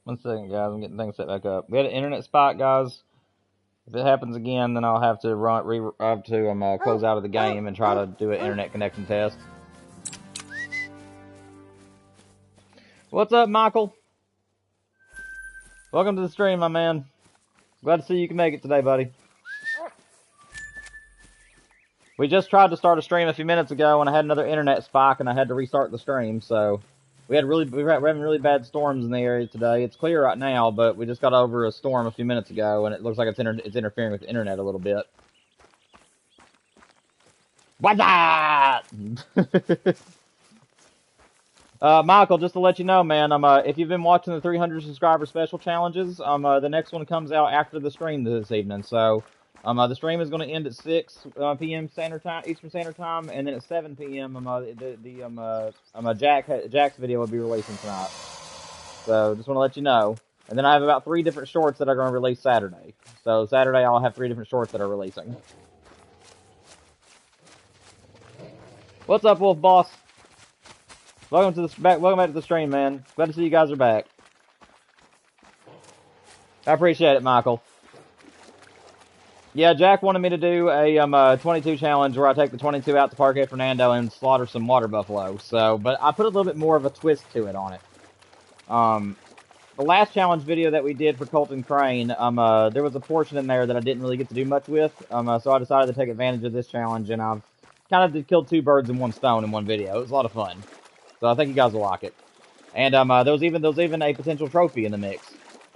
One second, guys. I'm getting things set back up. We had an internet spot, guys. If it happens again, then I'll have to close out of the game and try to do an internet connection test. What's up, Michael? Welcome to the stream, my man. Glad to see you can make it today, buddy. We just tried to start a stream a few minutes ago, and I had another internet spike, and I had to restart the stream. So we're having really bad storms in the area today. It's clear right now, but we just got over a storm a few minutes ago, and it looks like it's interfering with the internet a little bit. What's that? Michael, just to let you know, man, if you've been watching the 300 subscriber special challenges, the next one comes out after the stream this evening. So, the stream is going to end at 6 p.m. Standard Time, Eastern Standard Time, and then at 7 p.m. Jack's video will be releasing tonight. So, just want to let you know. And then I have about 3 different shorts that are going to release Saturday. So, Saturday I'll have 3 different shorts that are releasing. What's up, Wolf Boss? Welcome back to the stream, man. Glad to see you guys are back. I appreciate it, Michael. Yeah, Jack wanted me to do a 22 challenge where I take the 22 out to Parque Fernando and slaughter some water buffalo. So, but I put a little bit more of a twist to it on it. The last challenge video that we did for Colton Crane, there was a portion in there that I didn't really get to do much with. So I decided to take advantage of this challenge, and I've kind of killed 2 birds in one stone in one video. It was a lot of fun. So I think you guys will like it. And there was even a potential trophy in the mix.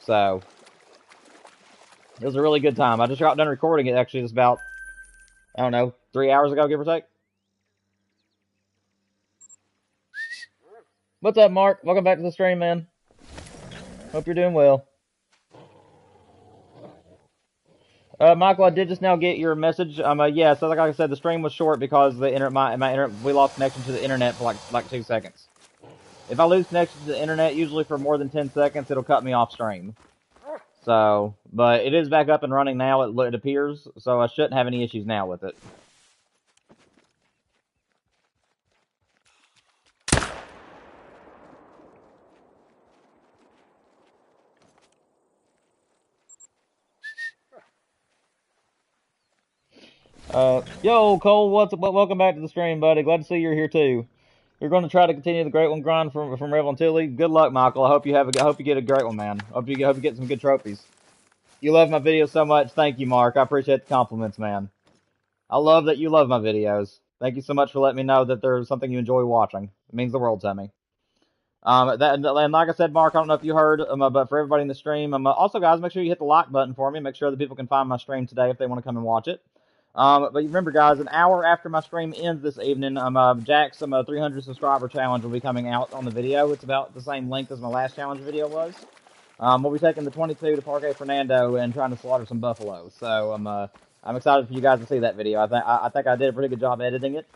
So it was a really good time. I just got done recording it actually just about, I don't know, 3 hours ago, give or take. What's up, Mark? Welcome back to the stream, man. Hope you're doing well. Michael, I did just now get your message. Yeah, so like I said, the stream was short because the we lost connection to the internet for like 2 seconds. If I lose connection to the internet, usually for more than 10 seconds, it'll cut me off stream. So, but it is back up and running now, it appears, so I shouldn't have any issues now with it. Yo, Cole, welcome back to the stream, buddy. Glad to see you're here too. You're going to try to continue the Great One grind from Revel Tilly. Good luck, Michael. I hope you get a great one, man. Hope you get some good trophies. You love my videos so much. Thank you, Mark. I appreciate the compliments, man. I love that you love my videos. Thank you so much for letting me know that there's something you enjoy watching. It means the world to me. And like I said, Mark, I don't know if you heard, but for everybody in the stream, also, guys, make sure you hit the like button for me. Make sure that people can find my stream today if they want to come and watch it. But remember, guys, an hour after my stream ends this evening, Jack's 300 subscriber challenge will be coming out on the video. It's about the same length as my last challenge video was. We'll be taking the 22 to Parque Fernando and trying to slaughter some buffalo. So I'm excited for you guys to see that video. I think I did a pretty good job editing it.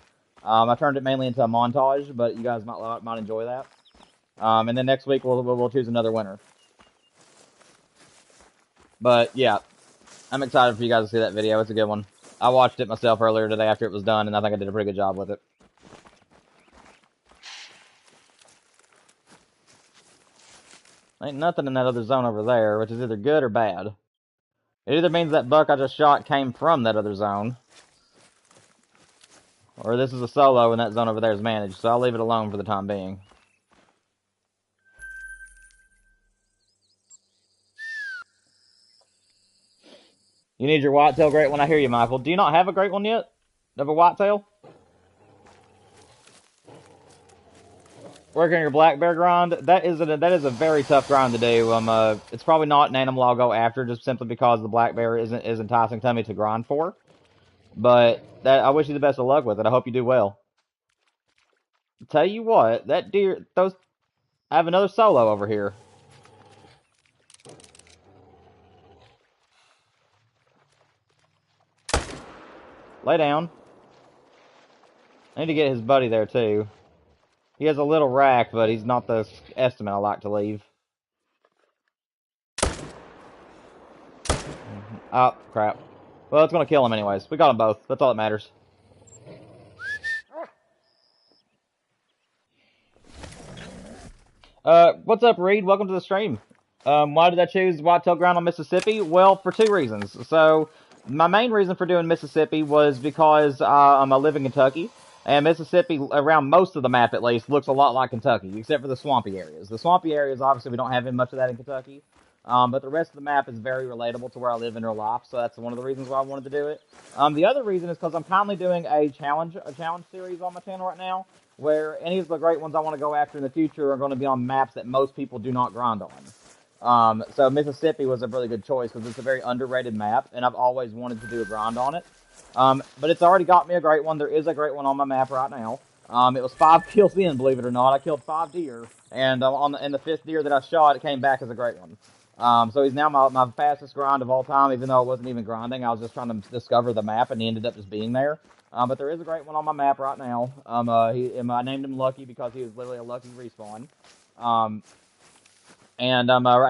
I turned it mainly into a montage, but you guys might enjoy that. And then next week we'll choose another winner. But yeah, I'm excited for you guys to see that video. It's a good one. I watched it myself earlier today after it was done, and I think I did a pretty good job with it. Ain't nothing in that other zone over there, which is either good or bad. It either means that buck I just shot came from that other zone, or this is a solo and that zone over there is managed, so I'll leave it alone for the time being. You need your whitetail great one. I hear you, Michael. Do you not have a great one yet? Of a whitetail? Working your black bear grind, that is a very tough grind to do. It's probably not an animal I'll go after just simply because the black bear is enticing to me to grind for. But I wish you the best of luck with it. I hope you do well. Tell you what, that deer, I have another solo over here. Lay down. I need to get his buddy there too. He has a little rack, but he's not the estimate I like to leave. Oh, crap. Well, it's gonna kill him anyways. We got them both. That's all that matters. What's up, Reed? Welcome to the stream. Why did I choose whitetail ground on Mississippi? Well, for two reasons. So, my main reason for doing Mississippi was because I live in Kentucky, and Mississippi, around most of the map at least, looks a lot like Kentucky, except for the swampy areas. The swampy areas, obviously, we don't have much of that in Kentucky. But the rest of the map is very relatable to where I live in real life, so that's one of the reasons why I wanted to do it. The other reason is because I'm currently doing a challenge series on my channel right now, where any of the great ones I want to go after in the future are going to be on maps that most people do not grind on. So Mississippi was a really good choice because it's a very underrated map, and I've always wanted to do a grind on it. But it's already got me a great one. There is a great one on my map right now. It was 5 kills in, believe it or not. I killed 5 deer, and in the 5th deer that I shot, it came back as a great one. So he's now my fastest grind of all time, even though it wasn't even grinding. I was just trying to discover the map, and he ended up just being there. But there is a great one on my map right now. I named him Lucky because he was literally a lucky respawn. Right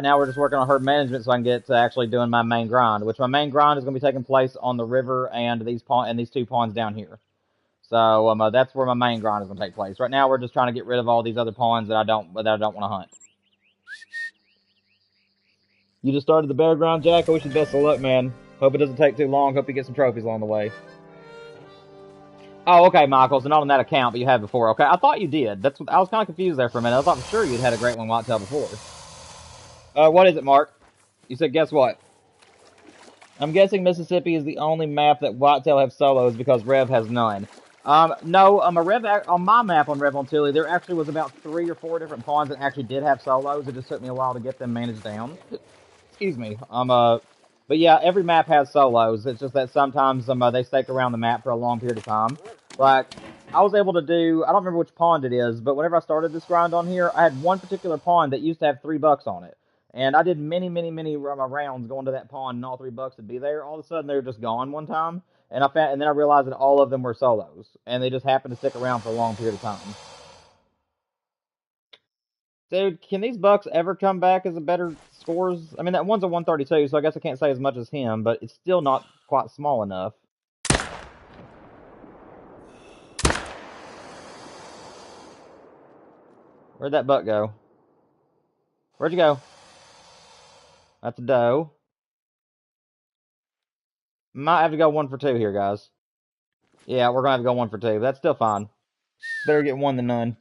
now we're just working on herd management so I can get to actually doing my main grind, which my main grind is going to be taking place on the river and these 2 ponds down here. So that's where my main grind is going to take place. Right now we're just trying to get rid of all these other ponds that I don't want to hunt. You just started the bear grind, Jack. I wish you the best of luck, man. Hope it doesn't take too long. Hope you get some trophies along the way. Oh, okay, Michael. So not on that account, but you had before. Okay, I thought you did. I was kind of confused there for a minute. I thought for sure you'd had a great one whitetail before. What is it, Mark? You said guess what? I'm guessing Mississippi is the only map that whitetail have solos because Rev has none. No, on my map on Rev on Tilly, there actually was about 3 or 4 different ponds that actually did have solos. It just took me a while to get them managed down. Excuse me. But yeah, every map has solos. It's just that sometimes they stake around the map for a long period of time. Like, I was able to do, I don't remember which pond it is, but whenever I started this grind on here, I had one particular pond that used to have 3 bucks on it. And I did many rounds going to that pond, and all 3 bucks would be there. All of a sudden, they were just gone one time, and then I realized that all of them were solos, and they just happened to stick around for a long period of time. Dude, can these bucks ever come back as a better scores? I mean, that one's a 132, so I guess I can't say as much as him, but it's still not quite small enough. Where'd that buck go? Where'd you go? That's a doe. Might have to go 1 for 2 here, guys. Yeah, we're gonna have to go 1 for 2, but that's still fine. Better get 1 than none.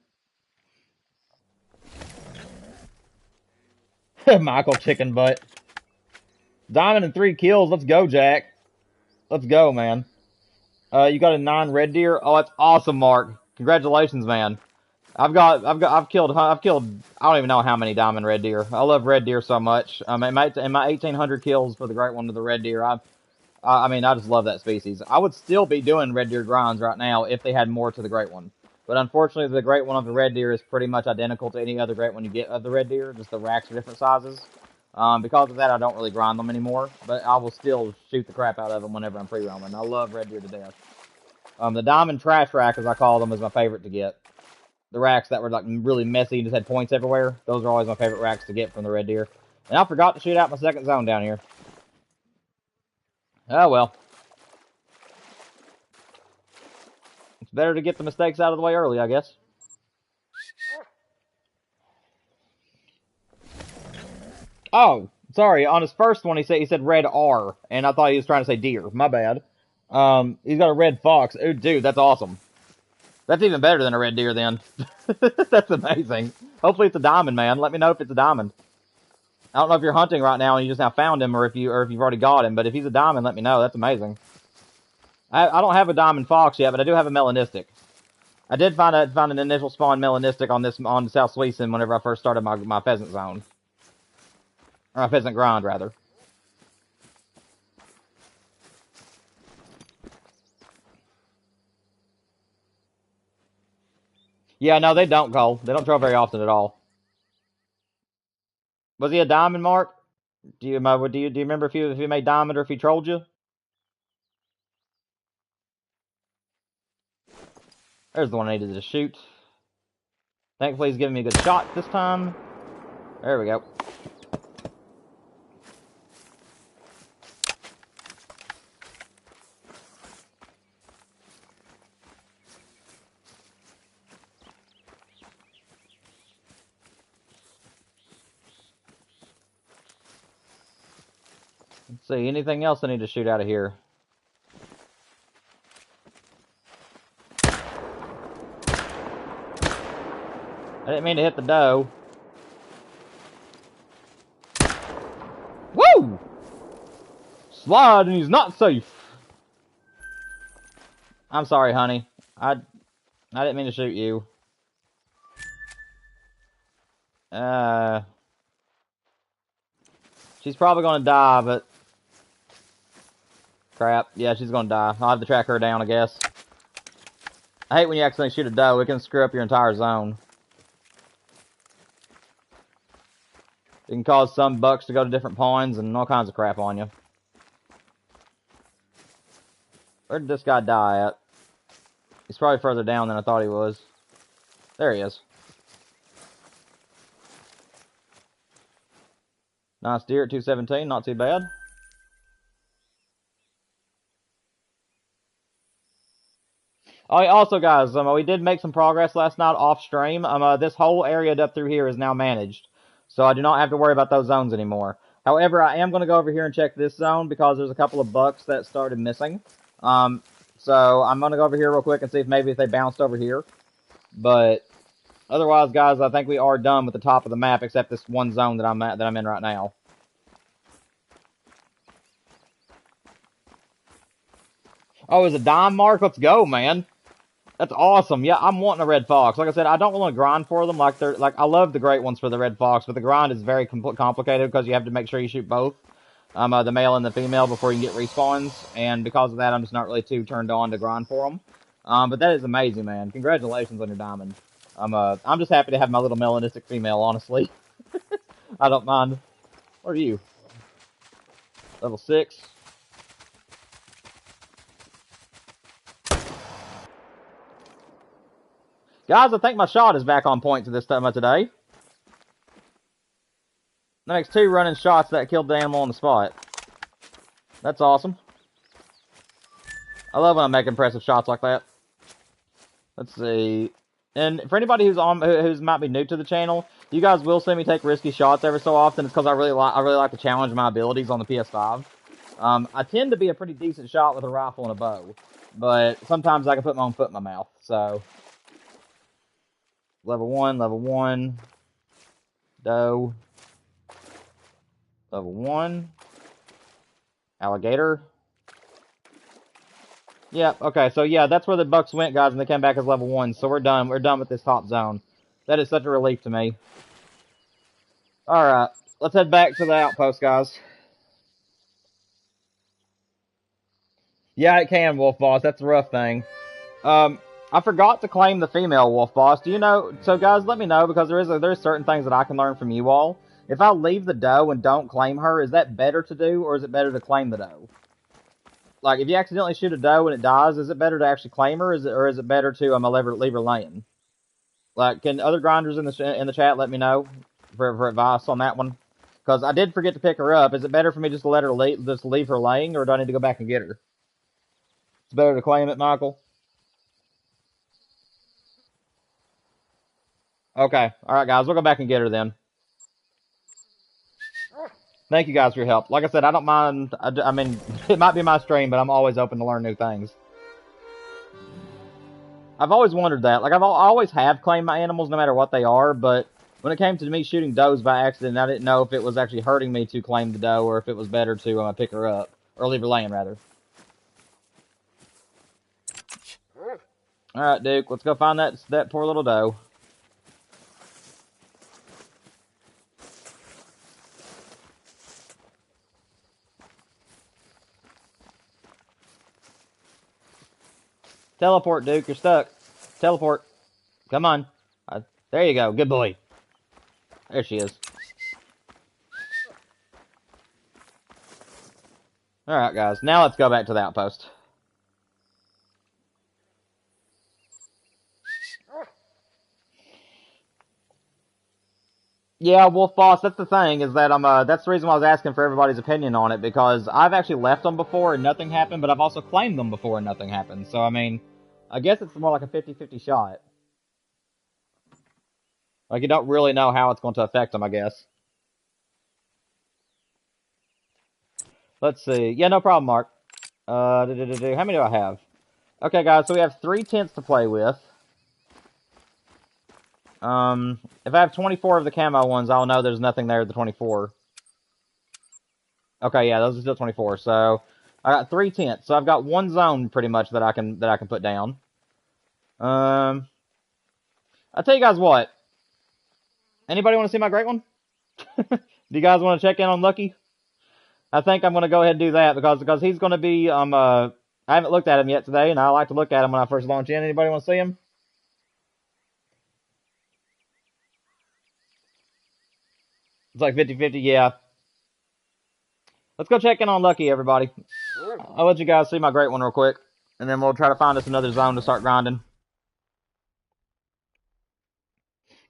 Michael Chicken Butt. Diamond and 3 kills. Let's go, Jack. Let's go, man. You got a 9 red deer. Oh, that's awesome, Mark. Congratulations, man. I've killed. I don't even know how many diamond red deer. I love red deer so much. In my 1,800 kills for the great one of the red deer, I mean, I just love that species. I would still be doing red deer grinds right now if they had more to the great one. But unfortunately, the great one of the red deer is pretty much identical to any other great one you get of the red deer. Just the racks are different sizes. Because of that, I don't really grind them anymore. But I will still shoot the crap out of them whenever I'm pre-roaming. I love red deer to death. The diamond trash rack, as I call them, is my favorite to get. The racks that were like really messy and just had points everywhere. Those are always my favorite racks to get from the red deer. And I forgot to shoot out my second zone down here. Oh well. It's better to get the mistakes out of the way early, I guess. Oh, sorry. On his first one, he said red R, and I thought he was trying to say deer. My bad. He's got a red fox. Ooh, dude, that's awesome. That's even better than a red deer, then. That's amazing. Hopefully it's a diamond, man. Let me know if it's a diamond. I don't know if you're hunting right now and you just now found him, or if you've already got him. But if he's a diamond, let me know. That's amazing. I don't have a diamond fox yet, but I do have a melanistic. I did find an initial spawn melanistic on South Sweeson whenever I first started my pheasant zone, or my pheasant grind rather. Yeah, no, they don't, Cole. They don't troll very often at all. Was he a diamond, Mark? Do you remember if he made diamond or if he trolled you? There's the one I needed to shoot. Thankfully, he's giving me a good shot this time. There we go. Let's see, anything else I need to shoot out of here? I didn't mean to hit the doe. Woo! Slide and he's not safe. I'm sorry, honey. I didn't mean to shoot you. She's probably gonna die, but crap. Yeah, she's gonna die. I'll have to track her down, I guess. I hate when you accidentally shoot a doe. It can screw up your entire zone. It can cause some bucks to go to different pawns and all kinds of crap on you. Where did this guy die at? He's probably further down than I thought he was. There he is. Nice deer at 217, not too bad. Oh, also, guys, we did make some progress last night off stream. This whole area up through here is now managed, so I do not have to worry about those zones anymore. However, I am going to go over here and check this zone because there's a couple of bucks that started missing. So I'm going to go over here real quick and see if maybe they bounced over here. But otherwise, guys, I think we are done with the top of the map, except this one zone that I'm in right now. Oh, is a dime mark? Let's go, man. That's awesome. Yeah, I'm wanting a red fox. Like I said, I don't want to grind for them. I love the great ones for the red fox, but the grind is very complicated because you have to make sure you shoot both, the male and the female, before you can get respawns. And because of that, I'm just not really too turned on to grind for them. But that is amazing, man. Congratulations on your diamond. I'm just happy to have my little melanistic female, honestly. I don't mind. What are you? Level 6. Guys, I think my shot is back on point to this time of today. That makes 2 running shots that killed the animal on the spot. That's awesome. I love when I make impressive shots like that. Let's see. And for anybody who's might be new to the channel, you guys will see me take risky shots every so often. It's because I really like to challenge my abilities on the PS5. I tend to be a pretty decent shot with a rifle and a bow, but sometimes I can put my own foot in my mouth. So, level 1, doe. Level 1. Alligator. Yeah, okay, so yeah, that's where the bucks went, guys, and they came back as level 1, so we're done. We're done with this top zone. That is such a relief to me. Alright, let's head back to the outpost, guys. Yeah, it can, Wolf Boss. That's a rough thing. I forgot to claim the female Wolf Boss. Do you know? So, guys, let me know, because there's certain things that I can learn from you all. If I leave the doe and don't claim her, is that better to do, or is it better to claim the doe? Like, if you accidentally shoot a doe and it dies, is it better to actually claim her, or is it better to leave her laying? Like, can other grinders in the chat let me know for advice on that one? Because I did forget to pick her up. Is it better for me just to leave her laying, or do I need to go back and get her? It's better to claim it, Michael. Okay. All right, guys. We'll go back and get her then. Thank you guys for your help. Like I said, I don't mind. I mean, it might be my stream, but I'm always open to learn new things. I've always wondered that. Like, I always have claimed my animals no matter what they are, but when it came to me shooting does by accident, I didn't know if it was actually hurting me to claim the doe or if it was better to pick her up. Or leave her laying, rather. Alright, Duke. Let's go find that poor little doe. Teleport, Duke. You're stuck. Teleport. Come on. There you go. Good boy. There she is. Alright, guys. Now let's go back to the outpost. Yeah, Wolf Boss, that's the thing, is that that's the reason why I was asking for everybody's opinion on it, because I've actually left them before and nothing happened, but I've also claimed them before and nothing happened. So, I mean, I guess it's more like a 50-50 shot. Like, you don't really know how it's going to affect them, I guess. Let's see. Yeah, no problem, Mark. How many do I have? Okay, guys, so we have 3 tents to play with. If I have 24 of the camo ones, I'll know there's nothing there at the 24. Okay, yeah, those are still 24. So I got 3 tents. So I've got 1 zone pretty much that I can put down. I'll tell you guys what. Anybody want to see my great one? Do you guys want to check in on Lucky? I think I'm going to go ahead and do that because he's going to be I haven't looked at him yet today, and I like to look at him when I first launch in. Anybody want to see him? It's like 50-50, yeah. Let's go check in on Lucky, everybody. I'll let you guys see my great one real quick, and then we'll try to find us another zone to start grinding.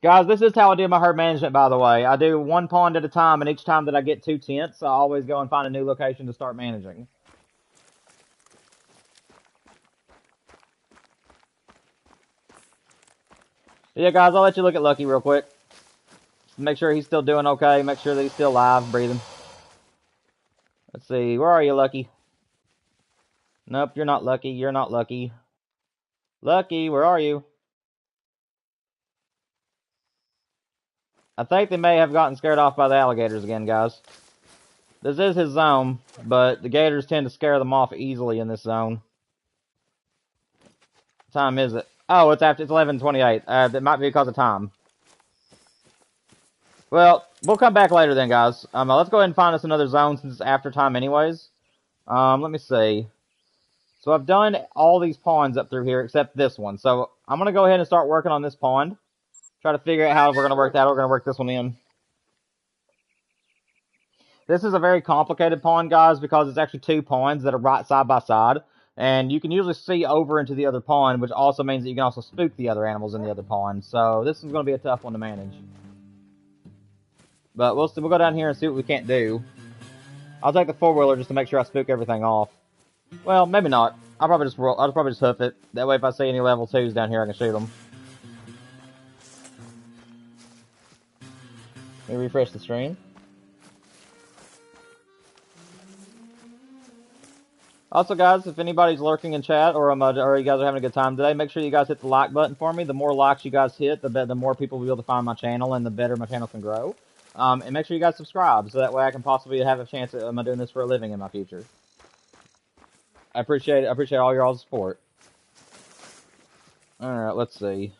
Guys, this is how I do my herd management, by the way. I do 1 pond at a time, and each time that I get 2 tents, I always go and find a new location to start managing. Yeah, guys, I'll let you look at Lucky real quick. Make sure he's still doing okay. Make sure that he's still alive, breathing. Let's see. Where are you, Lucky? Nope, you're not Lucky. You're not Lucky. Lucky, where are you? I think they may have gotten scared off by the alligators again, guys. This is his zone, but the gators tend to scare them off easily in this zone. What time is it? Oh, it's 11:28. That might be because of time. Well, we'll come back later then, guys. Let's go ahead and find us another zone since it's after time anyways. Let me see. So I've done all these ponds up through here except this one. So I'm going to go ahead and start working on this pond. Try to figure out how we're going to work that. We're going to work this one in. This is a very complicated pond, guys, because it's actually 2 ponds that are right side by side. And you can usually see over into the other pond, which also means that you can also spook the other animals in the other pond. So this is going to be a tough one to manage. But we'll go down here and see what we can't do. I'll take the 4-wheeler just to make sure I spook everything off. Well, maybe not. I'll probably just hoof it. That way if I see any level 2s down here, I can shoot them. Let me refresh the stream. Also, guys, if anybody's lurking in chat or you guys are having a good time today, make sure you guys hit the like button for me. The more likes you guys hit, the more people will be able to find my channel and the better my channel can grow. And make sure you guys subscribe so that way I can possibly have a chance at doing this for a living in my future. I appreciate it. I appreciate all your all's support. Alright, let's see.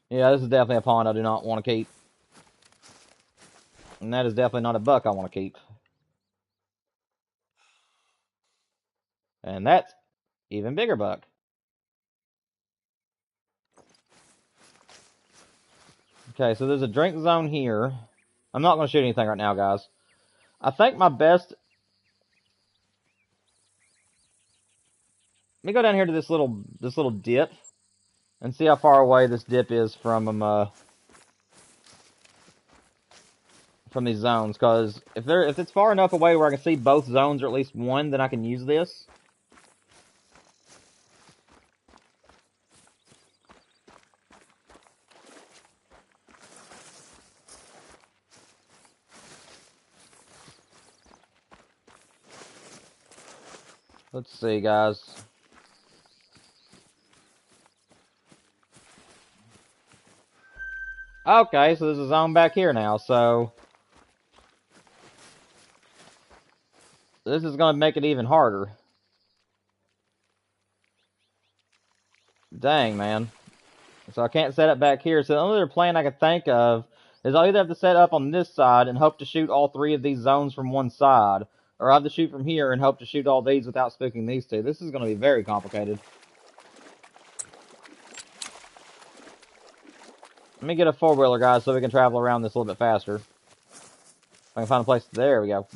Yeah, this is definitely a pond I do not want to keep. And that is definitely not a buck I want to keep. And that's even bigger buck. Okay, so there's a drink zone here. I'm not going to shoot anything right now, guys. I think my best... Let me go down here to this little dip and see how far away this dip is from these zones. Because if it's far enough away where I can see both zones or at least one, then I can use this. Let's see, guys. Okay, so there's a zone back here now, so... This is going to make it even harder. Dang, man. So I can't set it back here. So the only other plan I could think of is I'll either have to set up on this side and hope to shoot all 3 of these zones from one side, or I'll have to shoot from here and hope to shoot all these without spooking these 2. This is going to be very complicated. Let me get a 4-wheeler, guys, so we can travel around this a little bit faster. If I can find a place. There we go.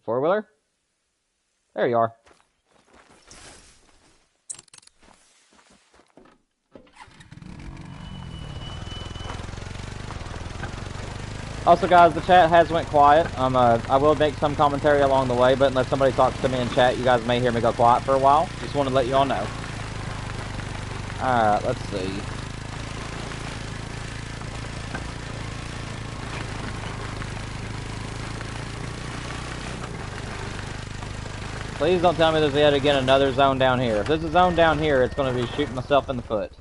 Four-wheeler? There you are. Also, guys, the chat has went quiet. I will make some commentary along the way, but unless somebody talks to me in chat, you guys may hear me go quiet for a while. Just wanted to let you all know. Alright, let's see. Please don't tell me there's yet again another zone down here. If there's a zone down here, it's going to be shooting myself in the foot.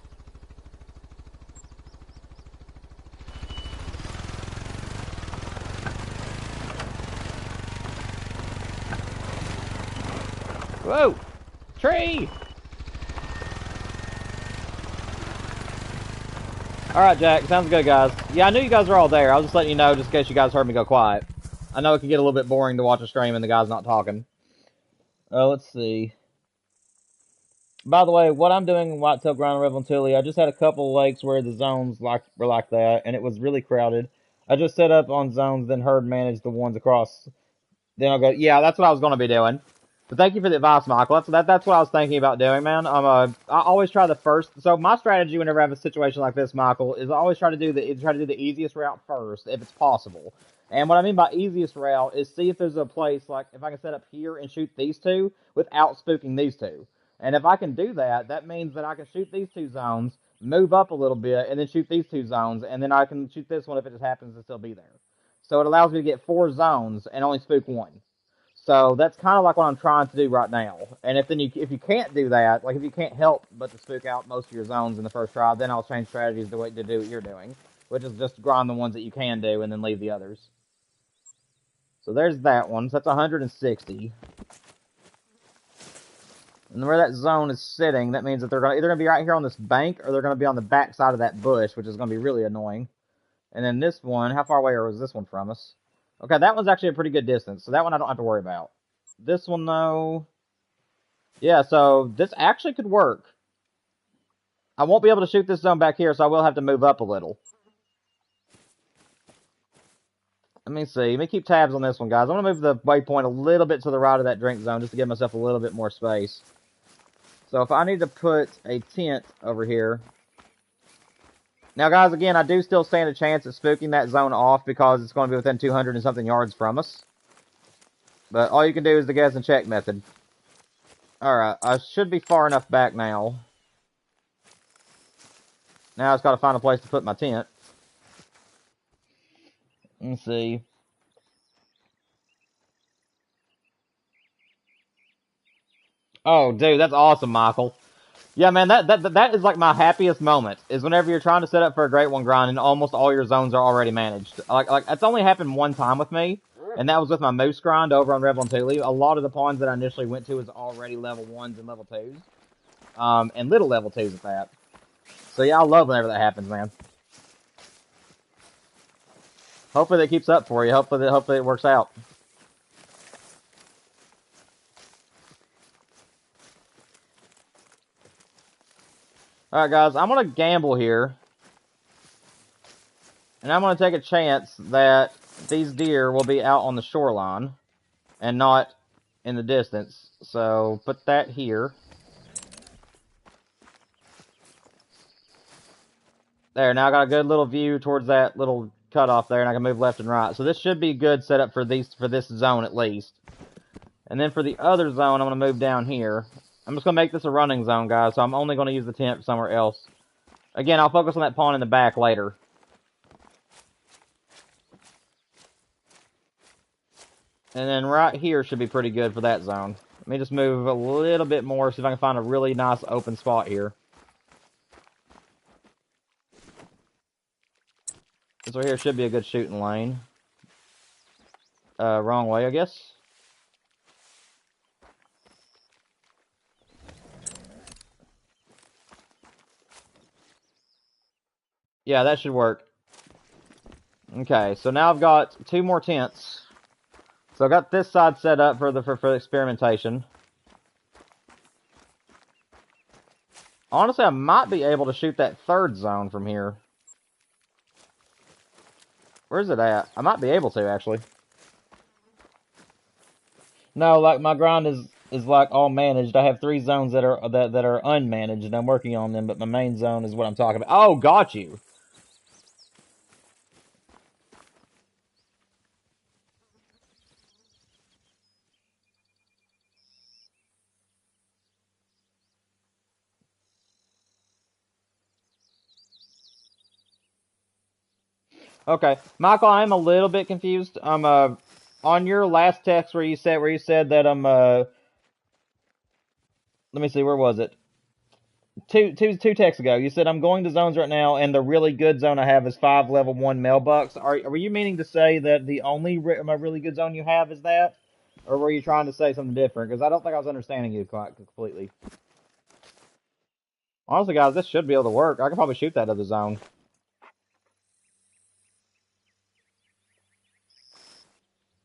Whoa! Tree! Alright, Jack. Sounds good, guys. Yeah, I knew you guys were all there. I was just letting you know, just in case you guys heard me go quiet. I know it can get a little bit boring to watch a stream and the guy's not talking. Let's see. By the way, what I'm doing in Whitetail Ground Revel and Tule, I just had a couple lakes where the zones were like that, and it was really crowded. I just set up on zones, then herd manage the ones across. Then I'll go, yeah, that's what I was going to be doing. But thank you for the advice, Michael. That's what I was thinking about doing, man. I always try the first. So my strategy whenever I have a situation like this, Michael, is I always try to do the easiest route first, if it's possible. And what I mean by easiest route is see if there's a place, like if I can set up here and shoot these two without spooking these two. And if I can do that, that means that I can shoot these two zones, move up a little bit, and then shoot these two zones, and then I can shoot this one if it just happens to still be there. So it allows me to get 4 zones and only spook 1. So that's kind of like what I'm trying to do right now. And if you can't do that, like if you can't help but to spook out most of your zones in the first try, then I'll change strategies to do what you're doing, which is just grind the ones that you can do and then leave the others. So there's that one. So that's 160. And where that zone is sitting, that means that they're either going to be right here on this bank or they're going to be on the back side of that bush, which is going to be really annoying. And then this one, how far away was this one from us? Okay, that one's actually a pretty good distance, so that one I don't have to worry about. This one, though... Yeah, so this actually could work. I won't be able to shoot this zone back here, so I will have to move up a little. Let me see. Let me keep tabs on this one, guys. I'm going to move the waypoint a little bit to the right of that drink zone just to give myself a little bit more space. So if I need to put a tent over here... Now, guys, again, I do still stand a chance at spooking that zone off because it's going to be within 200 and something yards from us. But all you can do is the guess and check method. Alright, I should be far enough back now. Now I just got to find a place to put my tent. Let's see. Oh, dude, that's awesome, Michael. Yeah, man, that is like my happiest moment, is whenever you're trying to set up for a great one grind and almost all your zones are already managed. Like it's only happened one time with me, and that was with my moose grind over on Revel and Tule. A lot of the pawns that I initially went to was already level 1s and level 2s. And little level 2s at that. So yeah, I love whenever that happens, man. Hopefully that keeps up for you. Hopefully it works out. Alright, guys, I'm going to gamble here. And I'm going to take a chance that these deer will be out on the shoreline and not in the distance. So, put that here. There, now I got a good little view towards that little cutoff there, and I can move left and right. So this should be good setup for this zone at least. And then for the other zone, I'm going to move down here. I'm just going to make this a running zone, guys, so I'm only going to use the tent somewhere else. Again, I'll focus on that pawn in the back later. And then right here should be pretty good for that zone. Let me just move a little bit more, see if I can find a really nice open spot here. This right here should be a good shooting lane. Wrong way, I guess. Yeah, that should work. Okay, so now I've got 2 more tents. So I got this side set up for the experimentation. Honestly, I might be able to shoot that third zone from here. Where's it at? I might be able to, actually. No, like my grind is like all managed. I have 3 zones that are unmanaged, and I'm working on them. But my main zone is what I'm talking about. Oh, got you. Okay, Michael, I'm a little bit confused. On your last text where you said that let me see, where was it? Two texts ago, you said I'm going to zones right now, and the really good zone I have is 5 level 1 mailbox. Were you meaning to say that the only my really good zone you have is that, or were you trying to say something different? Because I don't think I was understanding you quite completely. Honestly, guys, this should be able to work. I could probably shoot that other zone.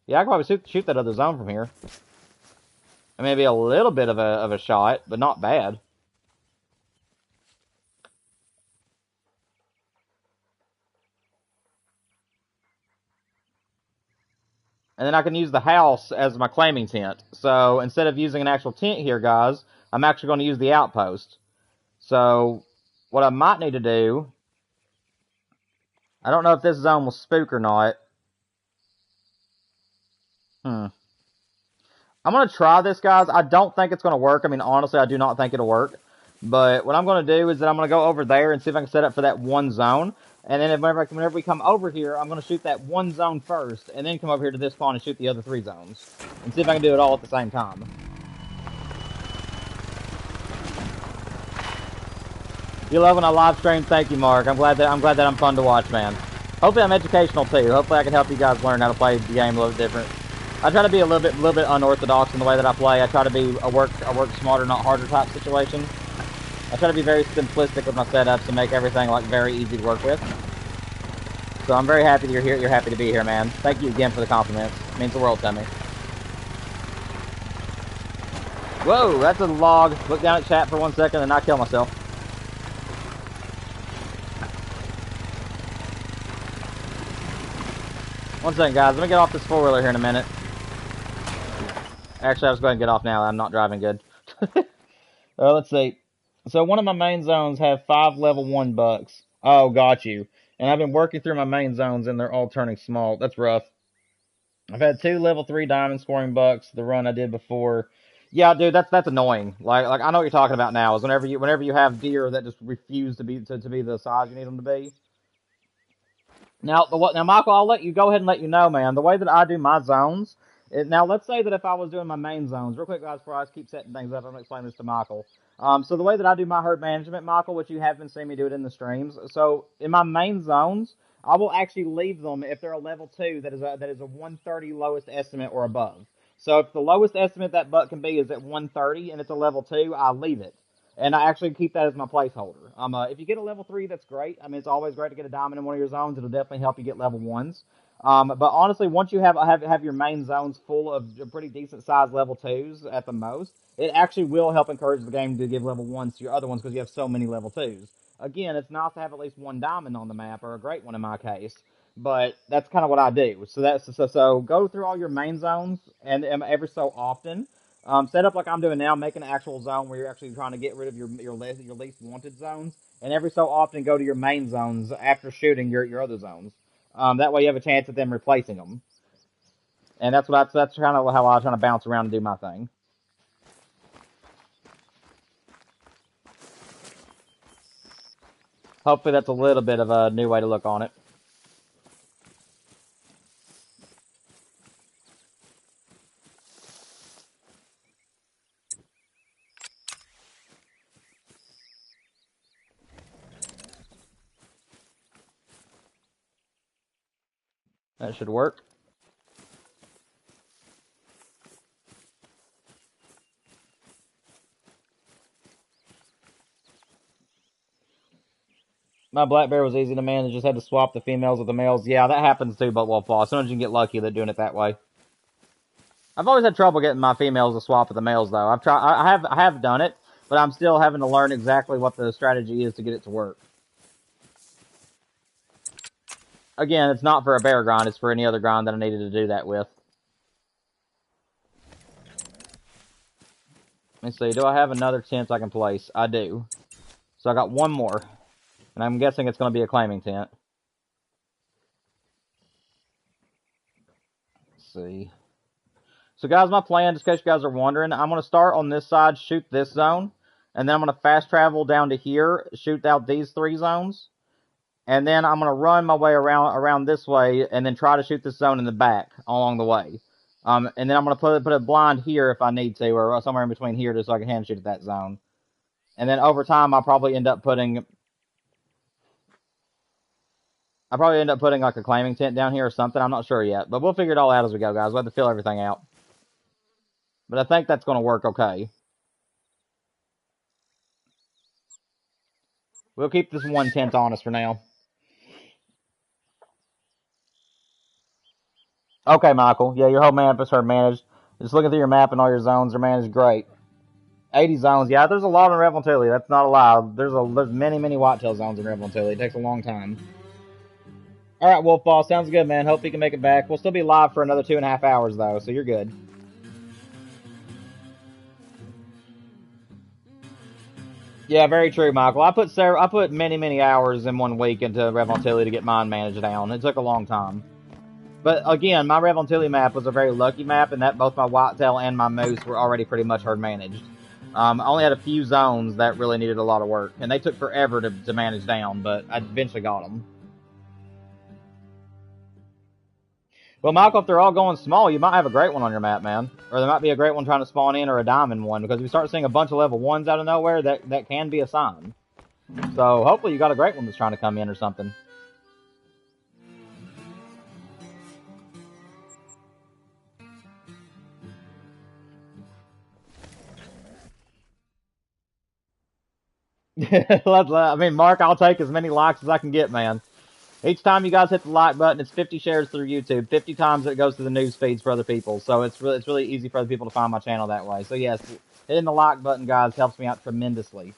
Yeah, I could probably shoot that other zone from here. I mean, it'd be a little bit of a shot, but not bad. And then I can use the house as my claiming tent. So instead of using an actual tent here, guys, I'm actually going to use the outpost. So what I might need to do, I don't know if this zone will spook or not. I'm going to try this, guys. I don't think it's going to work. I mean, honestly, I do not think it'll work. But what I'm going to do is that I'm going to go over there and see if I can set up for that one zone. And then whenever we come over here, I'm going to shoot that one zone first, and then come over here to this spawn and shoot the other 3 zones. And see if I can do it all at the same time. You love when I live stream? Thank you, Mark. I'm glad that I'm fun to watch, man. Hopefully I'm educational too. Hopefully I can help you guys learn how to play the game a little bit different. I try to be a little bit unorthodox in the way that I play. I try to be a work smarter, not harder type situation. I try to be very simplistic with my setups and make everything like very easy to work with. So I'm very happy that you're here. You're happy to be here, man. Thank you again for the compliments. It means the world to me. Whoa, that's a log. Look down at chat for 1 second and not kill myself. One second, guys. Let me get off this 4-wheeler here in a minute. Actually, I was going to get off now. I'm not driving good. Let's see. So one of my main zones have 5 level 1 bucks. Oh, got you. And I've been working through my main zones, and they're all turning small. That's rough. I've had 2 level 3 diamond scoring bucks. The run I did before. Yeah, dude, that's annoying. Like I know what you're talking about now. Is whenever you have deer that just refuse to be the size you need them to be. Now, Michael, I'll let you go ahead and let you know, man. The way that I do my zones. Now, let's say that if I was doing my main zones, real quick, guys, before I keep setting things up, I'm gonna explain this to Michael. So the way that I do my herd management, Michael, which you have been seeing me do it in the streams. So in my main zones, I will actually leave them if they're a level 2 that is a 130 lowest estimate or above. So if the lowest estimate that buck can be is at 130 and it's a level 2, I leave it. And I actually keep that as my placeholder. If you get a level 3, that's great. I mean, it's always great to get a diamond in one of your zones. It'll definitely help you get level 1s. But honestly, once you have your main zones full of pretty decent sized level 2s at the most, it actually will help encourage the game to give level 1s to your other ones because you have so many level 2s. Again, it's nice to have at least 1 diamond on the map, or a great one in my case. But that's kind of what I do. So go through all your main zones and every so often. Set up like I'm doing now, make an actual zone where you're actually trying to get rid of your least wanted zones, and every so often go to your main zones after shooting your other zones. That way you have a chance at them replacing them. And that's kind of how I was trying to bounce around and do my thing. Hopefully that's a little bit of a new way to look on it. That should work. My black bear was easy to manage. Just had to swap the females with the males. Yeah, that happens too, but well, sometimes you can get lucky that doing it that way. I've always had trouble getting my females to swap with the males, though. I have done it, but I'm still having to learn exactly what the strategy is to get it to work. Again, it's not for a bear grind, it's for any other grind that I needed to do that with. Let me see, do I have another tent I can place? I do. So I got one more. And I'm guessing it's going to be a claiming tent. Let's see. So guys, my plan, just in case you guys are wondering, I'm going to start on this side, shoot this zone. And then I'm going to fast travel down to here, shoot out these 3 zones. and then I'm gonna run my way around this way, and then try to shoot this zone in the back along the way. And then I'm gonna put a blind here if I need to, or somewhere in between here, just so I can hand shoot at that zone. And then over time, I'll probably end up putting like a claiming tent down here or something. I'm not sure yet, but we'll figure it all out as we go, guys. We'll have to fill everything out. But I think that's gonna work okay. We'll keep this one tent on us for now. Okay, Michael. Yeah, your whole map is managed. Just looking through your map and all your zones are managed great. 80 zones. Yeah, there's a lot in Revel and Tilly. That's not a lie. There's many whitetail zones in Revel and Tilly. It takes a long time. All right, Wolfball. Sounds good, man. Hope you can make it back. We'll still be live for another 2.5 hours, though, so you're good. Yeah, very true, Michael. I put many hours in 1 week into Revel and Tilly to get mine managed down. It took a long time. But again, my Revel and Tilly map was a very lucky map, in that both my whitetail and my moose were already pretty much herd managed. I only had a few zones that really needed a lot of work, and they took forever to manage down, but I eventually got them. Well, Michael, if they're all going small, you might have a great one on your map, man. Or there might be a great one trying to spawn in, or a diamond one, because if you start seeing a bunch of level 1s out of nowhere, that can be a sign. So hopefully you got a great one that's trying to come in or something. I mean, Mark, I'll take as many likes as I can get, man. Each time you guys hit the like button, it's 50 shares through YouTube. 50 times it goes to the news feeds for other people. So it's really easy for other people to find my channel that way. So yes, hitting the like button, guys, helps me out tremendously.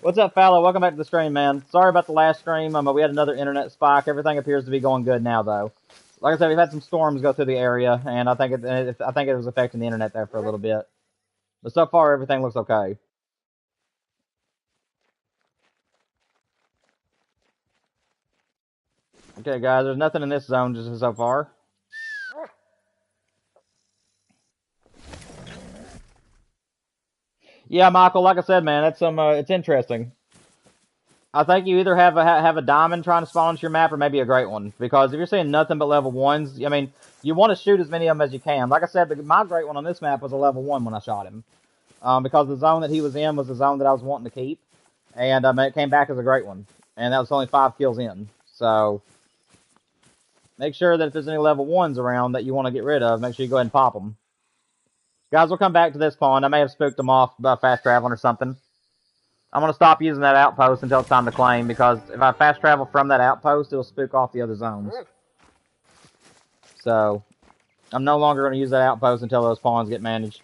What's up, Fallow? Welcome back to the stream, man. Sorry about the last stream. We had another internet spike. Everything appears to be going good now, though. Like I said, we've had some storms go through the area, and I think it was affecting the internet there for a little bit. But so far, everything looks okay. Okay, guys, there's nothing in this zone just so far. Yeah, Michael, like I said, man, that's it's interesting. I think you either have a diamond trying to spawn into your map, or maybe a great one. Because if you're seeing nothing but level 1s, I mean, you want to shoot as many of them as you can. Like I said, my great one on this map was a level 1 when I shot him. Because the zone that he was in was the zone that I was wanting to keep. And it came back as a great one. And that was only 5 kills in. So, make sure that if there's any level 1s around that you want to get rid of, make sure you go ahead and pop them. Guys, we'll come back to this pond. I may have spooked them off by fast traveling or something. I'm going to stop using that outpost until it's time to claim, because if I fast travel from that outpost, it'll spook off the other zones. So, I'm no longer going to use that outpost until those pawns get managed.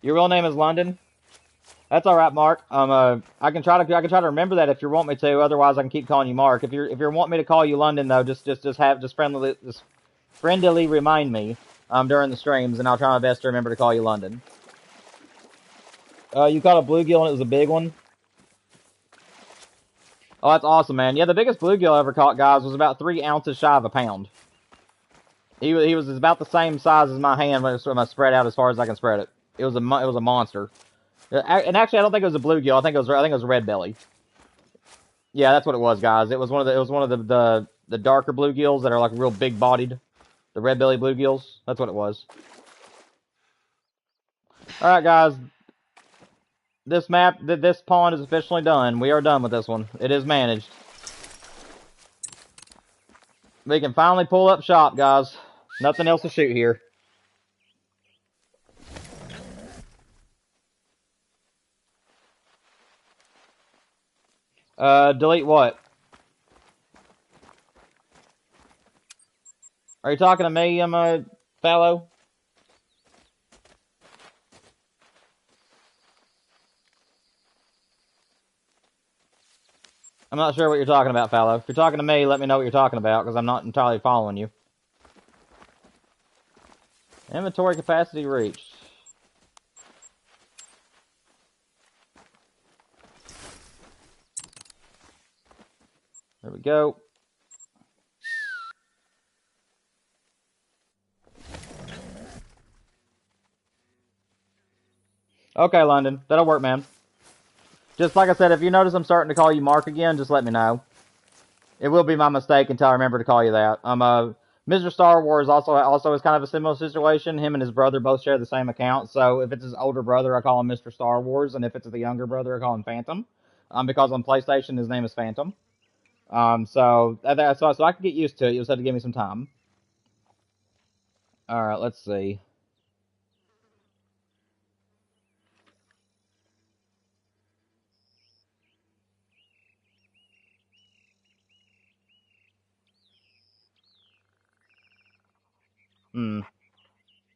Your real name is London? That's all right, Mark. I can try to remember that if you want me to. Otherwise, I can keep calling you Mark. If you're wanting me to call you London, though, just friendly remind me during the streams, and I'll try my best to remember to call you London. You caught a bluegill, and it was a big one. Oh, that's awesome, man. Yeah, the biggest bluegill I ever caught, guys, was about 3 ounces shy of a pound. He was about the same size as my hand when I spread out as far as I can spread it. It was a monster. And actually, I don't think it was a bluegill. I think it was a red belly. Yeah, that's what it was, guys. It was one of the darker bluegills that are like real big bodied. The red belly bluegills. That's what it was. All right, guys. This pond is officially done. We are done with this one. It is managed. We can finally pull up shop, guys. Nothing else to shoot here. Delete what? Are you talking to me, Fallow? I'm not sure what you're talking about, Fallow. If you're talking to me, let me know what you're talking about, because I'm not entirely following you. Inventory capacity reached. There we go. Okay, London. That'll work, man. Just like I said, if you notice I'm starting to call you Mark again, just let me know. It will be my mistake until I remember to call you that. Mr. Star Wars also is kind of a similar situation. Him and his brother both share the same account. So if it's his older brother, I call him Mr. Star Wars, and if it's the younger brother, I call him Phantom. Because on PlayStation his name is Phantom. So I can get used to it. You just have to give me some time. All right, let's see. Hmm.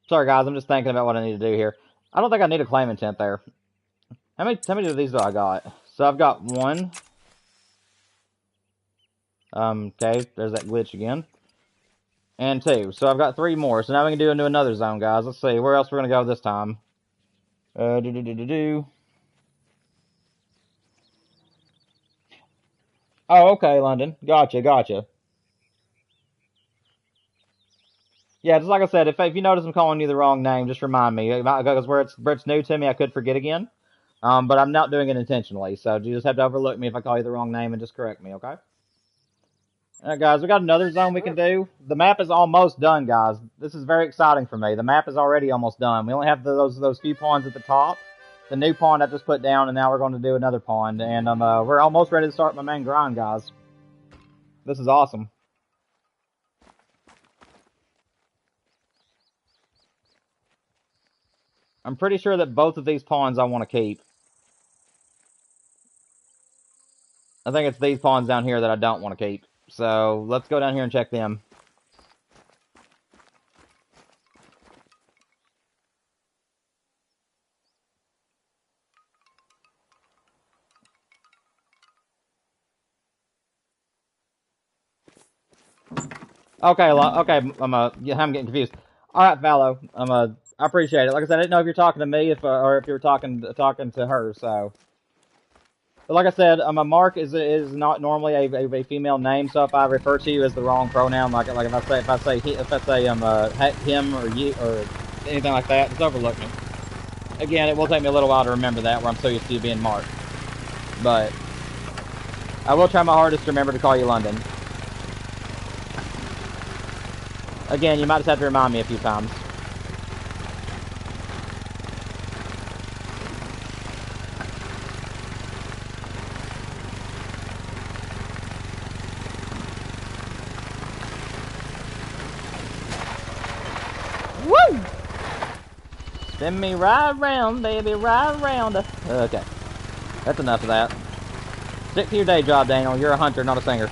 Sorry, guys. I'm just thinking about what I need to do here. I don't think I need a claim intent there. How many of these do I got? So I've got one. Okay, there's that glitch again. And two. So I've got three more. So now we can do into another zone, guys. Let's see. Where else we're going to go this time? Do. Oh, okay, London. Gotcha. Yeah, just like I said, if you notice I'm calling you the wrong name, just remind me. Because where it's new to me, I could forget again. But I'm not doing it intentionally. So you just have to overlook me if I call you the wrong name and just correct me, okay? Alright, guys, we got another zone we can do. The map is almost done, guys. This is very exciting for me. The map is already almost done. We only have those few pawns at the top. The new pawn I just put down, and now we're going to do another pawn. And we're almost ready to start my main grind, guys. This is awesome. I'm pretty sure that both of these pawns I want to keep. I think it's these pawns down here that I don't want to keep. So let's go down here and check them. Okay, I'm getting confused. All right, Fallow. I appreciate it. Like I said, I didn't know if you're talking to me, or if you were talking to her. So, but like I said, Mark is not normally a female name. So if I refer to you as the wrong pronoun, like if I say him or you or anything like that, just overlook me. Again, it will take me a little while to remember that, where I'm so used to you being Mark. But I will try my hardest to remember to call you London. Again, you might just have to remind me a few times. Woo! Spin me right round, baby, right round. Okay, that's enough of that. Stick to your day job, Daniel. You're a hunter, not a singer.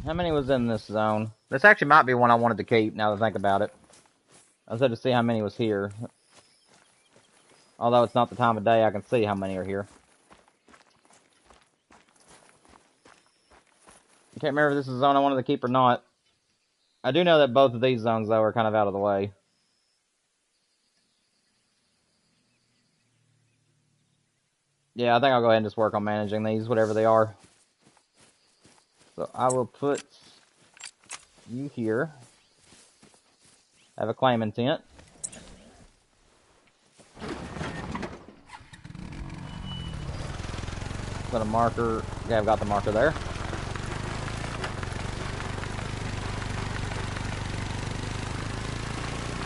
How many was in this zone? This actually might be one I wanted to keep, now that I think about it. I was had to see how many was here. Although it's not the time of day, I can see how many are here. I can't remember if this is a zone I wanted to keep or not. I do know that both of these zones, though, are kind of out of the way. Yeah, I think I'll go ahead and just work on managing these, whatever they are. So I will put you here. Have a claim intent. Got a marker. Yeah, I've got the marker there.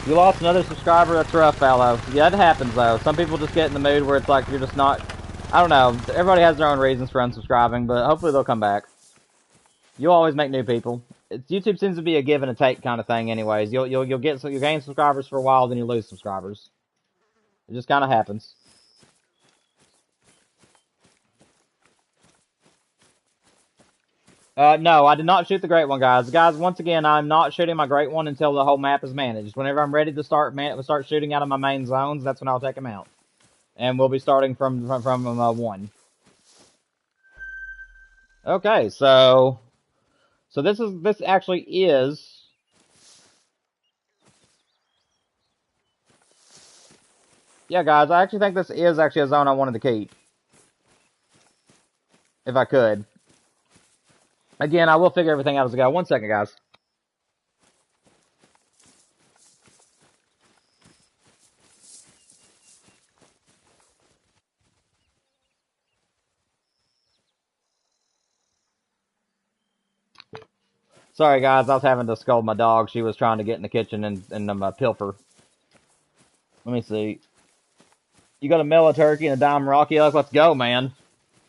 You lost another subscriber? That's rough, fellow. Yeah, it happens, though. Some people just get in the mood where it's like you're just not... I don't know. Everybody has their own reasons for unsubscribing, but hopefully they'll come back. You'll always make new people. YouTube seems to be a give and a take kind of thing anyways. You'll gain subscribers for a while, then you lose subscribers. It just kind of happens. No, I did not shoot the Great One, guys. Guys, once again, I'm not shooting my Great One until the whole map is managed. Whenever I'm ready to start shooting out of my main zones, that's when I'll take them out. And we'll be starting from 1. Okay, so this actually is... Yeah, guys, I actually think this is actually a zone I wanted to keep. If I could. Again, I will figure everything out as I go. 1 second, guys. Sorry, guys, I was having to scold my dog. She was trying to get in the kitchen and pilfer. Let me see. You got a mellow turkey and a diamond rocky elk? Let's go, man.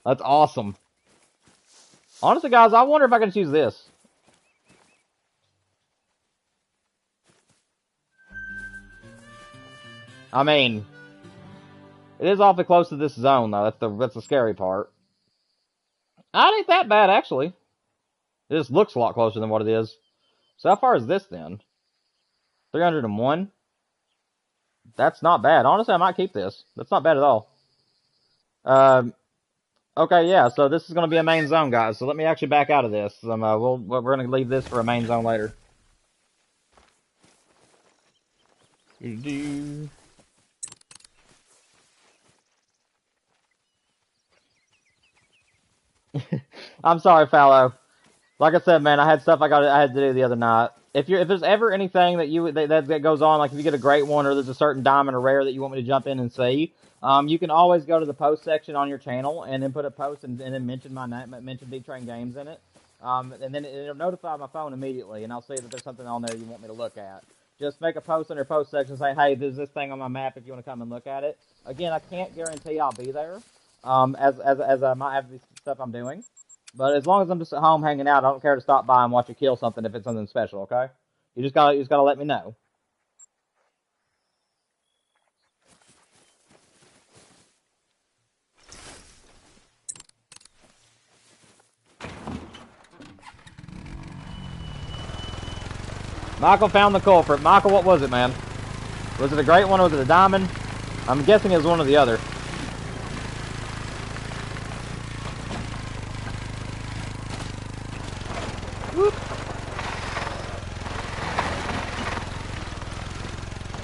That's awesome. Honestly, guys, I wonder if I can choose this. I mean, it is awfully close to this zone, though. That's the scary part. It ain't that bad, actually. It just looks a lot closer than what it is. So how far is this, then? 301? That's not bad. Honestly, I might keep this. That's not bad at all. Okay, yeah, so this is going to be a main zone, guys. So let me actually back out of this. We're going to leave this for a main zone later. I'm sorry, Fallow. Like I said, man, I had stuff I had to do the other night. If there's ever anything that goes on, like if you get a great one or there's a certain diamond or rare that you want me to jump in and see, you can always go to the post section on your channel and then put a post and then mention my name, mention Big Train Games in it, and then it'll notify my phone immediately, and I'll see that there's something on there you want me to look at. Just make a post on your post section and say, hey, there's this thing on my map if you want to come and look at it. Again, I can't guarantee I'll be there, as I might have this stuff I'm doing. But as long as I'm just at home hanging out, I don't care to stop by and watch you kill something if it's something special, okay? You just gotta let me know. Michael found the culprit. Michael, what was it, man? Was it a great one or was it a diamond? I'm guessing it was one or the other. Whoop.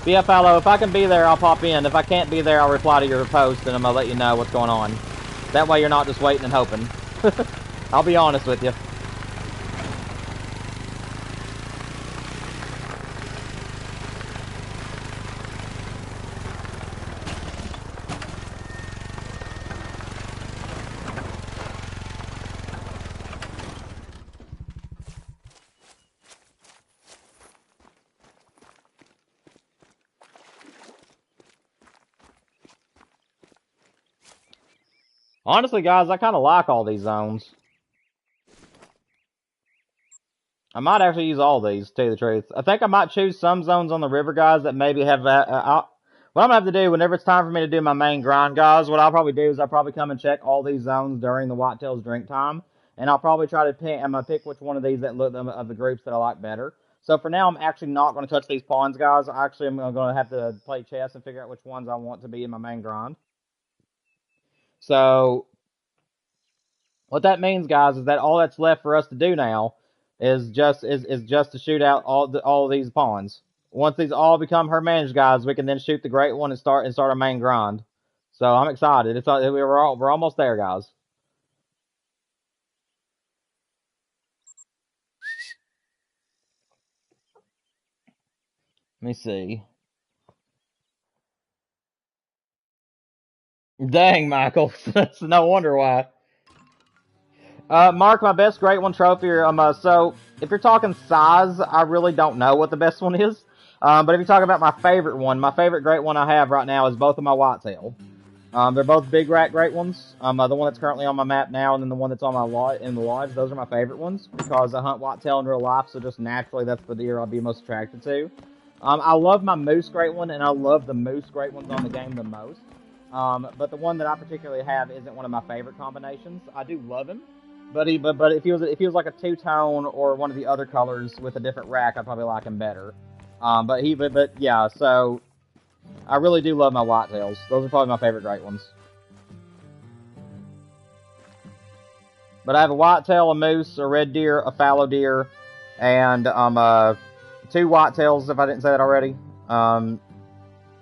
BFLO, if I can be there, I'll pop in. If I can't be there, I'll reply to your post and I'm gonna let you know what's going on. That way you're not just waiting and hoping. I'll be honest with you. Honestly, guys, I kind of like all these zones. I might actually use all these, to tell you the truth. I think I might choose some zones on the river, guys, that maybe have... what I'm going to have to do, whenever it's time for me to do my main grind, guys, what I'll probably do is I'll probably come and check all these zones during the Whitetails drink time. And I'll probably try to pick... I'm going to pick which one of these that look of the groups that I like better. So for now, I'm actually not going to touch these pawns, guys. Actually, I'm going to have to play chess and figure out which ones I want to be in my main grind. So... what that means, guys, is that all that's left for us to do now is just to shoot out all these pawns. Once these all become her managed, guys, we can then shoot the great one and start our main grind. So I'm excited. We're almost there, guys. Let me see. Dang, Michael. That's no wonder why. Mark, my best great one trophy. So if you're talking size, I really don't know what the best one is. But if you talk about my favorite one, my favorite great one I have right now is both of my whitetail. They're both big rat great ones. The one that's currently on my map now, and then the one that's on my in the lodge. Those are my favorite ones because I hunt whitetail in real life, so just naturally that's the deer I'll be most attracted to. I love my moose great one, and I love the moose great ones on the game the most. But the one that I particularly have isn't one of my favorite combinations. I do love him, but if he was like a two-tone or one of the other colors with a different rack, I'd probably like him better. But yeah, so I really do love my whitetails. Those are probably my favorite great ones. But I have a whitetail, a moose, a red deer, a fallow deer, and two whitetails if I didn't say that already.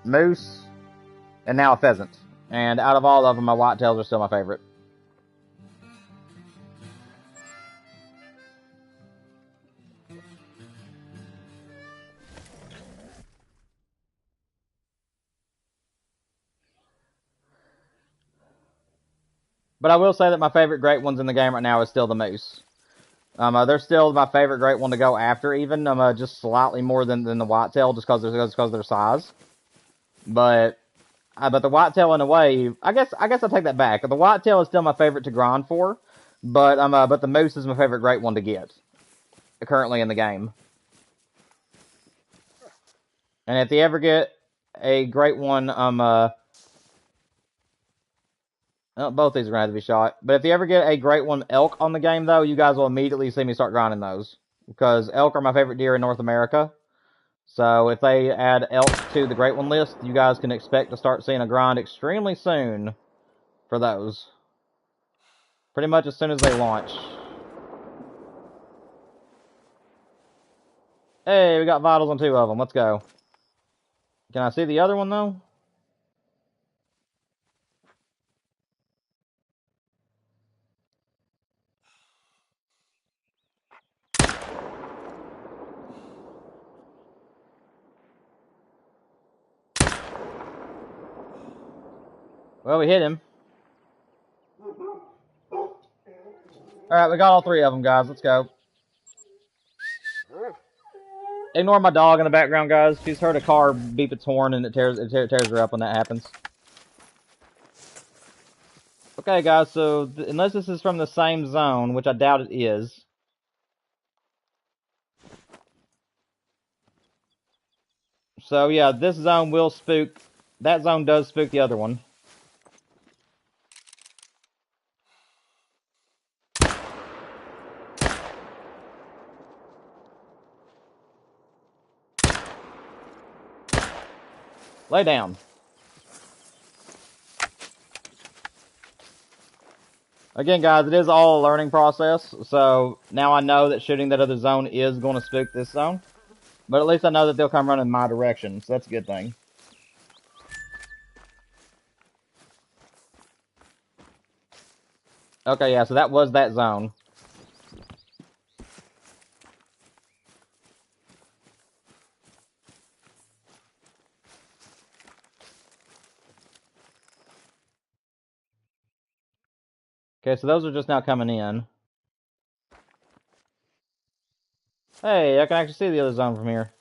Moose, and now a pheasant. And out of all of them, my whitetails are still my favorite. But I will say that my favorite great ones in the game right now is still the moose. They're still my favorite great one to go after, even just slightly more than the whitetail, just because of their size. But the whitetail, in a way, I guess I take that back. The whitetail is still my favorite to grind for, but the moose is my favorite great one to get currently in the game. And if you ever get a great one, both these are going to have to be shot. But if you ever get a great one elk on the game, though, you guys will immediately see me start grinding those. Because elk are my favorite deer in North America. So if they add elk to the great one list, you guys can expect to start seeing a grind extremely soon for those. Pretty much as soon as they launch. Hey, we got vitals on two of them. Let's go. Can I see the other one, though? Well, we hit him. Alright, we got all three of them, guys. Let's go. Ignore my dog in the background, guys. She's heard a car beep its horn, and it tears her up when that happens. Okay, guys, so unless this is from the same zone, which I doubt it is. So, yeah, this zone will spook. That zone does spook the other one. Lay down. Again, guys, it is all a learning process. So, now I know that shooting that other zone is going to spook this zone. But at least I know that they'll come running my direction, so that's a good thing. Okay, yeah, so that was that zone. Okay, so those are just now coming in. Hey, I can actually see the other zone from here.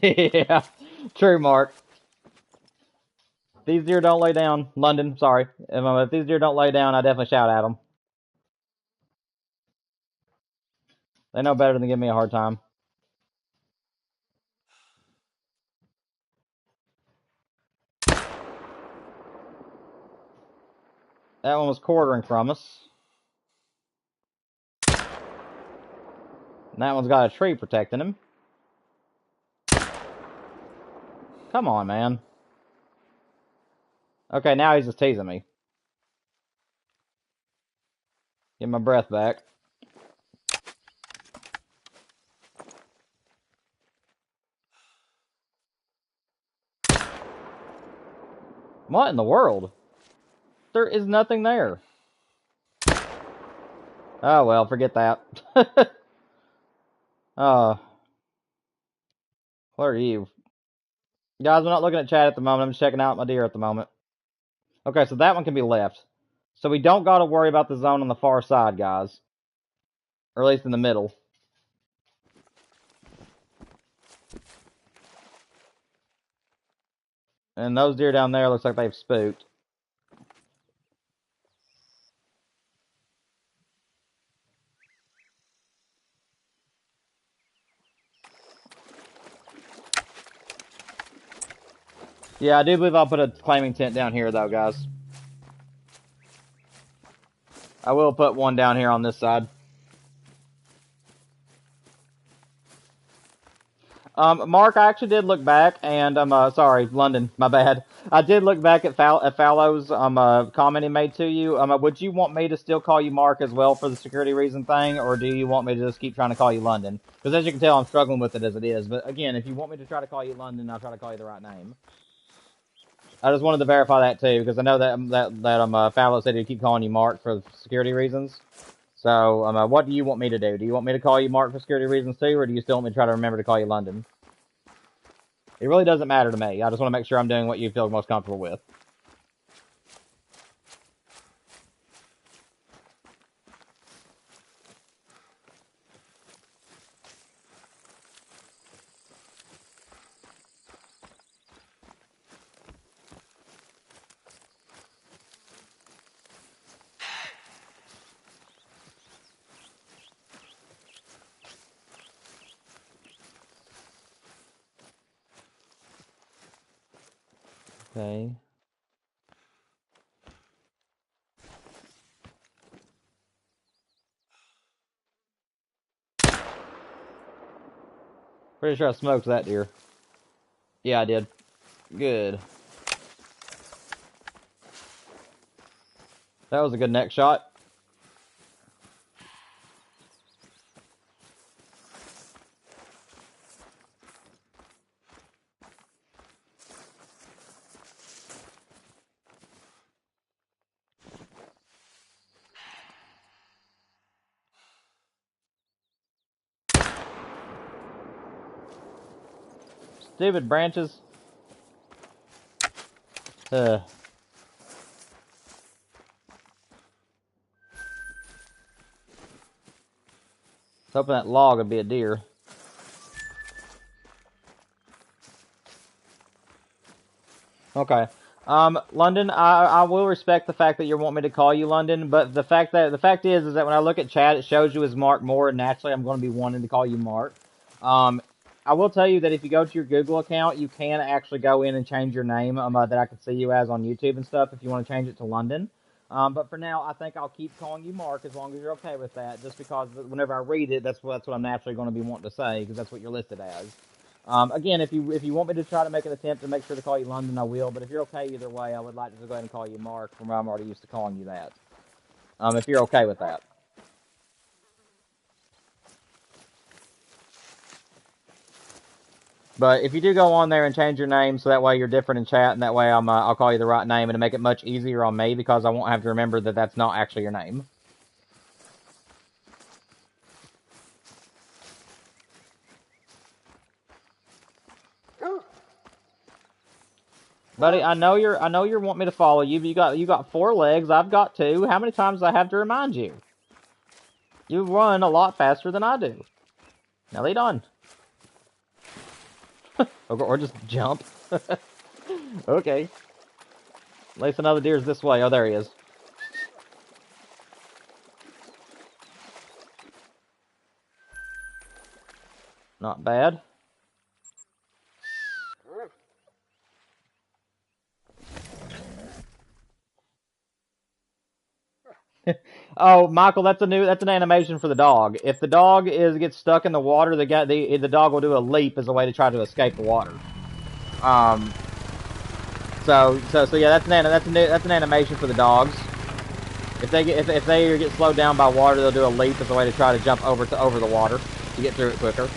Yeah, true, Mark. These deer don't lay down. London, sorry. If these deer don't lay down, I definitely shout at them. They know better than give me a hard time. That one was quartering from us. And that one's got a tree protecting him. Come on, man. Okay, now he's just teasing me. Get my breath back. What in the world? There is nothing there. Oh, well, forget that. What are you? Guys, I'm not looking at chat at the moment. I'm just checking out my deer at the moment. Okay, so that one can be left. So we don't got to worry about the zone on the far side, guys. Or at least in the middle. And those deer down there looks like they've spooked. Yeah, I do believe I'll put a claiming tent down here, though, guys. I will put one down here on this side. Mark, I actually did look back, and sorry, London, my bad. I did look back at Fallow's comment he made to you. Would you want me to still call you Mark as well for the security reason thing, or do you want me to just keep trying to call you London? Because as you can tell, I'm struggling with it as it is. But again, if you want me to try to call you London, I'll try to call you the right name. I just wanted to verify that too, because I know that Fallow said he'd keep calling you Mark for security reasons. So, what do you want me to do? Do you want me to call you Mark for security reasons too, or do you still want me to try to remember to call you London? It really doesn't matter to me. I just want to make sure I'm doing what you feel most comfortable with. Okay. Pretty sure I smoked that deer. Yeah, I did. Good. That was a good neck shot. Stupid branches. Hoping that log would be a deer. Okay. London, I will respect the fact that you want me to call you London, but the fact is that when I look at chat, it shows you as Mark Moore, and naturally I'm going to be wanting to call you Mark. I will tell you that if you go to your Google account, you can actually go in and change your name that I can see you as on YouTube and stuff if you want to change it to London. But for now, I think I'll keep calling you Mark as long as you're okay with that, just because whenever I read it, that's what I'm naturally going to be wanting to say, because that's what you're listed as. Again, if you want me to try to make an attempt to make sure to call you London, I will. But if you're okay either way, I would like to just go ahead and call you Mark, from where I'm already used to calling you that. If you're okay with that. But if you do go on there and change your name so that way you're different in chat, and that way I'll call you the right name, and to make it much easier on me, because I won't have to remember that that's not actually your name. Buddy, I know you're wanting me to follow you, but you got 4 legs, I've got 2. How many times do I have to remind you? You run a lot faster than I do. Now lead on. Or just jump. Okay. At least another deer's this way. Oh, there he is. Not bad. Oh, Michael, that's an animation for the dog. If the dog gets stuck in the water, the dog will do a leap as a way to try to escape the water. So yeah, that's an animation for the dogs. If they get slowed down by water, they'll do a leap as a way to try to jump over the water to get through it quicker.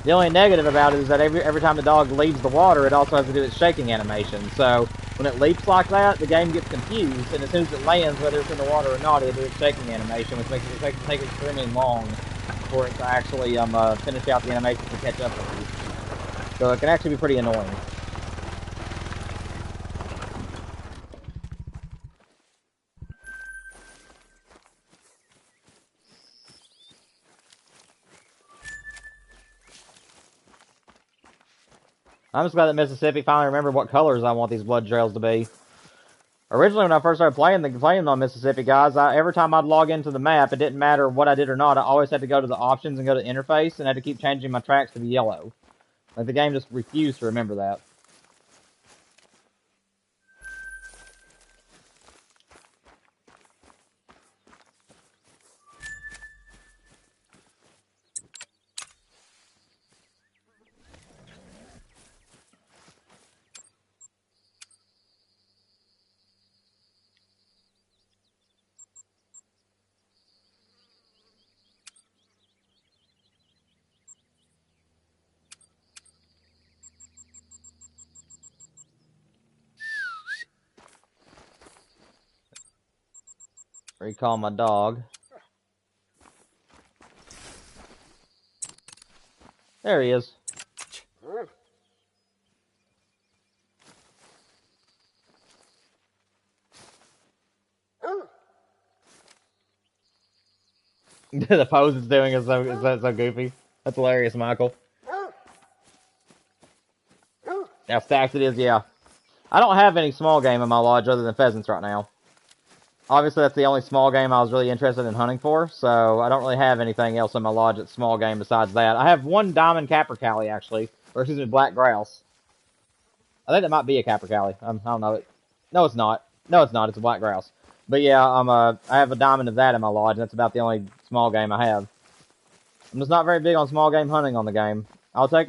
The only negative about it is that every time the dog leaves the water, it also has to do its shaking animation. So when it leaps like that, the game gets confused, and as soon as it lands, whether it's in the water or not, it'll do its shaking animation, which makes it take extremely long for it to actually finish out the animation to catch up with you. So it can actually be pretty annoying. I'm just glad that Mississippi finally remembered what colors I want these blood trails to be. Originally, when I first started playing on Mississippi, guys, every time I'd log into the map, it didn't matter what I did or not. I always had to go to the options and go to interface, and had to keep changing my tracks to be yellow. Like, the game just refused to remember that. Recall my dog. There he is. The pose it's doing is so goofy. That's hilarious, Michael. How stacked it is, yeah. I don't have any small game in my lodge other than pheasants right now. Obviously, that's the only small game I was really interested in hunting for, so I don't really have anything else in my lodge that's small game besides that. I have one diamond capercaillie, actually. Or, excuse me, black grouse. I think that might be a capercaillie. I don't know. No, it's not. No, it's not. It's a black grouse. But yeah, I have a diamond of that in my lodge, and that's about the only small game I have. I'm just not very big on small game hunting on the game. I'll take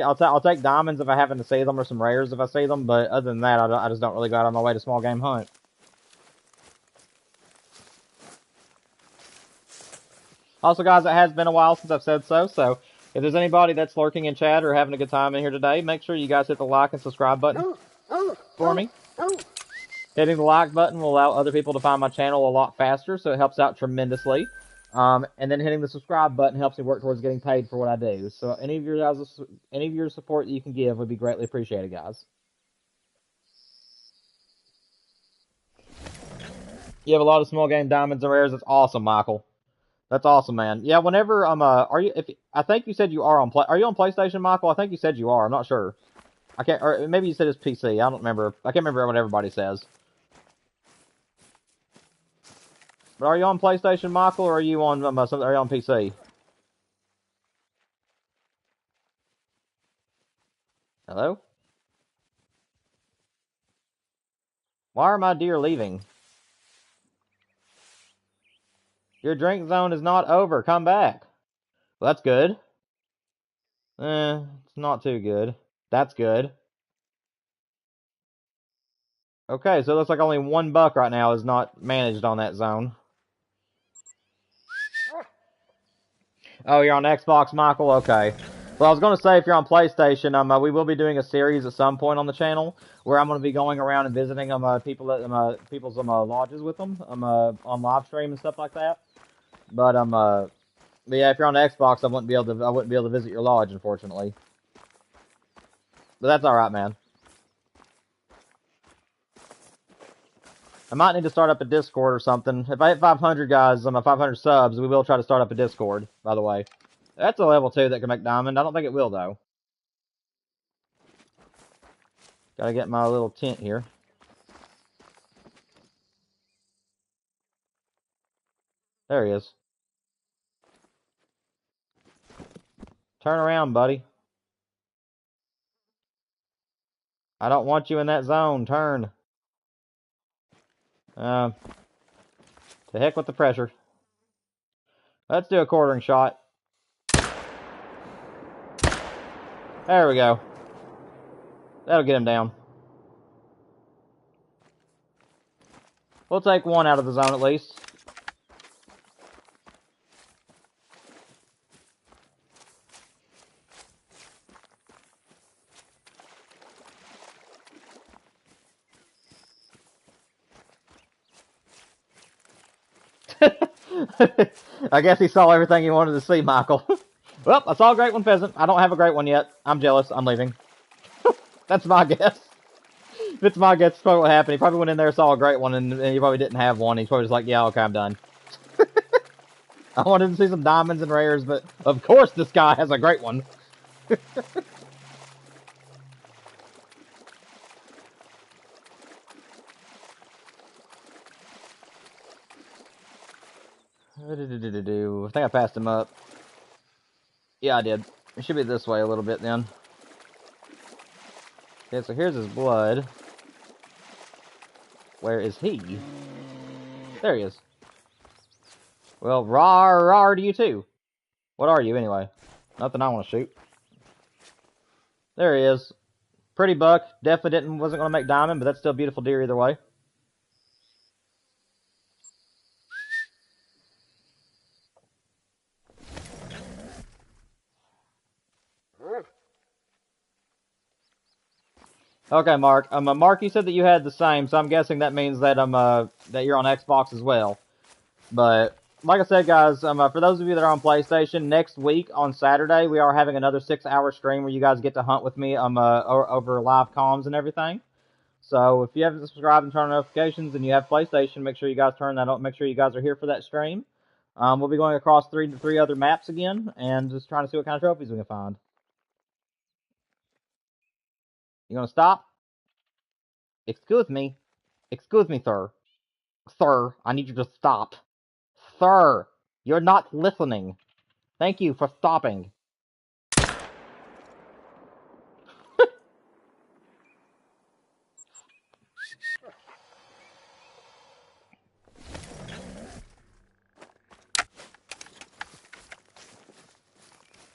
diamonds if I happen to see them, or some rares if I see them, but other than that, I just don't really go out on my way to small game hunt. Also, guys, it has been a while since I've said so, so if there's anybody that's lurking in chat or having a good time in here today, make sure you guys hit the like and subscribe button for me. Hitting the like button will allow other people to find my channel a lot faster, so it helps out tremendously. And then hitting the subscribe button helps me work towards getting paid for what I do. So any of your support that you can give would be greatly appreciated, guys. You have a lot of small game diamonds and rares. That's awesome, Michael. That's awesome, man. Yeah, whenever I think you said you are on are you on PlayStation, Michael? I think you said you are. I'm not sure. I can't, or maybe you said it's PC. I don't remember. I can't remember what everybody says. But are you on PlayStation, Michael, or are you on are you on PC? Hello? Why are my deer leaving? Your drink zone is not over. Come back. Well, that's good. It's not too good. That's good. Okay, so it looks like only one buck right now is not managed on that zone. Oh, you're on Xbox, Michael? Okay. Well, I was going to say, if you're on PlayStation, we will be doing a series at some point on the channel where I'm going to be going around and visiting people's lodges with them on live stream and stuff like that. But yeah, if you're on Xbox, I wouldn't be able to visit your lodge, unfortunately. But that's all right, man. I might need to start up a Discord or something. If I hit 500 guys, 500 subs, we will try to start up a Discord, by the way. That's a level 2 that can make diamond. I don't think it will, though. Gotta get my little tent here. There he is. Turn around, buddy. I don't want you in that zone. Turn. To heck with the pressure. Let's do a quartering shot. There we go. That'll get him down. We'll take one out of the zone at least. I guess he saw everything he wanted to see, Michael. Well, I saw a great one pheasant. I don't have a great one yet. I'm jealous. I'm leaving. That's my guess. If it's my guess, that's probably what happened. He probably went in there, saw a great one, and he probably didn't have one. He's probably just like, yeah, okay, I'm done. I wanted to see some diamonds and rares, but of course this guy has a great one. I think I passed him up. Yeah, I did. It should be this way a little bit then. Okay, so here's his blood. Where is he? There he is. Well, rawr to you too. What are you anyway? Nothing I want to shoot. There he is. Pretty buck. Definitely wasn't going to make diamond, but that's still a beautiful deer either way. Okay, Mark. Mark, you said that you had the same, so I'm guessing that means that that you're on Xbox as well. But like I said, guys, for those of you that are on PlayStation, next week on Saturday we are having another 6-hour stream where you guys get to hunt with me over live comms and everything. So if you haven't subscribed and turned on notifications and you have PlayStation, make sure you guys turn that on. Make sure you guys are here for that stream. We'll be going across three other maps again and just trying to see what kind of trophies we can find. You gonna stop? Excuse me, sir. Sir, I need you to stop. Sir, you're not listening. Thank you for stopping.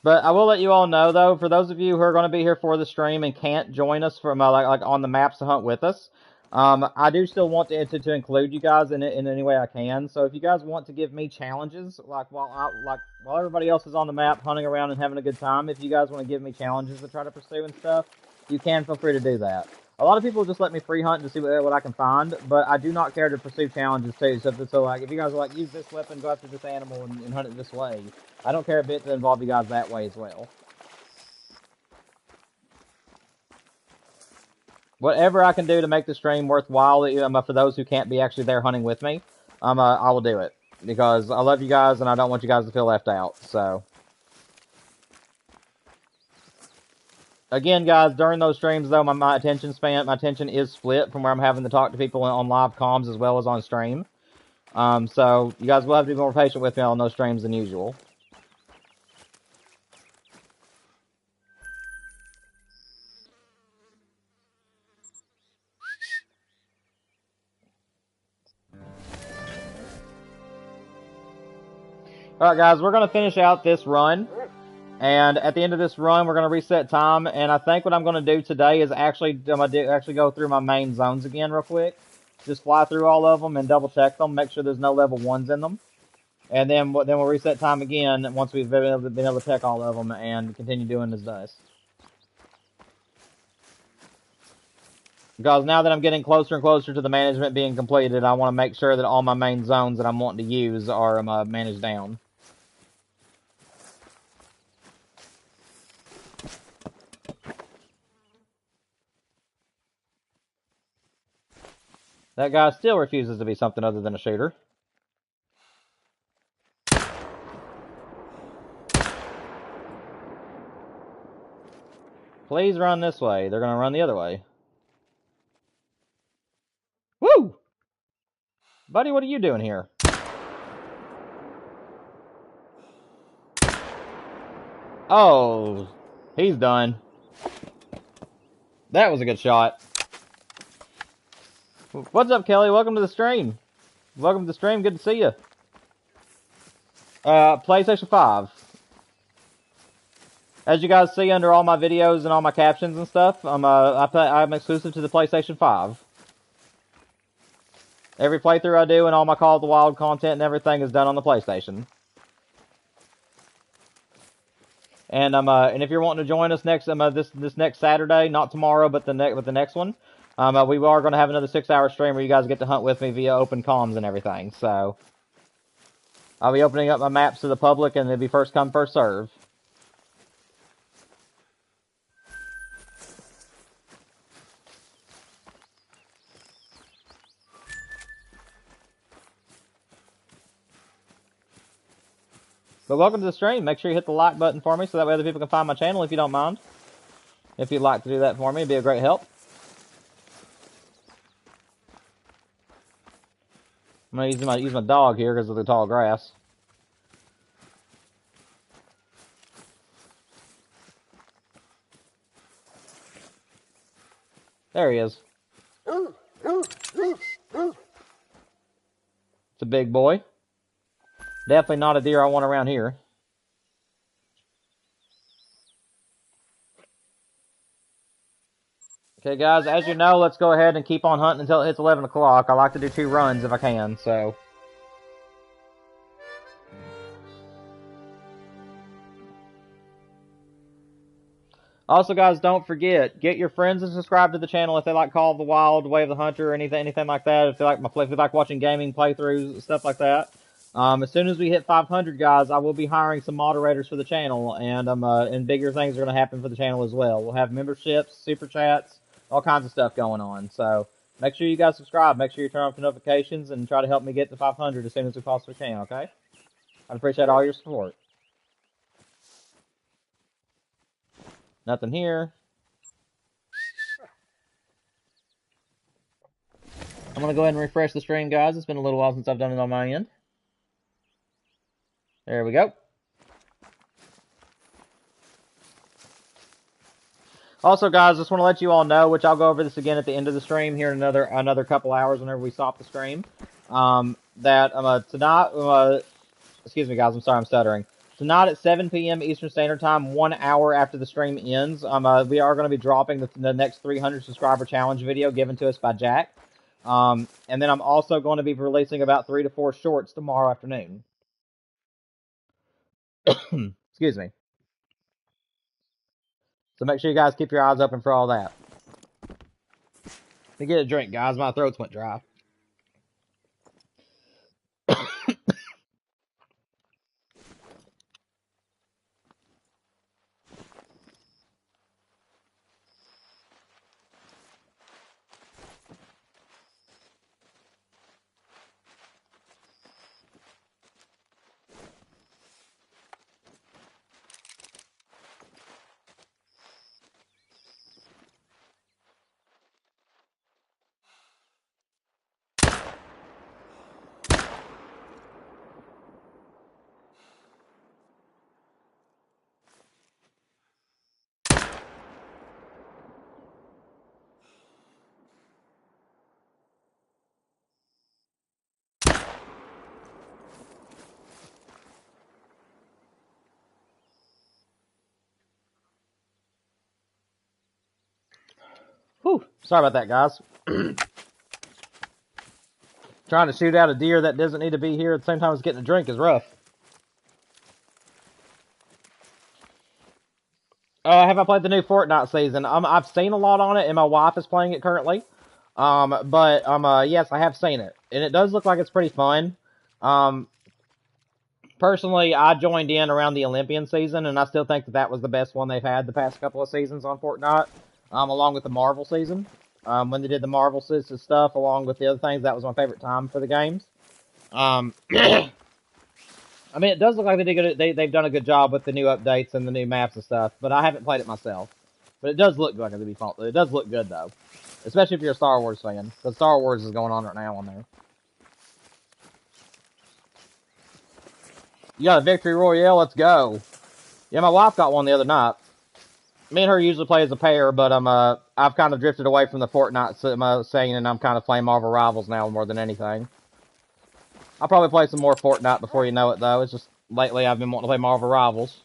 But I will let you all know, though, for those of you who are going to be here for the stream and can't join us from like on the maps to hunt with us, I do still want to include you guys in any way I can. So if you guys want to give me challenges, like while everybody else is on the map hunting around and having a good time, if you guys want to give me challenges to try to pursue and stuff, you can feel free to do that. A lot of people just let me free hunt to see what I can find, but I do not care to pursue challenges too. So like, if you guys are like, use this weapon, go after this animal, and hunt it this way, I don't care a bit to involve you guys that way as well. Whatever I can do to make the stream worthwhile for those who can't be actually there hunting with me, I will do it. Because I love you guys and I don't want you guys to feel left out, so. Again, guys, during those streams, though, my attention is split from where I'm having to talk to people on live comms as well as on stream. So you guys will have to be more patient with me on those streams than usual. Alright, guys, we're going to finish out this run. And at the end of this run, we're going to reset time. And I think what I'm going to do today is actually go through my main zones again real quick. Just fly through all of them and double check them. Make sure there's no level 1s in them. And then we'll reset time again once we've been able to check all of them and continue doing as does. Because now that I'm getting closer and closer to the management being completed, I want to make sure that all my main zones that I'm wanting to use are managed down. That guy still refuses to be something other than a shooter. Please run this way. They're going to run the other way. Woo! Buddy, what are you doing here? Oh, he's done. That was a good shot. What's up, Kelly? Welcome to the stream. Welcome to the stream. Good to see you. PlayStation 5. As you guys see under all my videos and all my captions and stuff, I'm exclusive to the PlayStation 5. Every playthrough I do and all my Call of the Wild content and everything is done on the PlayStation. And if you're wanting to join us next this next Saturday, not tomorrow, but the next one, we are going to have another 6-hour stream where you guys get to hunt with me via open comms and everything. So I'll be opening up my maps to the public, and it'll be first come, first serve. But welcome to the stream. Make sure you hit the like button for me so that way other people can find my channel if you don't mind. If you'd like to do that for me, it'd be a great help. I'm going to use my dog here because of the tall grass. There he is. It's a big boy. Definitely not a deer I want around here. Okay, guys, as you know, let's go ahead and keep on hunting until it hits 11 o'clock. I like to do 2 runs if I can, so... Also, guys, don't forget, get your friends and subscribe to the channel if they like Call of the Wild, Way of the Hunter, or anything like that. If they like watching gaming playthroughs, stuff like that. As soon as we hit 500, guys, I will be hiring some moderators for the channel, and bigger things are going to happen for the channel as well. We'll have memberships, super chats, all kinds of stuff going on. So make sure you guys subscribe. Make sure you turn on the notifications and try to help me get to 500 as soon as we possibly can. Okay? I'd appreciate all your support. Nothing here. I'm going to go ahead and refresh the stream, guys. It's been a little while since I've done it on my end. There we go. Also, guys, just want to let you all know, which I'll go over this again at the end of the stream here in another couple hours whenever we stop the stream, that tonight, excuse me, guys, I'm sorry, I'm stuttering. Tonight at 7 p.m. Eastern Standard Time, 1 hour after the stream ends, we are going to be dropping the next 300 subscriber challenge video given to us by Jack. And then I'm also going to be releasing about 3 to 4 shorts tomorrow afternoon. Excuse me. So make sure you guys keep your eyes open for all that. Let me get a drink, guys. My throat's went dry. Whew, sorry about that, guys. Trying to shoot out a deer that doesn't need to be here at the same time as getting a drink is rough. Have I played the new Fortnite season? I've seen a lot on it, and my wife is playing it currently. Yes, I have seen it, and it does look like it's pretty fun. Personally, I joined in around the Olympian season, and I still think that was the best one they've had the past couple of seasons on Fortnite. Along with the Marvel season. When they did the Marvel season stuff, along with the other things, that was my favorite time for the games. I mean, it does look like they've done a good job with the new updates and the new maps and stuff, but I haven't played it myself. But it does look like it'll be fun. It does look good, though. Especially if you're a Star Wars fan, because Star Wars is going on right now on there. You got a Victory Royale, let's go. Yeah, my wife got one the other night. Me and her usually play as a pair, but I've kind of drifted away from the Fortnite scene, and I'm kind of playing Marvel Rivals now more than anything. I'll probably play some more Fortnite before you know it, though. It's just lately I've been wanting to play Marvel Rivals.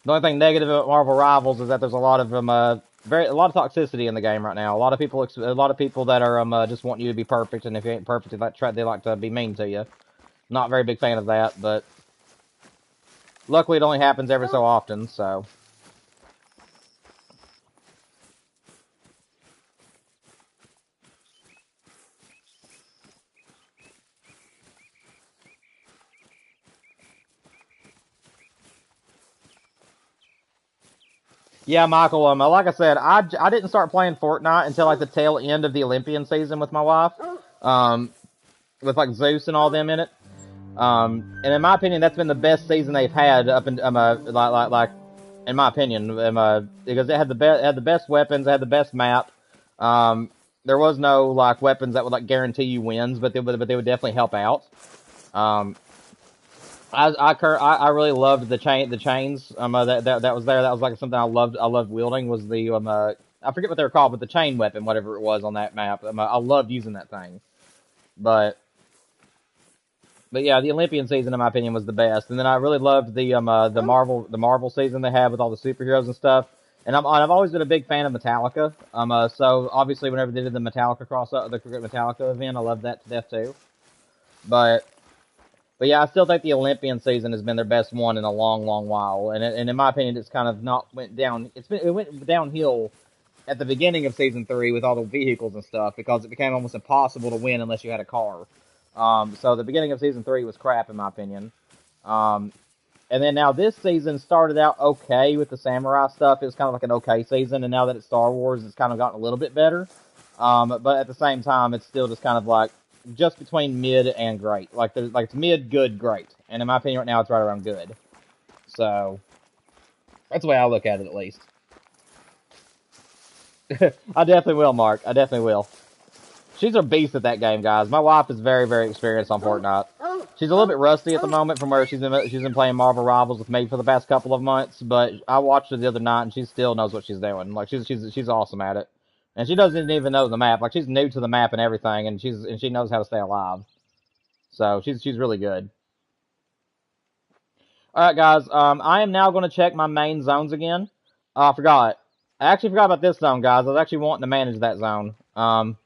The only thing negative about Marvel Rivals is that there's a lot of a lot of toxicity in the game right now. A lot of people that are just want you to be perfect, and if you ain't perfect, they like to be mean to you. Not a very big fan of that, but luckily it only happens every so often, so. Yeah, Michael, like I said, I didn't start playing Fortnite until, like, the tail end of the Olympian season with my wife. With, like, Zeus and all them in it. And in my opinion, that's been the best season they've had up in like in my opinion, because it had the best weapons, it had the best map. Um, there was no like weapons that would like guarantee you wins, but they would definitely help out. Um, I really loved the chains that was there. That was like something I loved wielding was the I forget what they were called, but the chain weapon, whatever it was on that map. I loved using that thing. But yeah, the Olympian season in my opinion was the best. And then I really loved the Marvel season they had with all the superheroes and stuff. And I've always been a big fan of Metallica. So obviously whenever they did the Metallica the Metallica event, I loved that to death too. But yeah, I still think the Olympian season has been their best one in a long, long while. And in my opinion, it's kind of not went down. It went downhill at the beginning of season 3 with all the vehicles and stuff because it became almost impossible to win unless you had a car. So the beginning of season 3 was crap in my opinion. Um, and then now this season started out okay with the samurai stuff. It was kind of like an okay season, and now that it's Star Wars, it's kind of gotten a little bit better. But at the same time, it's still just kind of like just between mid and great. Like it's mid, good, great. And in my opinion, right now, it's right around good. So that's the way I look at it, at least. I definitely will, Mark. I definitely will. She's a beast at that game, guys. My wife is very, very experienced on Fortnite. She's a little bit rusty at the moment from where she's been playing Marvel Rivals with me for the past couple of months, but I watched her the other night and she still knows what she's doing. Like she's awesome at it, and she doesn't even know the map. Like she's new to the map and everything, and she knows how to stay alive. So she's really good. All right, guys. I am now going to check my main zones again. I forgot. I actually forgot about this zone, guys. I was actually wanting to manage that zone. I'm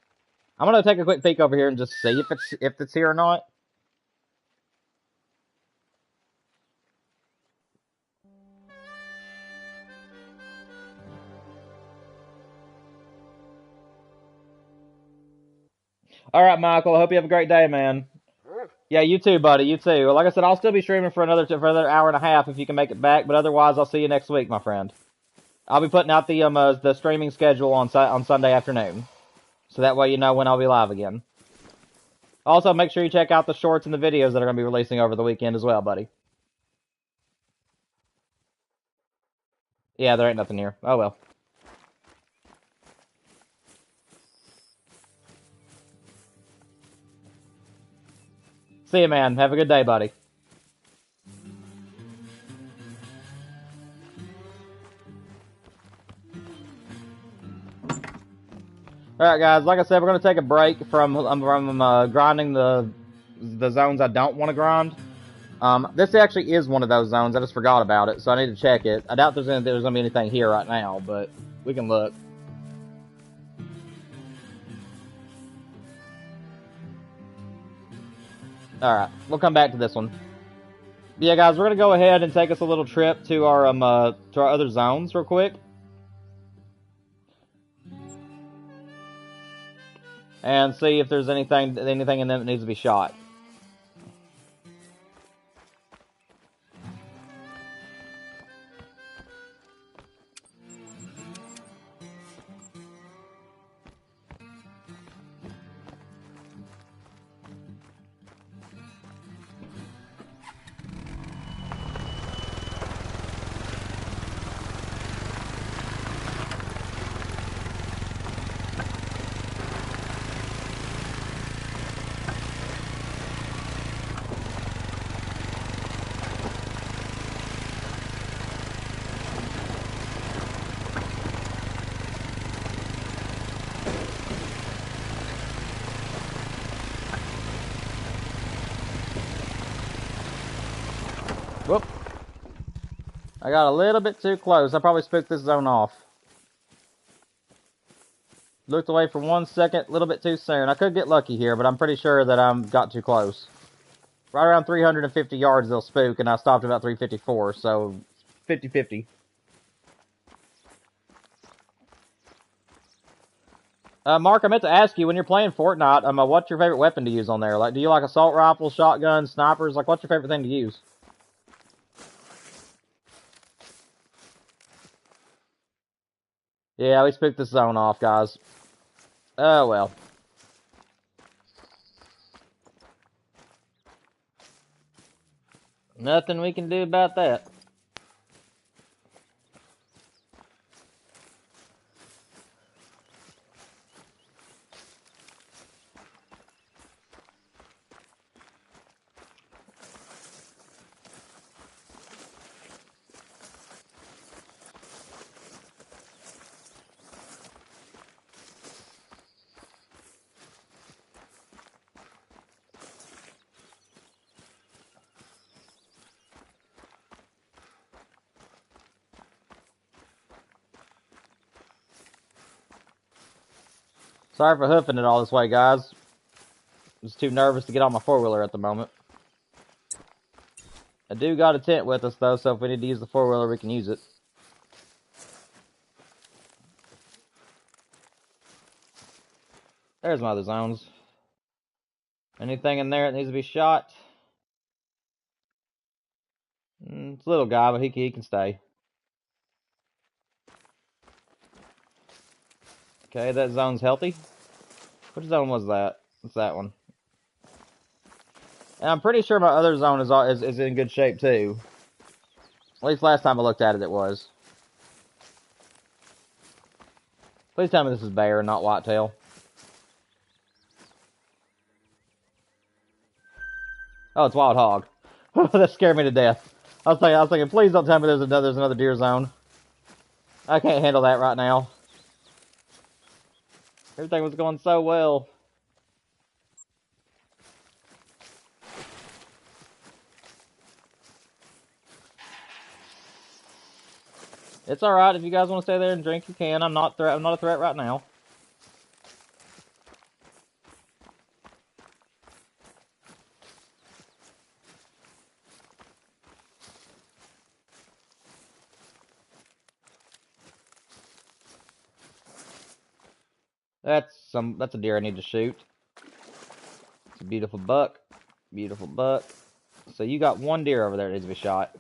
gonna take a quick peek over here and just see if it's here or not. All right, Michael. I hope you have a great day, man. Yeah, you too, buddy. You too. Like I said, I'll still be streaming for another hour and a half if you can make it back. But otherwise, I'll see you next week, my friend. I'll be putting out the streaming schedule on Sunday afternoon, so that way you know when I'll be live again. Also, make sure you check out the shorts and the videos that are going to be releasing over the weekend as well, buddy. Yeah, there ain't nothing here. Oh well. See you, man. Have a good day, buddy. All right, guys. Like I said, we're going to take a break from grinding the zones I don't want to grind. This actually is one of those zones. I just forgot about it, so I need to check it. I doubt there's gonna be anything here right now, but we can look. All right, we'll come back to this one. Yeah, guys, we're gonna go ahead and take us a little trip to our other zones real quick, and see if there's anything in them that needs to be shot. Whoop! I got a little bit too close. I probably spooked this zone off. Looked away for 1 second, a little bit too soon. I could get lucky here, but I'm pretty sure that I got too close. Right around 350 yards they'll spook, and I stopped about 354, so 50-50. Mark, I meant to ask you, when you're playing Fortnite, what's your favorite weapon to use on there? Like, do you like assault rifles, shotguns, snipers? Like, what's your favorite thing to use? Yeah, we spooked this zone off, guys. Oh, well. Nothing we can do about that. Sorry for hoofing it all this way, guys. I'm just too nervous to get on my four-wheeler at the moment. I do got a tent with us, though, so if we need to use the four-wheeler, we can use it. There's my other zones. Anything in there that needs to be shot? It's a little guy, but he can stay. Okay, that zone's healthy. Which zone was that? It's that one. And I'm pretty sure my other zone is in good shape, too. At least last time I looked at it, it was. Please tell me this is bear and not whitetail. Oh, it's wild hog. That scared me to death. I was thinking, please don't tell me there's another deer zone. I can't handle that right now. Everything was going so well. It's all right if you guys want to stay there and drink. You can. I'm not a threat right now. That's a deer I need to shoot. It's a beautiful buck. Beautiful buck. So you got one deer over there that needs to be shot.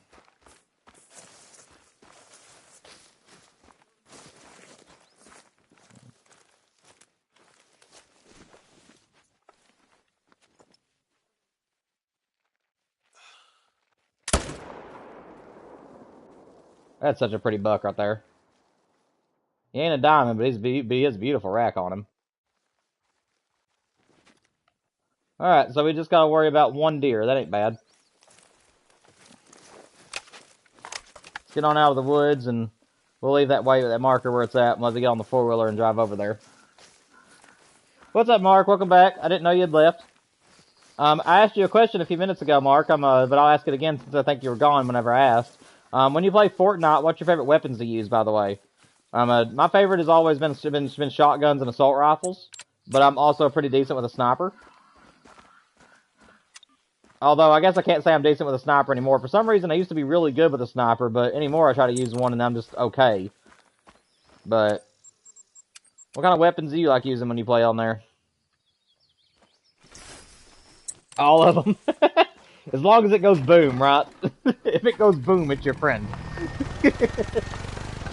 That's such a pretty buck right there. He ain't a diamond, but he has a beautiful rack on him. Alright, so we just gotta worry about one deer. That ain't bad. Let's get on out of the woods, and we'll leave that marker where it's at, and let us get on the four-wheeler and drive over there. What's up, Mark? Welcome back. I didn't know you'd left. I asked you a question a few minutes ago, Mark, but I'll ask it again since I think you were gone whenever I asked. When you play Fortnite, what's your favorite weapons to use, by the way? My favorite has always been shotguns and assault rifles, but I'm also pretty decent with a sniper. Although, I guess I can't say I'm decent with a sniper anymore. For some reason, I used to be really good with a sniper, but anymore I try to use one and I'm just okay. But, what kind of weapons do you like using when you play on there? All of them. As long as it goes boom, right? If it goes boom, it's your friend.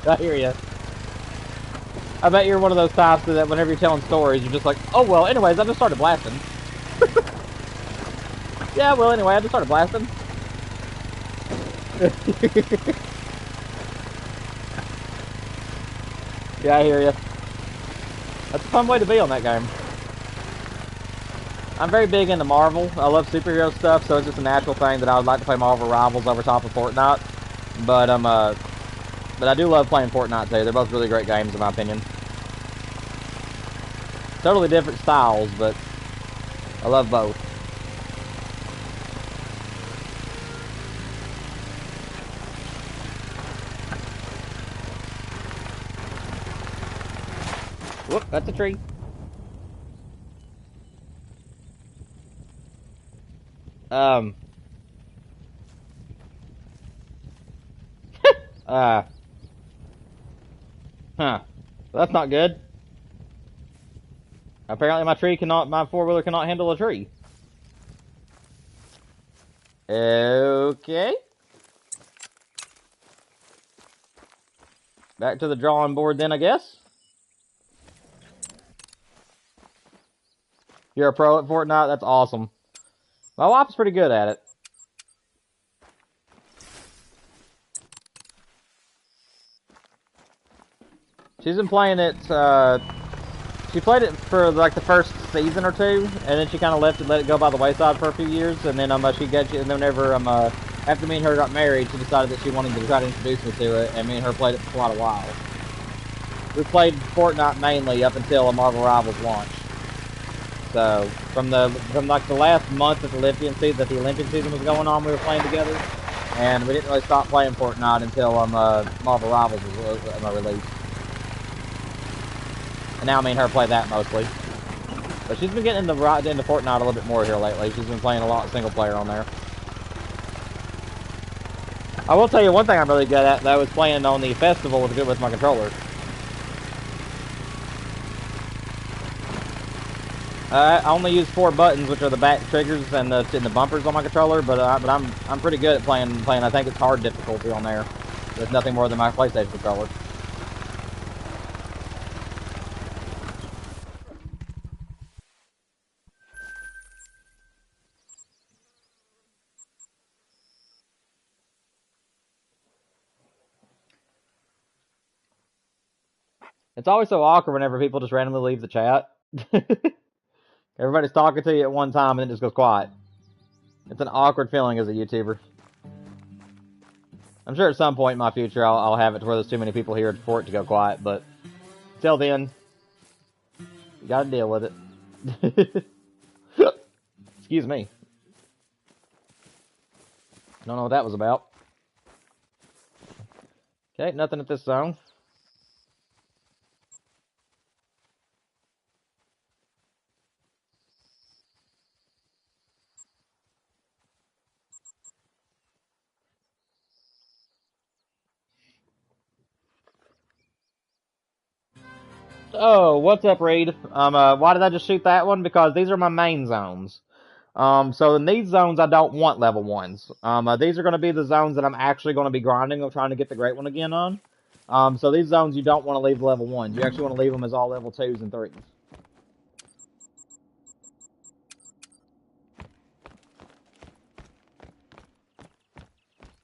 I hear you. I bet you're one of those types that whenever you're telling stories, you're just like, oh, well, anyways, I just started blasting. Yeah, well, anyway, I just started blasting. Yeah, I hear you. That's a fun way to be on that game. I'm very big into Marvel. I love superhero stuff, so it's just a natural thing that I would like to play Marvel Rivals over top of Fortnite. But I do love playing Fortnite too. They're both really great games in my opinion. Totally different styles, but I love both. Whoop, that's a tree. Huh. That's not good. Apparently my four-wheeler cannot handle a tree. Okay. Back to the drawing board then, I guess. You're a pro at Fortnite? That's awesome. My wife's pretty good at it. She's been playing it, she played it for like the first season or two, and then she kind of let it go by the wayside for a few years, and then and then whenever after me and her got married, she decided that she wanted to try to introduce me to it, and me and her played it for quite a while. We played Fortnite mainly up until Marvel Rivals launched. So from like the last month that the Olympian season was going on, we were playing together, and we didn't really stop playing Fortnite until Marvel Rivals was released. And now me and her play that mostly. But she's been getting into Fortnite a little bit more here lately. She's been playing a lot of single player on there. I will tell you one thing I'm really good at, though, is playing on the festival with my controller. I only use 4 buttons, which are the back triggers and the bumpers on my controller. But I'm pretty good at playing. I think it's hard difficulty on there. There's nothing more than my PlayStation controller. It's always so awkward whenever people just randomly leave the chat. Everybody's talking to you at one time and then it just goes quiet. It's an awkward feeling as a YouTuber. I'm sure at some point in my future I'll have it to where there's too many people here for it to go quiet, but until then, you gotta deal with it. Excuse me. Don't know what that was about. Okay, nothing at this zone. Oh, what's up, Reed? Why did I just shoot that one? Because these are my main zones. So in these zones, I don't want level 1s. These are going to be the zones that I'm actually going to be grinding or trying to get the great one again on. So these zones, you don't want to leave level 1s. You actually want to leave them as all level 2s and 3s.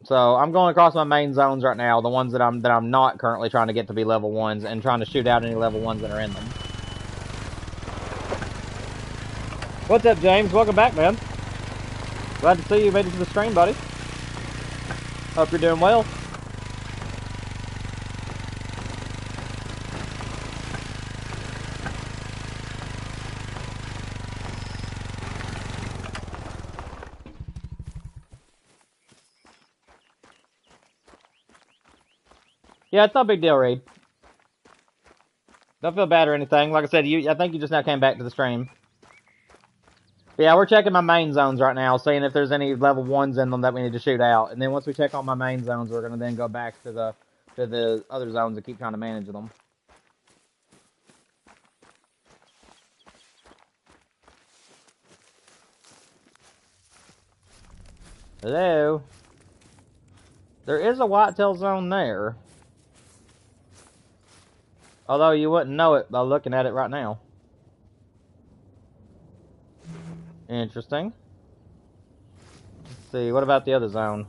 So I'm going across my main zones right now, the ones that I'm not currently trying to get to be level 1s, and trying to shoot out any level 1s that are in them. What's up, James? Welcome back, man. Glad to see you made it to the stream, buddy. Hope you're doing well. Yeah, it's not a big deal, Reed. Don't feel bad or anything. Like I said, I think you just now came back to the stream. But yeah, we're checking my main zones right now, seeing if there's any level 1s in them that we need to shoot out. And then once we check on my main zones, we're going to then go back to the other zones and keep trying to manage them. Hello? There is a whitetail zone there. Although you wouldn't know it by looking at it right now. Interesting. Let's see, what about the other zone?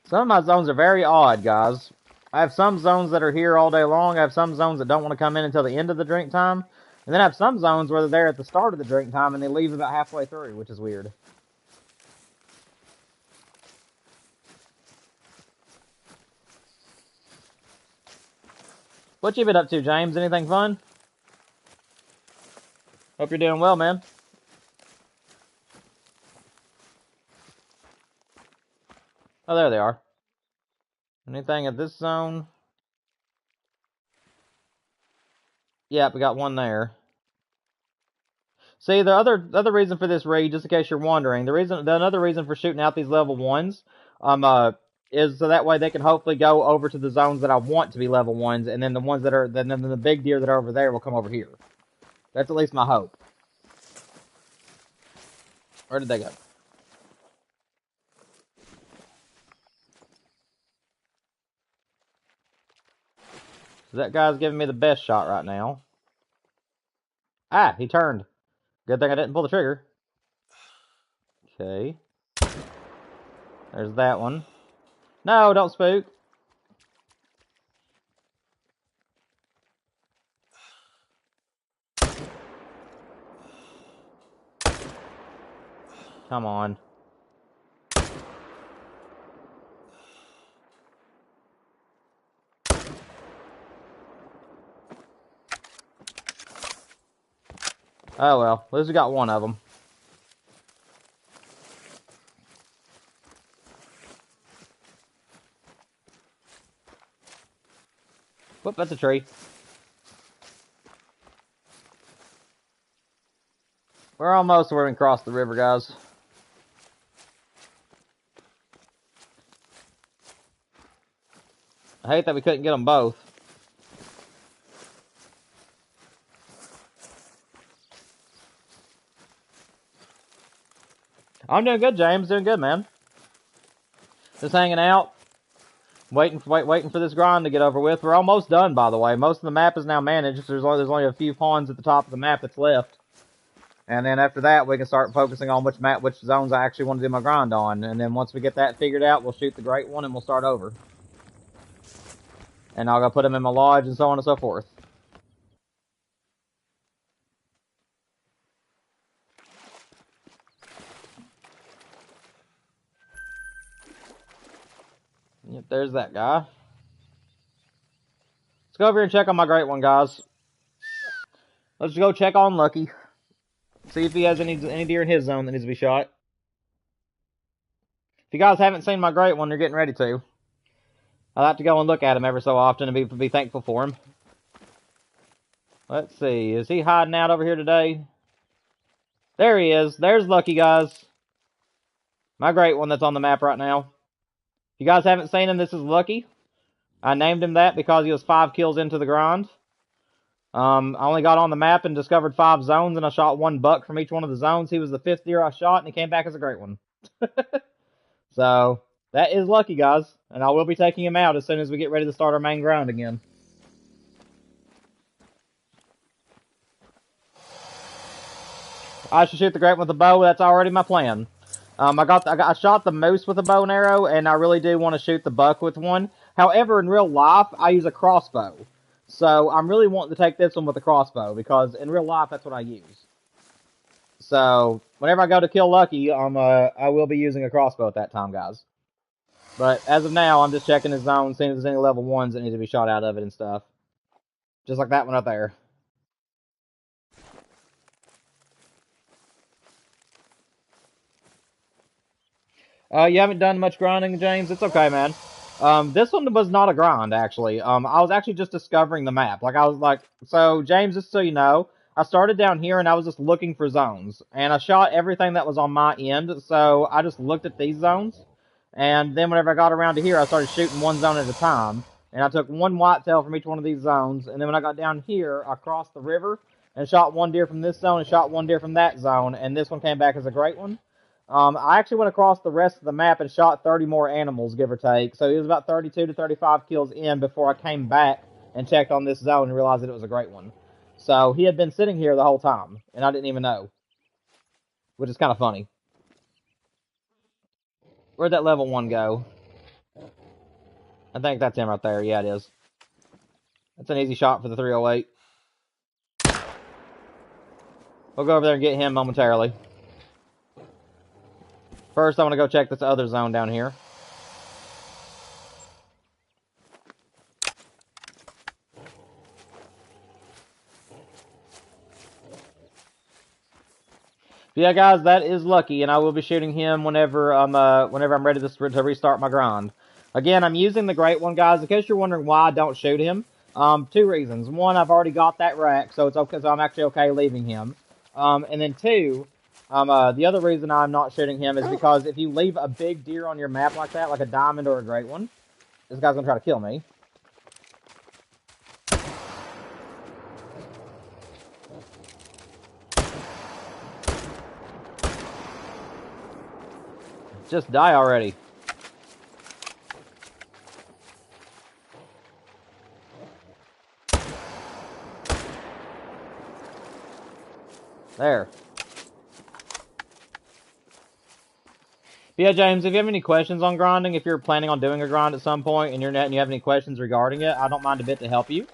Some of my zones are very odd, guys. I have some zones that are here all day long. I have some zones that don't want to come in until the end of the drink time. And then I have some zones where they're there at the start of the drink time and they leave about halfway through, which is weird. What you been up to, James? Anything fun? Hope you're doing well, man. Oh, there they are. Anything at this zone? Yep, we got one there. See, the other reason for this raid, just in case you're wondering, another reason for shooting out these level 1s, is so that way they can hopefully go over to the zones that I want to be level 1s, and then the ones that are, then the big deer that are over there will come over here. That's at least my hope. Where did they go? So that guy's giving me the best shot right now. Ah, he turned. Good thing I didn't pull the trigger. Okay. There's that one. No, don't spook. Come on. Oh well, at least we got one of them. Whoop, that's a tree. We're almost where we can cross the river, guys. I hate that we couldn't get them both. I'm doing good, James. Doing good, man. Just hanging out. Waiting for this grind to get over with. We're almost done, by the way. Most of the map is now managed. There's only a few pawns at the top of the map that's left. And then after that, we can start focusing on which zones I actually want to do my grind on. And then once we get that figured out, we'll shoot the great one and we'll start over. And I'll go put them in my lodge and so on and so forth. Yep, there's that guy. Let's go over here and check on my great one, guys. Let's go check on Lucky. See if he has any deer in his zone that needs to be shot. If you guys haven't seen my great one, you're getting ready to. I like to go and look at him every so often and be thankful for him. Let's see. Is he hiding out over here today? There he is. There's Lucky, guys. My great one that's on the map right now. If you guys haven't seen him, this is Lucky. I named him that because he was 5 kills into the grind. I only got on the map and discovered 5 zones, and I shot 1 buck from each one of the zones. He was the 5th deer I shot, and he came back as a great one. So, that is Lucky, guys. And I will be taking him out as soon as we get ready to start our main grind again. I should shoot the great one with a bow. That's already my plan. I shot the moose with a bow and arrow, and I really do want to shoot the buck with one. However, in real life, I use a crossbow. So, I'm really wanting to take this one with a crossbow, because in real life, that's what I use. So, whenever I go to kill Lucky, I will be using a crossbow at that time, guys. But, as of now, I'm just checking his zone, seeing if there's any level 1s that need to be shot out of it and stuff. Just like that one up there. You haven't done much grinding, James? It's okay, man. This one was not a grind, actually. I was actually just discovering the map. So, James, just so you know, I started down here and I was just looking for zones. And I shot everything that was on my end, so I just looked at these zones. And then whenever I got around to here, I started shooting one zone at a time. And I took 1 whitetail from each one of these zones. And then when I got down here, I crossed the river and shot 1 deer from this zone and shot 1 deer from that zone. And this one came back as a great one. I actually went across the rest of the map and shot 30 more animals, give or take. So it was about 32 to 35 kills in before I came back and checked on this zone and realized that it was a great one. So he had been sitting here the whole time, and I didn't even know. Which is kind of funny. Where'd that level 1 go? I think that's him right there. Yeah, it is. That's an easy shot for the 308. We'll go over there and get him momentarily. First, I want to go check this other zone down here. Yeah, guys, that is Lucky, and I will be shooting him whenever I'm ready to restart my grind. Again, I'm using the great one, guys. In case you're wondering why I don't shoot him, 2 reasons. 1, I've already got that rack, so it's okay. So I'm actually okay leaving him. And then 2. The other reason I'm not shooting him is because if you leave a big deer on your map like that, like a diamond or a great one, this guy's gonna try to kill me. Just die already. There. But yeah, James, if you have any questions on grinding, if you're planning on doing a grind at some point and you have any questions regarding it, I don't mind a bit to help you.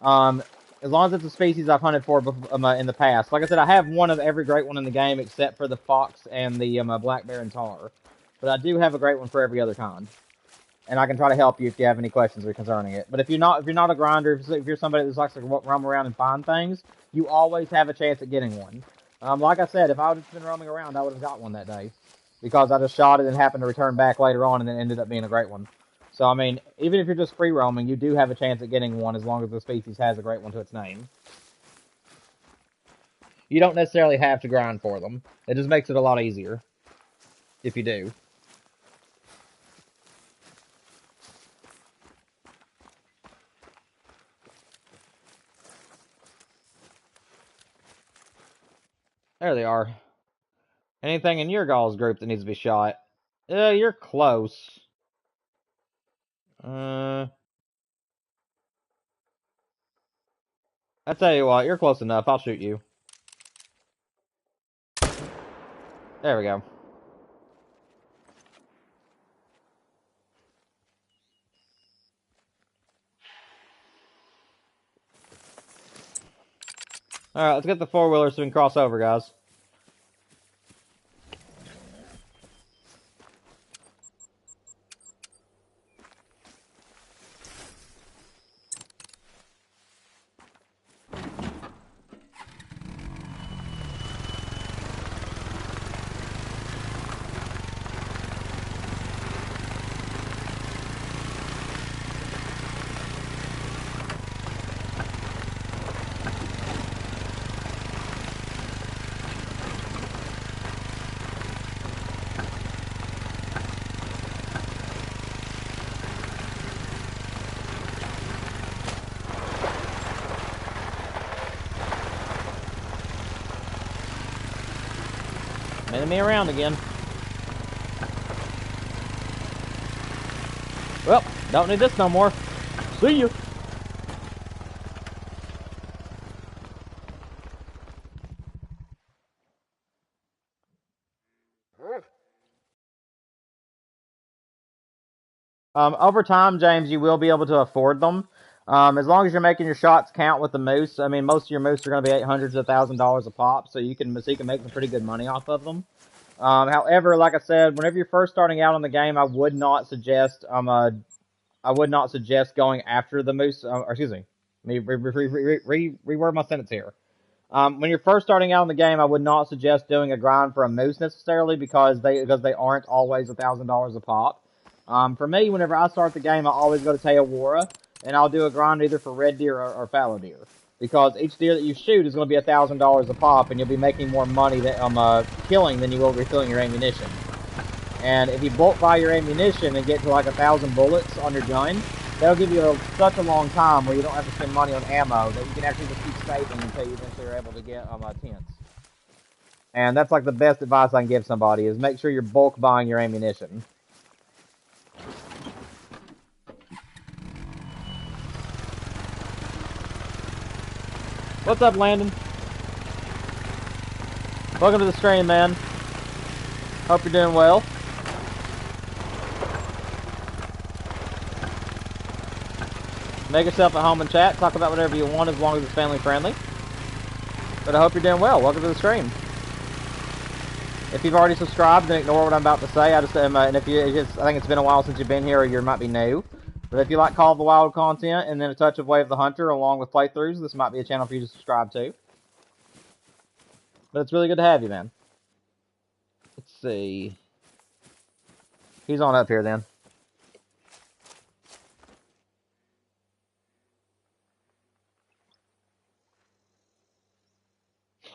As long as it's a species I've hunted for in the past. Like I said, I have one of every great one in the game except for the fox and the black bear and tar. But I do have a great one for every other kind. And I can try to help you if you have any questions concerning it. But if you're not a grinder, if you're somebody that likes to roam around and find things, you always have a chance at getting one. Like I said, if I would have been roaming around, I would have got one that day. Because I just shot it and happened to return back later on and then ended up being a great one. So, I mean, even if you're just free roaming, you do have a chance at getting one as long as the species has a great one to its name. You don't necessarily have to grind for them. It just makes it a lot easier. If you do. There they are. Anything in your gall's group that needs to be shot? You're close. I tell you what, you're close enough. I'll shoot you. There we go. Alright, let's get the four-wheeler so we can cross over, guys. Enemy around again. Well, don't need this no more. See you. Over time, James, you will be able to afford them. As long as you're making your shots count with the moose. I mean, most of your moose are going to be $800 to $1,000 a pop, so you can make some pretty good money off of them. However, like I said, whenever you're first starting out on the game, I would not suggest going after the moose. Excuse me. Let me reword my sentence here. When you're first starting out in the game, I would not suggest doing a grind for a moose necessarily because they aren't always $1,000 a pop. For me, whenever I start the game, I always go to Teowara, and I'll do a grind either for red deer or fallow deer. Because each deer that you shoot is going to be $1,000 a pop, and you'll be making more money killing than you will refilling your ammunition. And if you bulk buy your ammunition and get to like 1,000 bullets on your gun, that'll give you such a long time where you don't have to spend money on ammo that you can actually just keep saving until you eventually are able to get tents. And that's like the best advice I can give somebody is make sure you're bulk buying your ammunition. What's up, Landon? Welcome to the stream, man. Hope you're doing well. Make yourself at home and chat. Talk about whatever you want as long as it's family friendly. But I hope you're doing well. Welcome to the stream. If you've already subscribed, then ignore what I'm about to say. I think it's been a while since you've been here, or you might be new. But if you like Call of the Wild content and then a touch of Way of the Hunter along with playthroughs, this might be a channel for you to subscribe to. But it's really good to have you, man. Let's see. He's on up here then.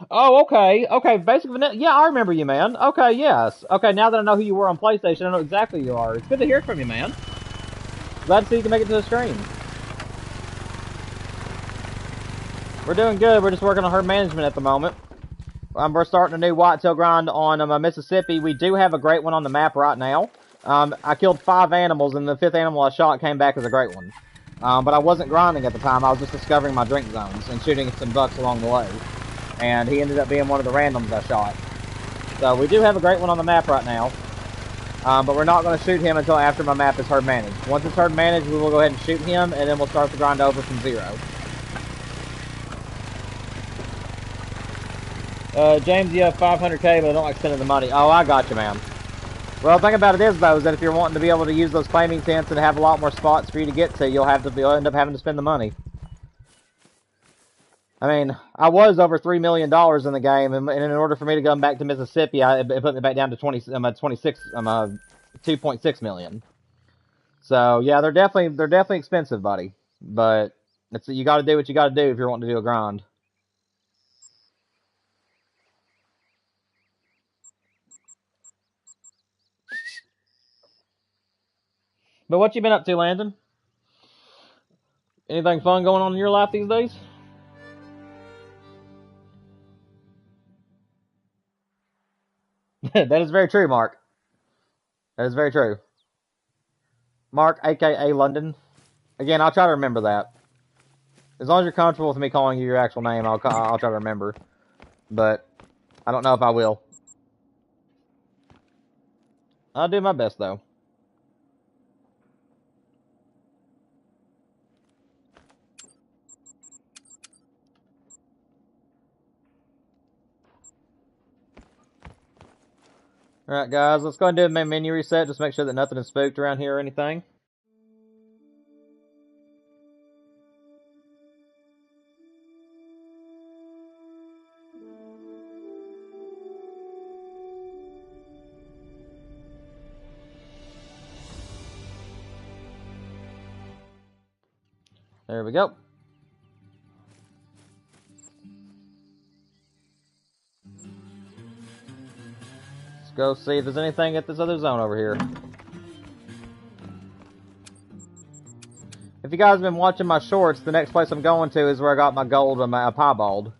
Oh, okay. Okay, basically, yeah, I remember you, man. Okay, yes. Okay, now that I know who you were on PlayStation, I know exactly who you are. It's good to hear from you, man. Glad to see you can make it to the stream. We're doing good. We're just working on herd management at the moment. We're starting a new whitetail grind on Mississippi. We do have a great one on the map right now. I killed 5 animals, and the 5th animal I shot came back as a great one. But I wasn't grinding at the time. I was just discovering my drink zones and shooting some bucks along the way. And he ended up being one of the randoms I shot. So we do have a great one on the map right now. But we're not going to shoot him until after my map is herd managed. Once it's herd managed, we will go ahead and shoot him, and then we'll start the grind over from 0. James, you have 500k, but I don't like spending the money. Oh, I got you, man. Well, the thing about it is, though, is that if you're wanting to be able to use those claiming tents and have a lot more spots for you to get to, you'll end up having to spend the money. I mean, I was over $3 million in the game, and in order for me to come back to Mississippi, it put me back down to 2.6 million. So yeah, they're definitely expensive, buddy. But you got to do what you got to do if you're wanting to do a grind. But what you been up to, Landon? Anything fun going on in your life these days? That is very true, Mark. That is very true. Mark, aka London. Again, I'll try to remember that. As long as you're comfortable with me calling you your actual name, I'll try to remember. But I don't know if I will. I'll do my best, though. Alright, guys, let's go ahead and do a menu reset. Just make sure that nothing is spooked around here or anything. There we go. Let's go see if there's anything at this other zone over here. If you guys have been watching my shorts, the next place I'm going to is where I got my gold and my piebald.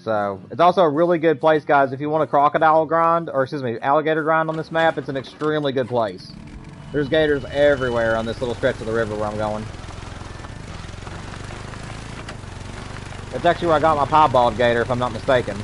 So, it's also a really good place, guys. If you want a crocodile grind, or excuse me, alligator grind on this map, it's an extremely good place. There's gators everywhere on this little stretch of the river where I'm going. It's actually where I got my piebald gator, if I'm not mistaken.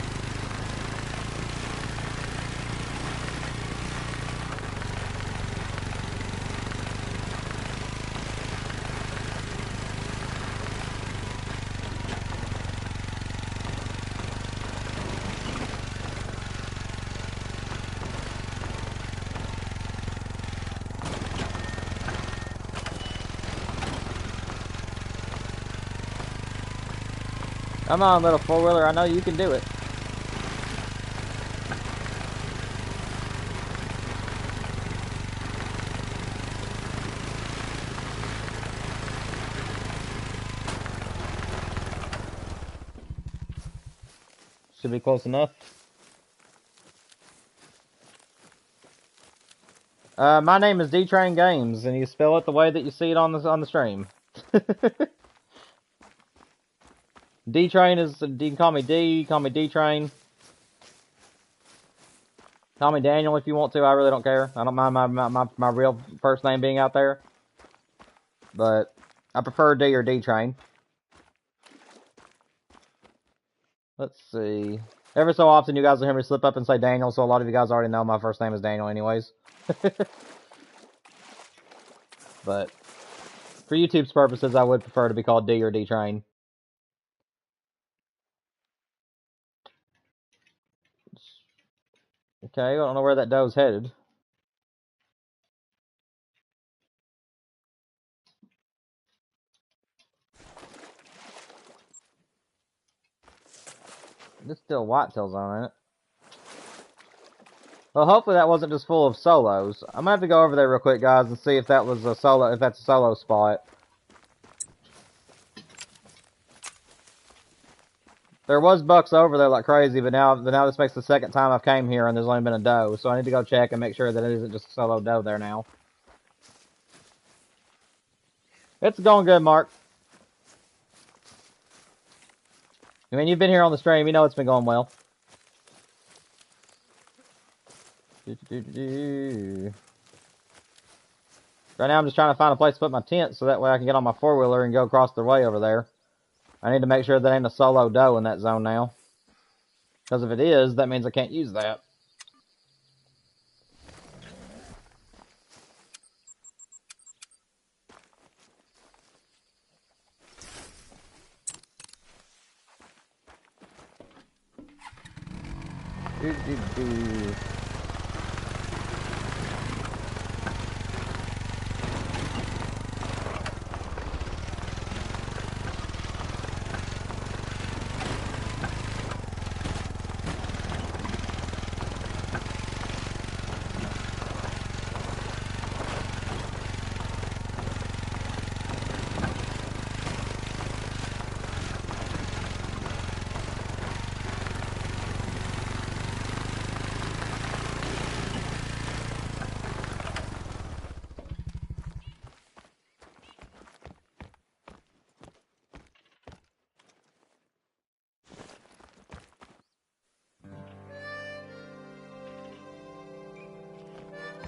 Come on, little four-wheeler, I know you can do it. Should be close enough. My name is D-Train Games, and you spell it the way that you see it on the stream. D-Train is, you can call me D, call me D-Train. Call me Daniel if you want to, I really don't care. I don't mind my real first name being out there. But I prefer D or D-Train. Let's see. Every so often you guys will hear me slip up and say Daniel, so a lot of you guys already know my first name is Daniel anyways. But for YouTube's purposes, I would prefer to be called D or D-Train. Okay, I don't know where that doe's headed. There's still whitetails on it. Well, hopefully that wasn't just full of solos. I'm gonna have to go over there real quick, guys, and see if that was a solo, if that's a solo spot. There was bucks over there like crazy, but now this makes the second time I've came here and there's only been a doe, so I need to go check and make sure that it isn't just a solo doe there now. It's going good, Mark. I mean, you've been here on the stream, you know it's been going well. Right now I'm just trying to find a place to put my tent so that way I can get on my four-wheeler and go across the way over there. I need to make sure that ain't a solo doe in that zone now. Because if it is, that means I can't use that. Do.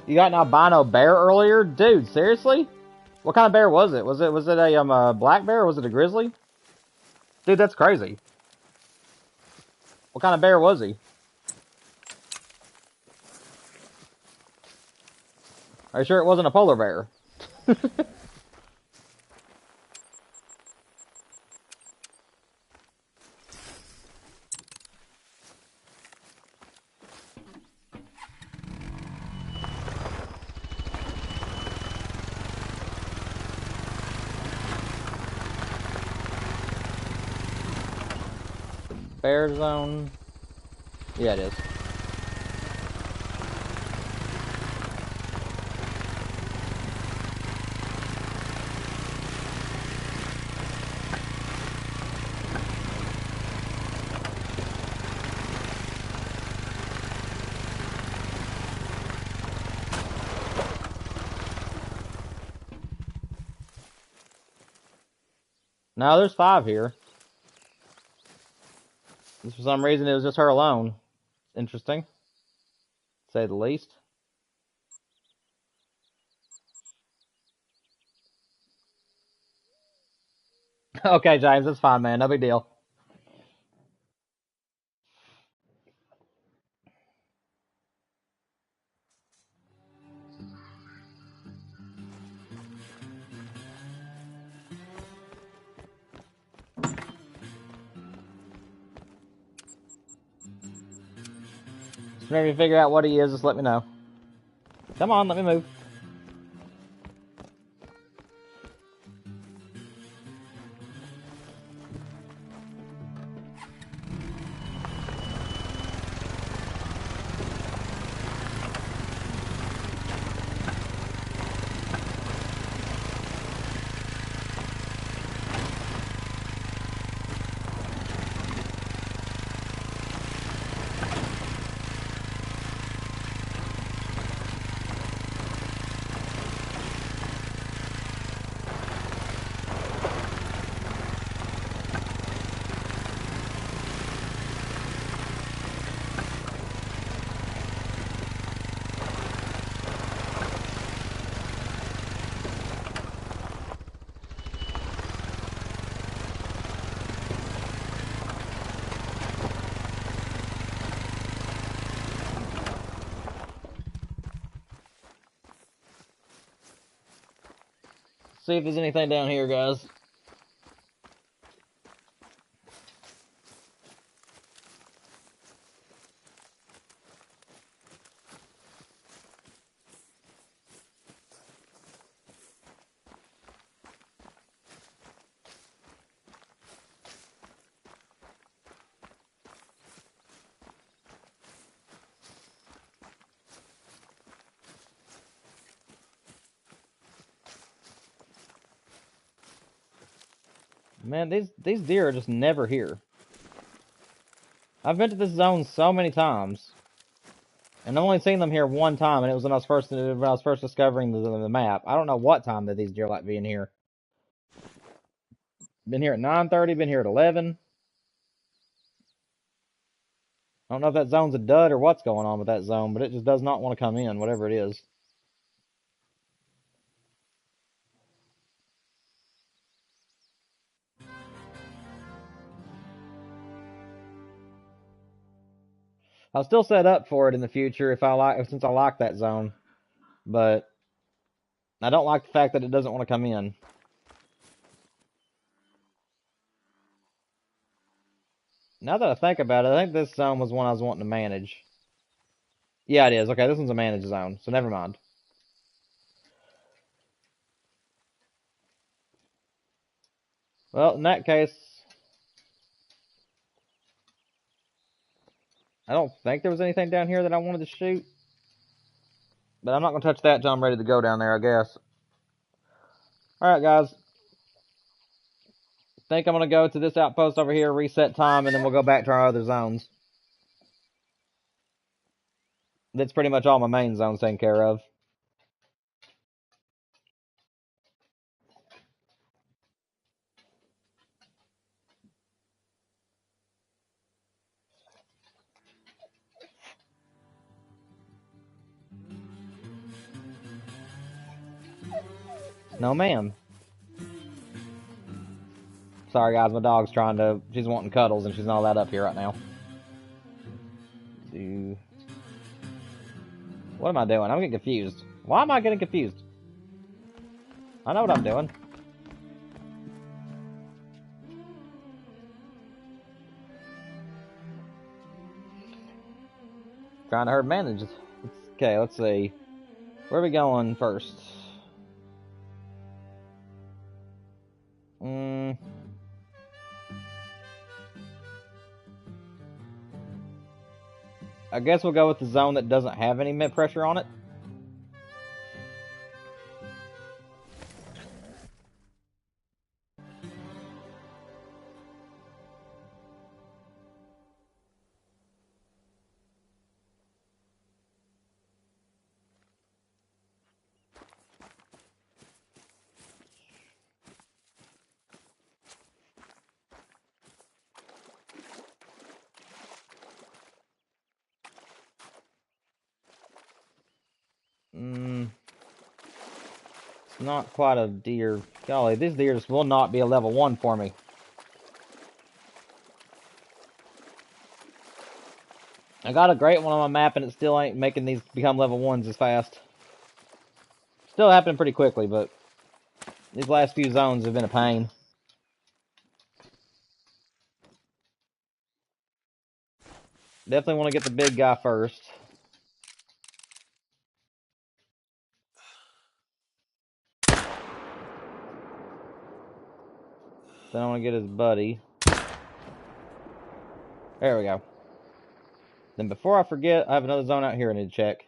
You got an albino bear earlier? Dude, seriously? What kind of bear was it? Was it a black bear or was it a grizzly? Dude, that's crazy. What kind of bear was he? Are you sure it wasn't a polar bear? Bear zone. Yeah, it is. No, there's 5 here. For some reason, it was just her alone. Interesting, to say the least. Okay, James, that's fine, man. No big deal. Whenever you figure out what he is, just let me know. Come on, let me move. See if there's anything down here, guys. Man, these deer are just never here. I've been to this zone so many times, and I've only seen them here one time, and it was when I was first discovering the map. I don't know what time that these deer like being here. Been here at 9:30. Been here at 11. I don't know if that zone's a dud or what's going on with that zone, but it just does not want to come in, whatever it is. I'll still set up for it in the future since I like that zone, but I don't like the fact that it doesn't want to come in. Now that I think about it, I think this zone was one I was wanting to manage. Yeah, it is. Okay, this one's a managed zone, so never mind. Well, in that case, I don't think there was anything down here that I wanted to shoot. But I'm not going to touch that until I'm ready to go down there, I guess. Alright, guys. I think I'm going to go to this outpost over here, reset time, and then we'll go back to our other zones. That's pretty much all my main zones taken care of. No, ma'am. Sorry, guys, my dog's she's wanting cuddles, and she's not allowed up here right now. What am I doing? I'm getting confused. Why am I getting confused? I know what I'm doing. Trying to herd manage. Okay, let's see. Where are we going first? I guess we'll go with the zone that doesn't have any mid pressure on it. It's not quite a deer. Golly, these deers will not be a level 1 for me. I got a great one on my map, and it still ain't making these become level 1s as fast. Still happening pretty quickly, but these last few zones have been a pain. Definitely want to get the big guy first. Then I want to get his buddy. There we go. Then before I forget, I have another zone out here I need to check.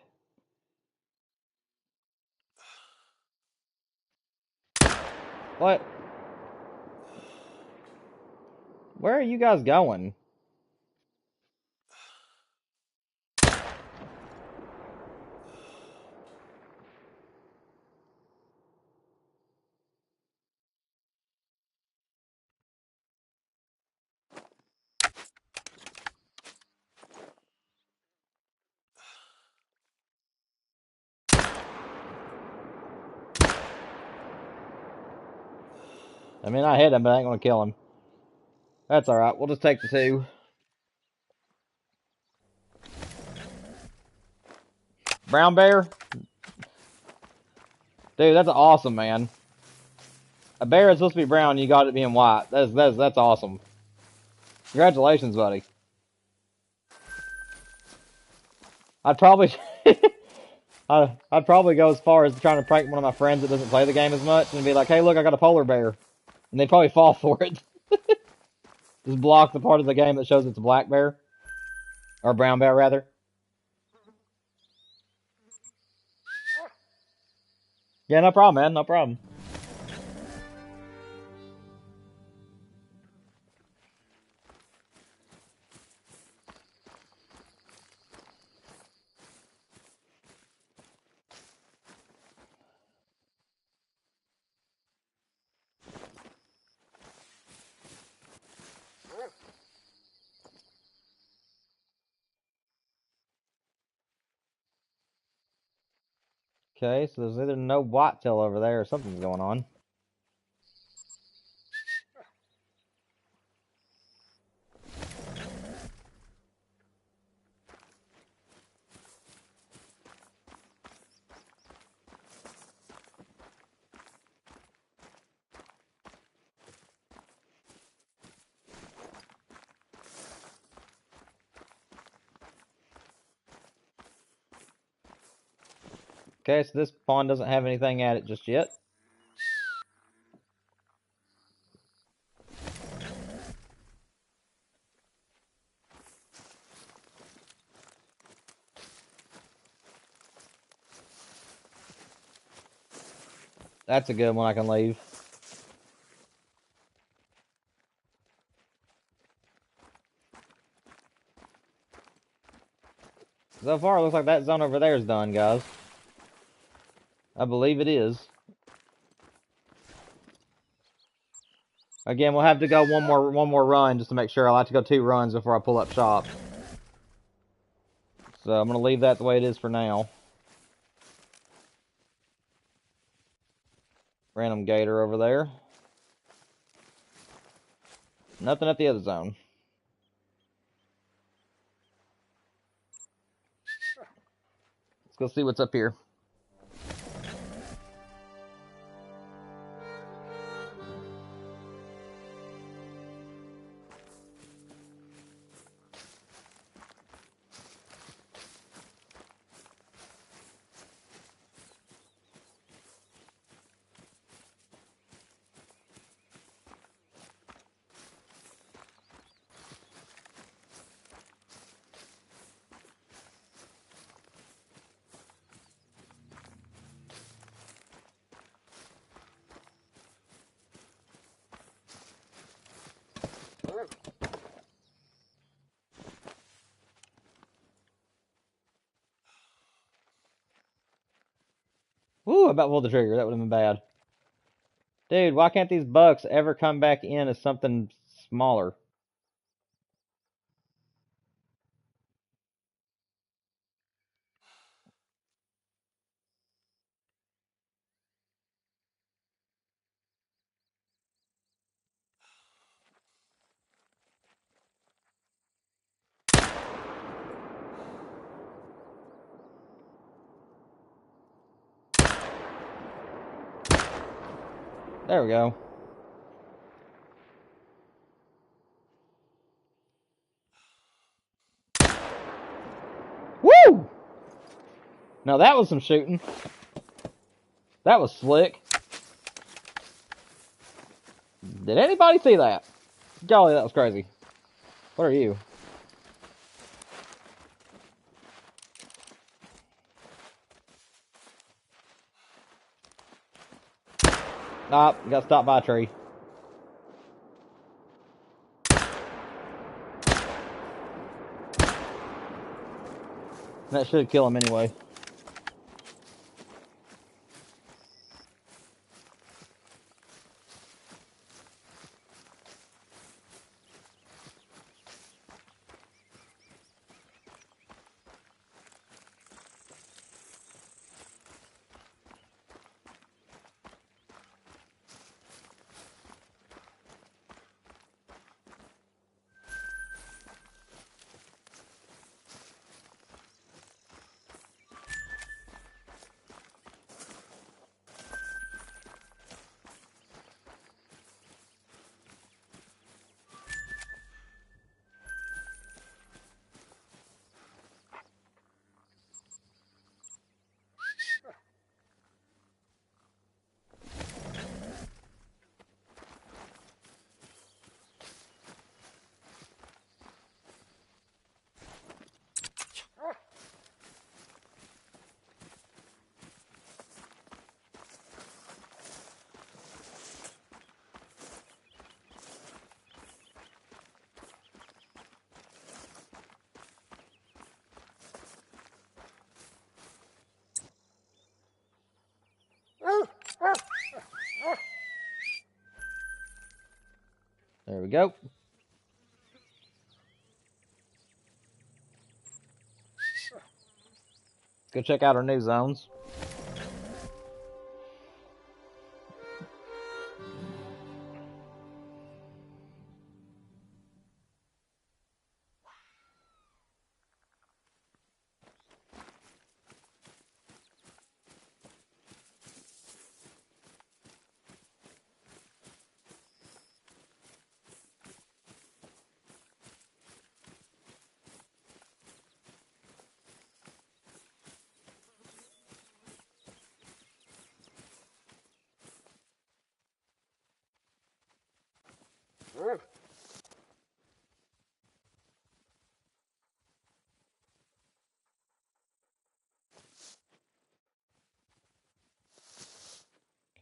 What? Where are you guys going? I mean, I hit him, but I ain't gonna kill him. That's alright, we'll just take the 2. Brown bear? Dude, that's awesome, man. A bear is supposed to be brown, you got it being white. That's awesome. Congratulations, buddy. I'd probably... I'd probably go as far as trying to prank one of my friends that doesn't play the game as much and be like, hey, look, I got a polar bear. And they'd probably fall for it. Just block the part of the game that shows it's a black bear. Or a brown bear, rather. Yeah, no problem, man. No problem. Okay, so there's either no whitetail over there or something's going on. Okay, so this pawn doesn't have anything at it just yet. That's a good one I can leave. So far, it looks like that zone over there is done, guys. I believe it is. Again, we'll have to go one more run just to make sure. I like to go 2 runs before I pull up shop. So I'm gonna leave that the way it is for now. Random gator over there. Nothing at the other zone. Let's go see what's up here. Woo, I about pulled the trigger. That would have been bad. Dude, why can't these bucks ever come back in as something smaller? There we go. Woo! Now that was some shooting. That was slick. Did anybody see that? Golly, that was crazy. What are you? Nope, got stopped by a tree. That should kill him anyway. There we go. Let's go check out our new zones.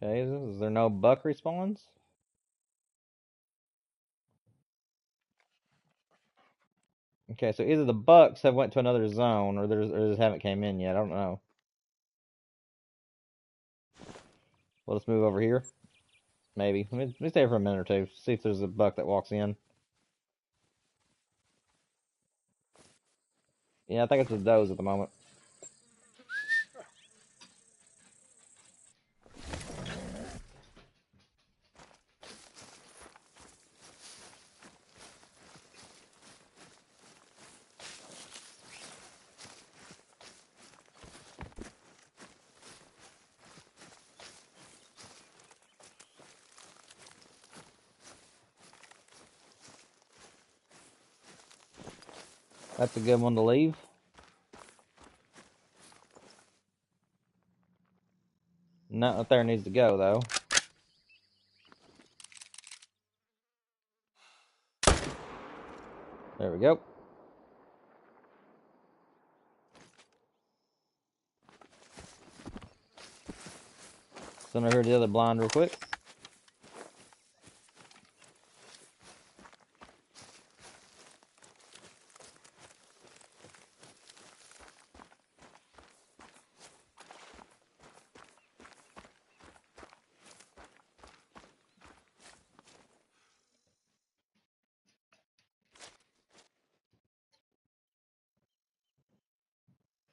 Okay, is there no buck respawns? Okay, so either the bucks have went to another zone, or they just haven't came in yet. I don't know. Well, let's move over here. Maybe. Let me stay for a minute or two. See if there's a buck that walks in. Yeah, I think it's a does at the moment. That's a good one to leave. Not up there needs to go, though. There we go. Send over here to the other blind real quick.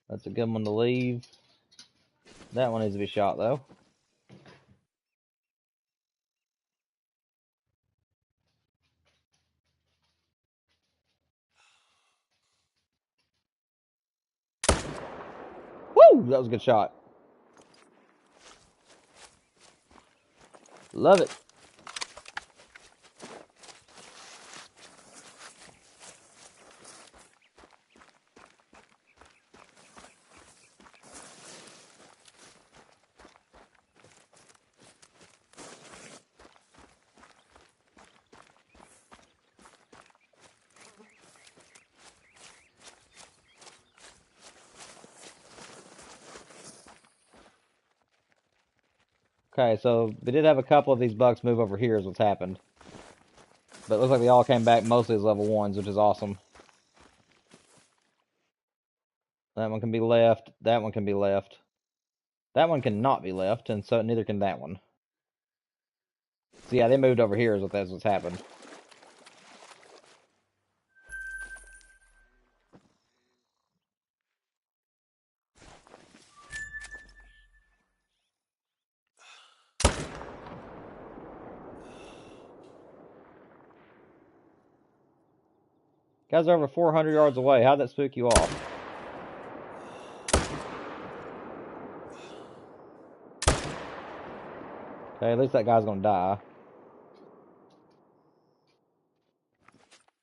That's a good one to leave. That one needs to be shot, though. Woo! That was a good shot. Love it. Okay, so they did have a couple of these bucks move over here is what's happened. But it looks like they all came back mostly as level 1s, which is awesome. That one can be left. That one can be left. That one cannot be left, and so neither can that one. So yeah, they moved over here is what's happened. Guys are over 400 yards away. How'd that spook you off? Okay, at least that guy's gonna die.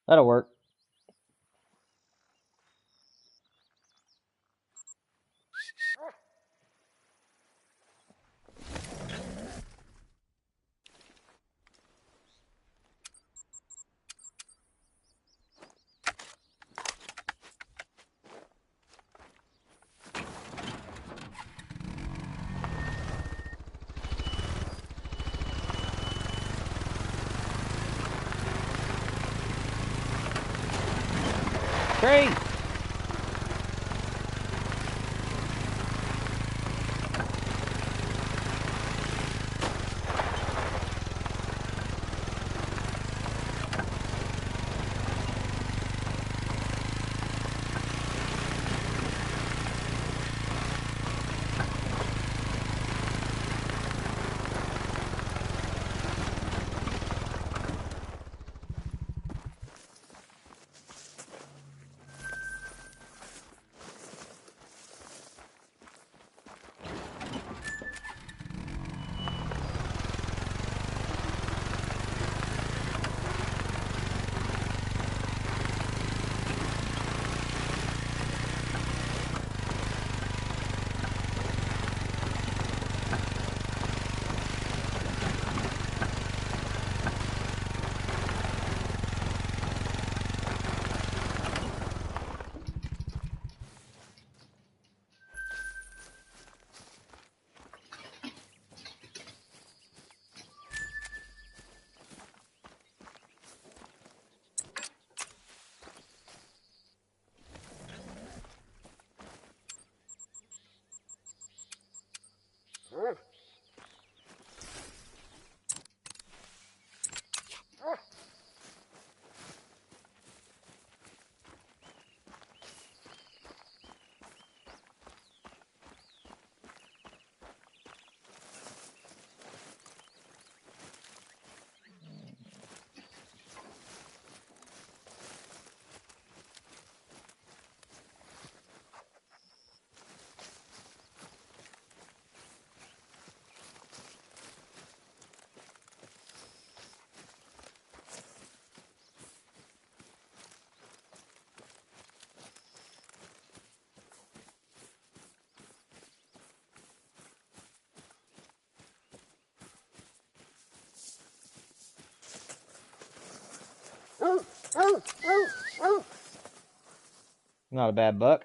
That'll work. Great! Not a bad buck.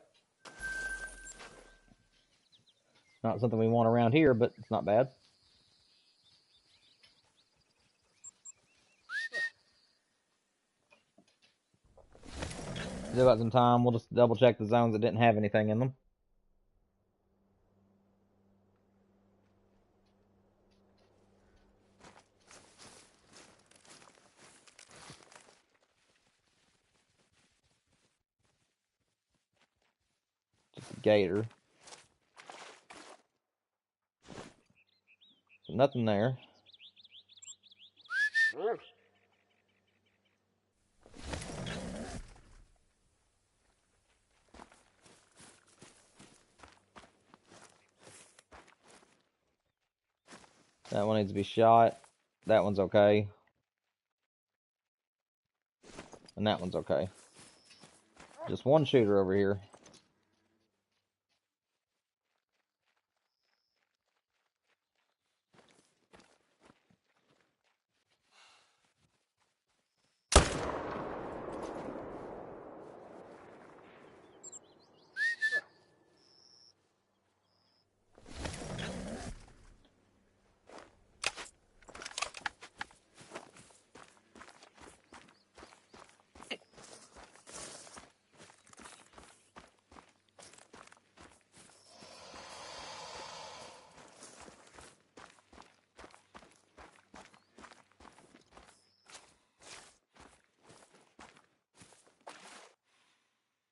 Not something we want around here, but it's not bad. Still got some time. We'll just double check the zones that didn't have anything in them. Just a gator. So nothing there. That one needs to be shot. That one's okay. And that one's okay. Just one shooter over here.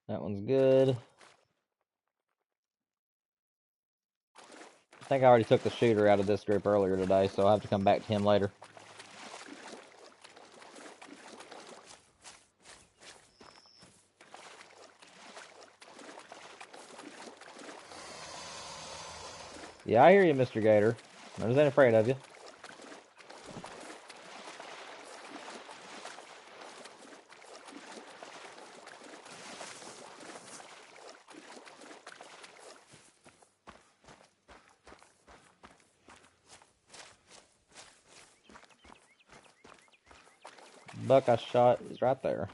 That one's good. I think I already took the shooter out of this group earlier today, so I'll have to come back to him later. Yeah, I hear you, Mr. Gator. I wasn't afraid of you. Buck I shot is right there.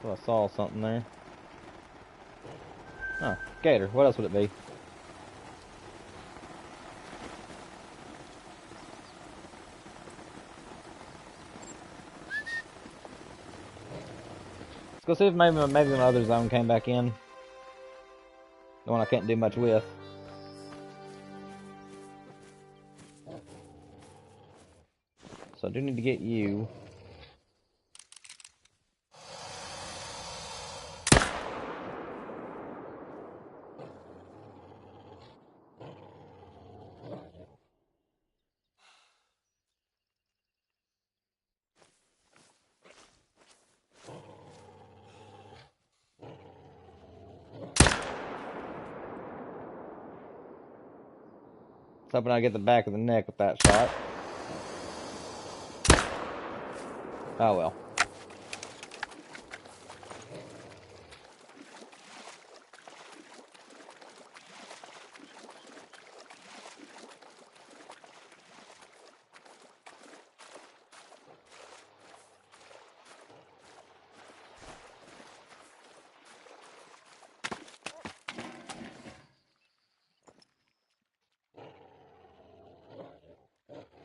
Oh, I saw something there. Oh, gator. What else would it be? Let's go see if maybe my other zone came back in. The one I can't do much with. So I do need to get you. Hoping I get the back of the neck with that shot. Oh well.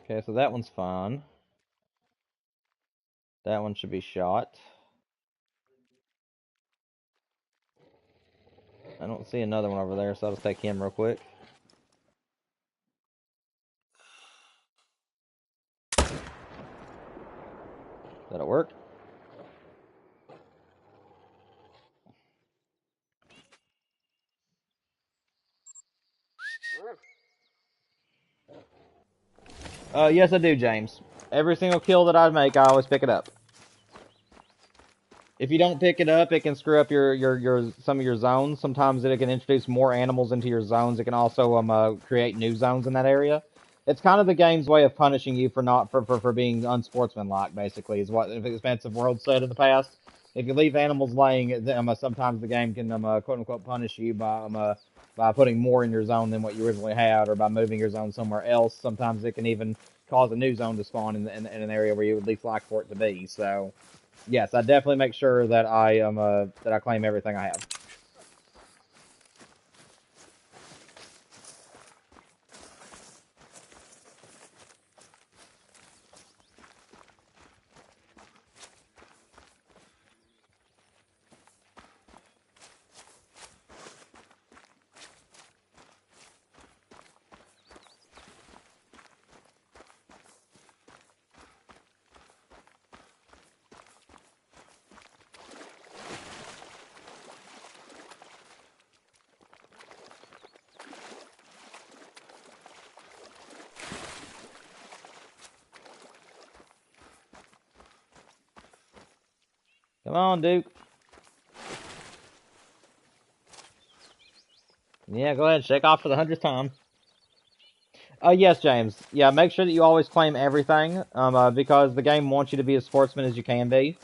Okay, so that one's fine. That one should be shot. I don't see another one over there, so I'll just take him real quick. That'll work. Yes, I do, James. Every single kill that I make, I always pick it up. If you don't pick it up, it can screw up your some of your zones. Sometimes it can introduce more animals into your zones. It can also create new zones in that area. It's kind of the game's way of punishing you for not for being unsportsmanlike. Basically, is what Expansive World said in the past. If you leave animals laying, sometimes the game can quote unquote punish you by putting more in your zone than what you originally had, or by moving your zone somewhere else. Sometimes it can even cause a new zone to spawn in an area where you would least like for it to be. So. Yes, I definitely make sure that I claim everything I have. Come on, Duke. Yeah, go ahead. Shake off for the 100th time. Yes, James. Yeah, make sure that you always claim everything, because the game wants you to be as sportsman as you can be.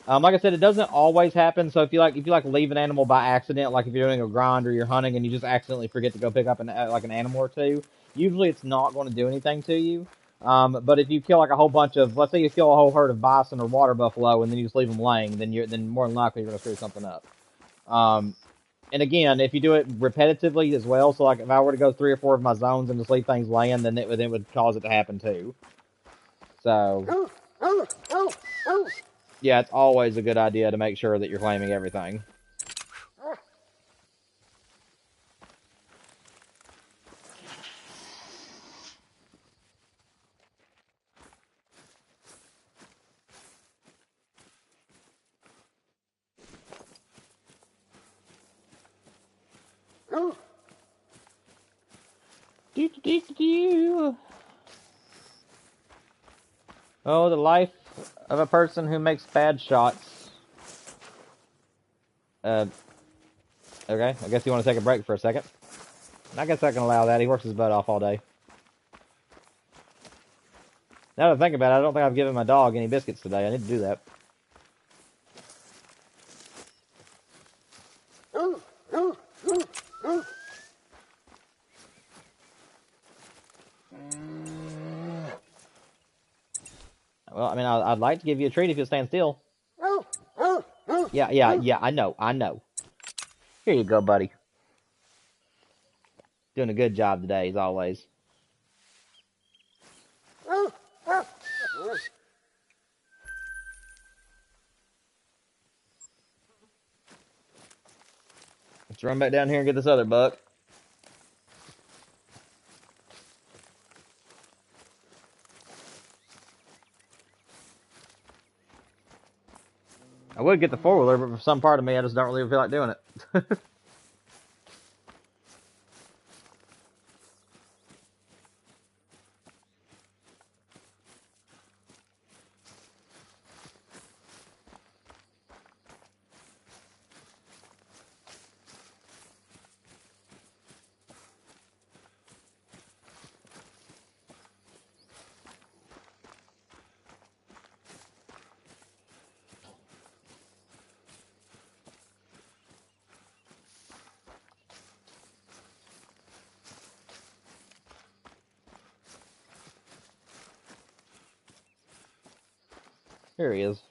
Like I said, it doesn't always happen. So if you leave an animal by accident, like if you're doing a grind or you're hunting and you just accidentally forget to go pick up an animal or two, usually it's not going to do anything to you. But if you kill like a whole bunch of, let's say you kill a whole herd of bison or water buffalo and then you just leave them laying, then more than likely you're going to screw something up. Um, and again, if you do it repetitively as well, so like if I were to go 3 or 4 of my zones and just leave things laying, then it would cause it to happen too. So yeah, it's always a good idea to make sure that you're claiming everything. Do, do, do, do, do. Oh, the life of a person who makes bad shots. Uh, okay, I guess you want to take a break for a second. I guess I can allow that. He works his butt off all day. Now that I think about it, I don't think I've given my dog any biscuits today. I need to do that. Well, I mean, I'd like to give you a treat if you'll stand still. Yeah, I know. Here you go, buddy. Doing a good job today, as always. Let's run back down here and get this other buck. I would get the four-wheeler, but for some part of me, I just don't really feel like doing it. Here he is.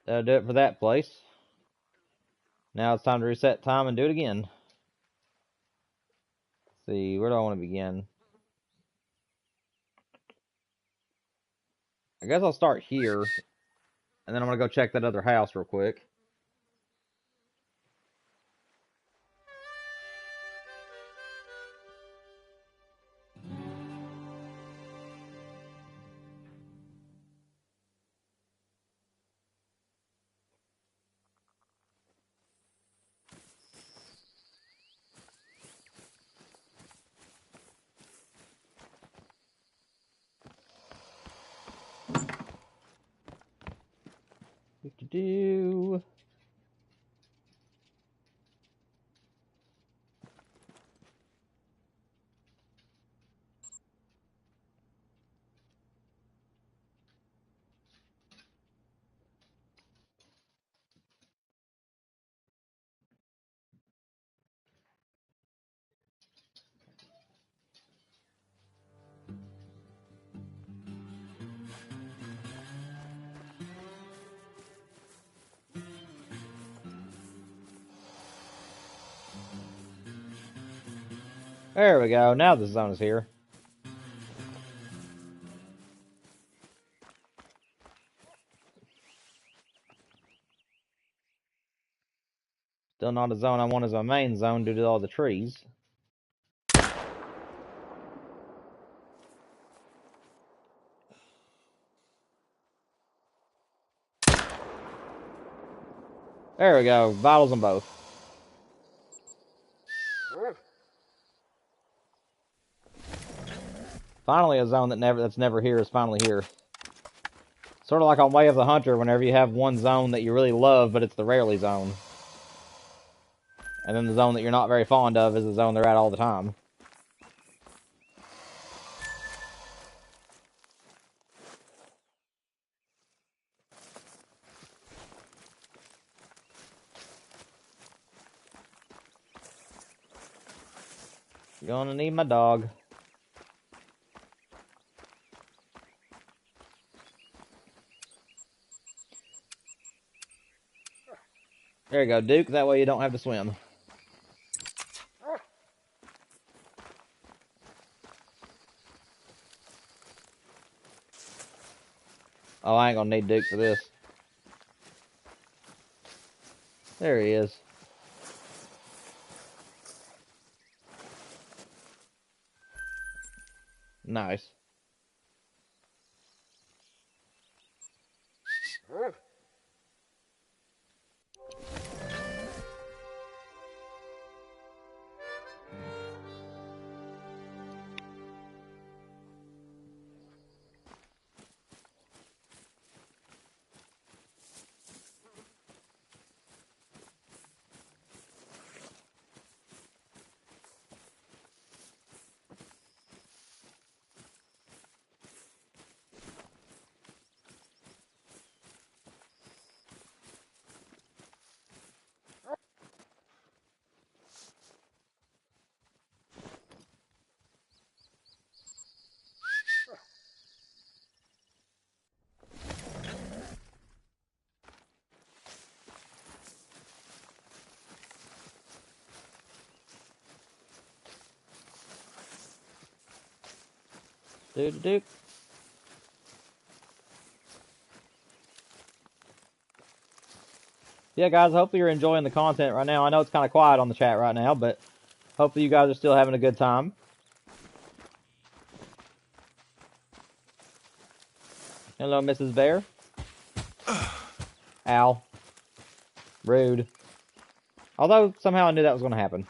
That'll do it for that place. Now it's time to reset time and do it again. Let's see, where do I want to begin? I guess I'll start here, and then I'm going to go check that other house real quick. do. There we go. Now the zone is here. Still not a zone I want as my main zone due to all the trees. There we go. Vitals on both. Finally, a zone that's never here is finally here. Sort of like on Way of the Hunter, whenever you have one zone that you really love, but it's the rarely zone. And then the zone that you're not very fond of is the zone they're at all the time. Gonna need my dog. There you go, Duke. That way you don't have to swim. Oh, I ain't gonna need Duke for this. There he is. Nice. Duke. Yeah, guys, hopefully you're enjoying the content right now. I know it's kind of quiet on the chat right now, but hopefully you guys are still having a good time. Hello, Mrs. Bear. Ow. Rude. Although, somehow I knew that was going to happen.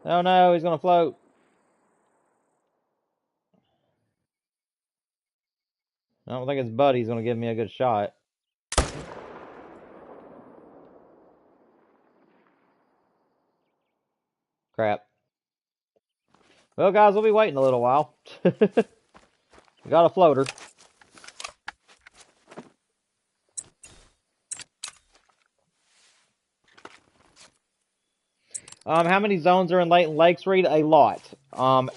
Oh no, he's going to float. I don't think his buddy's going to give me a good shot. Crap. Well, guys, we'll be waiting a little while. We got a floater. How many zones are in Layton Lakes, Reed? A lot.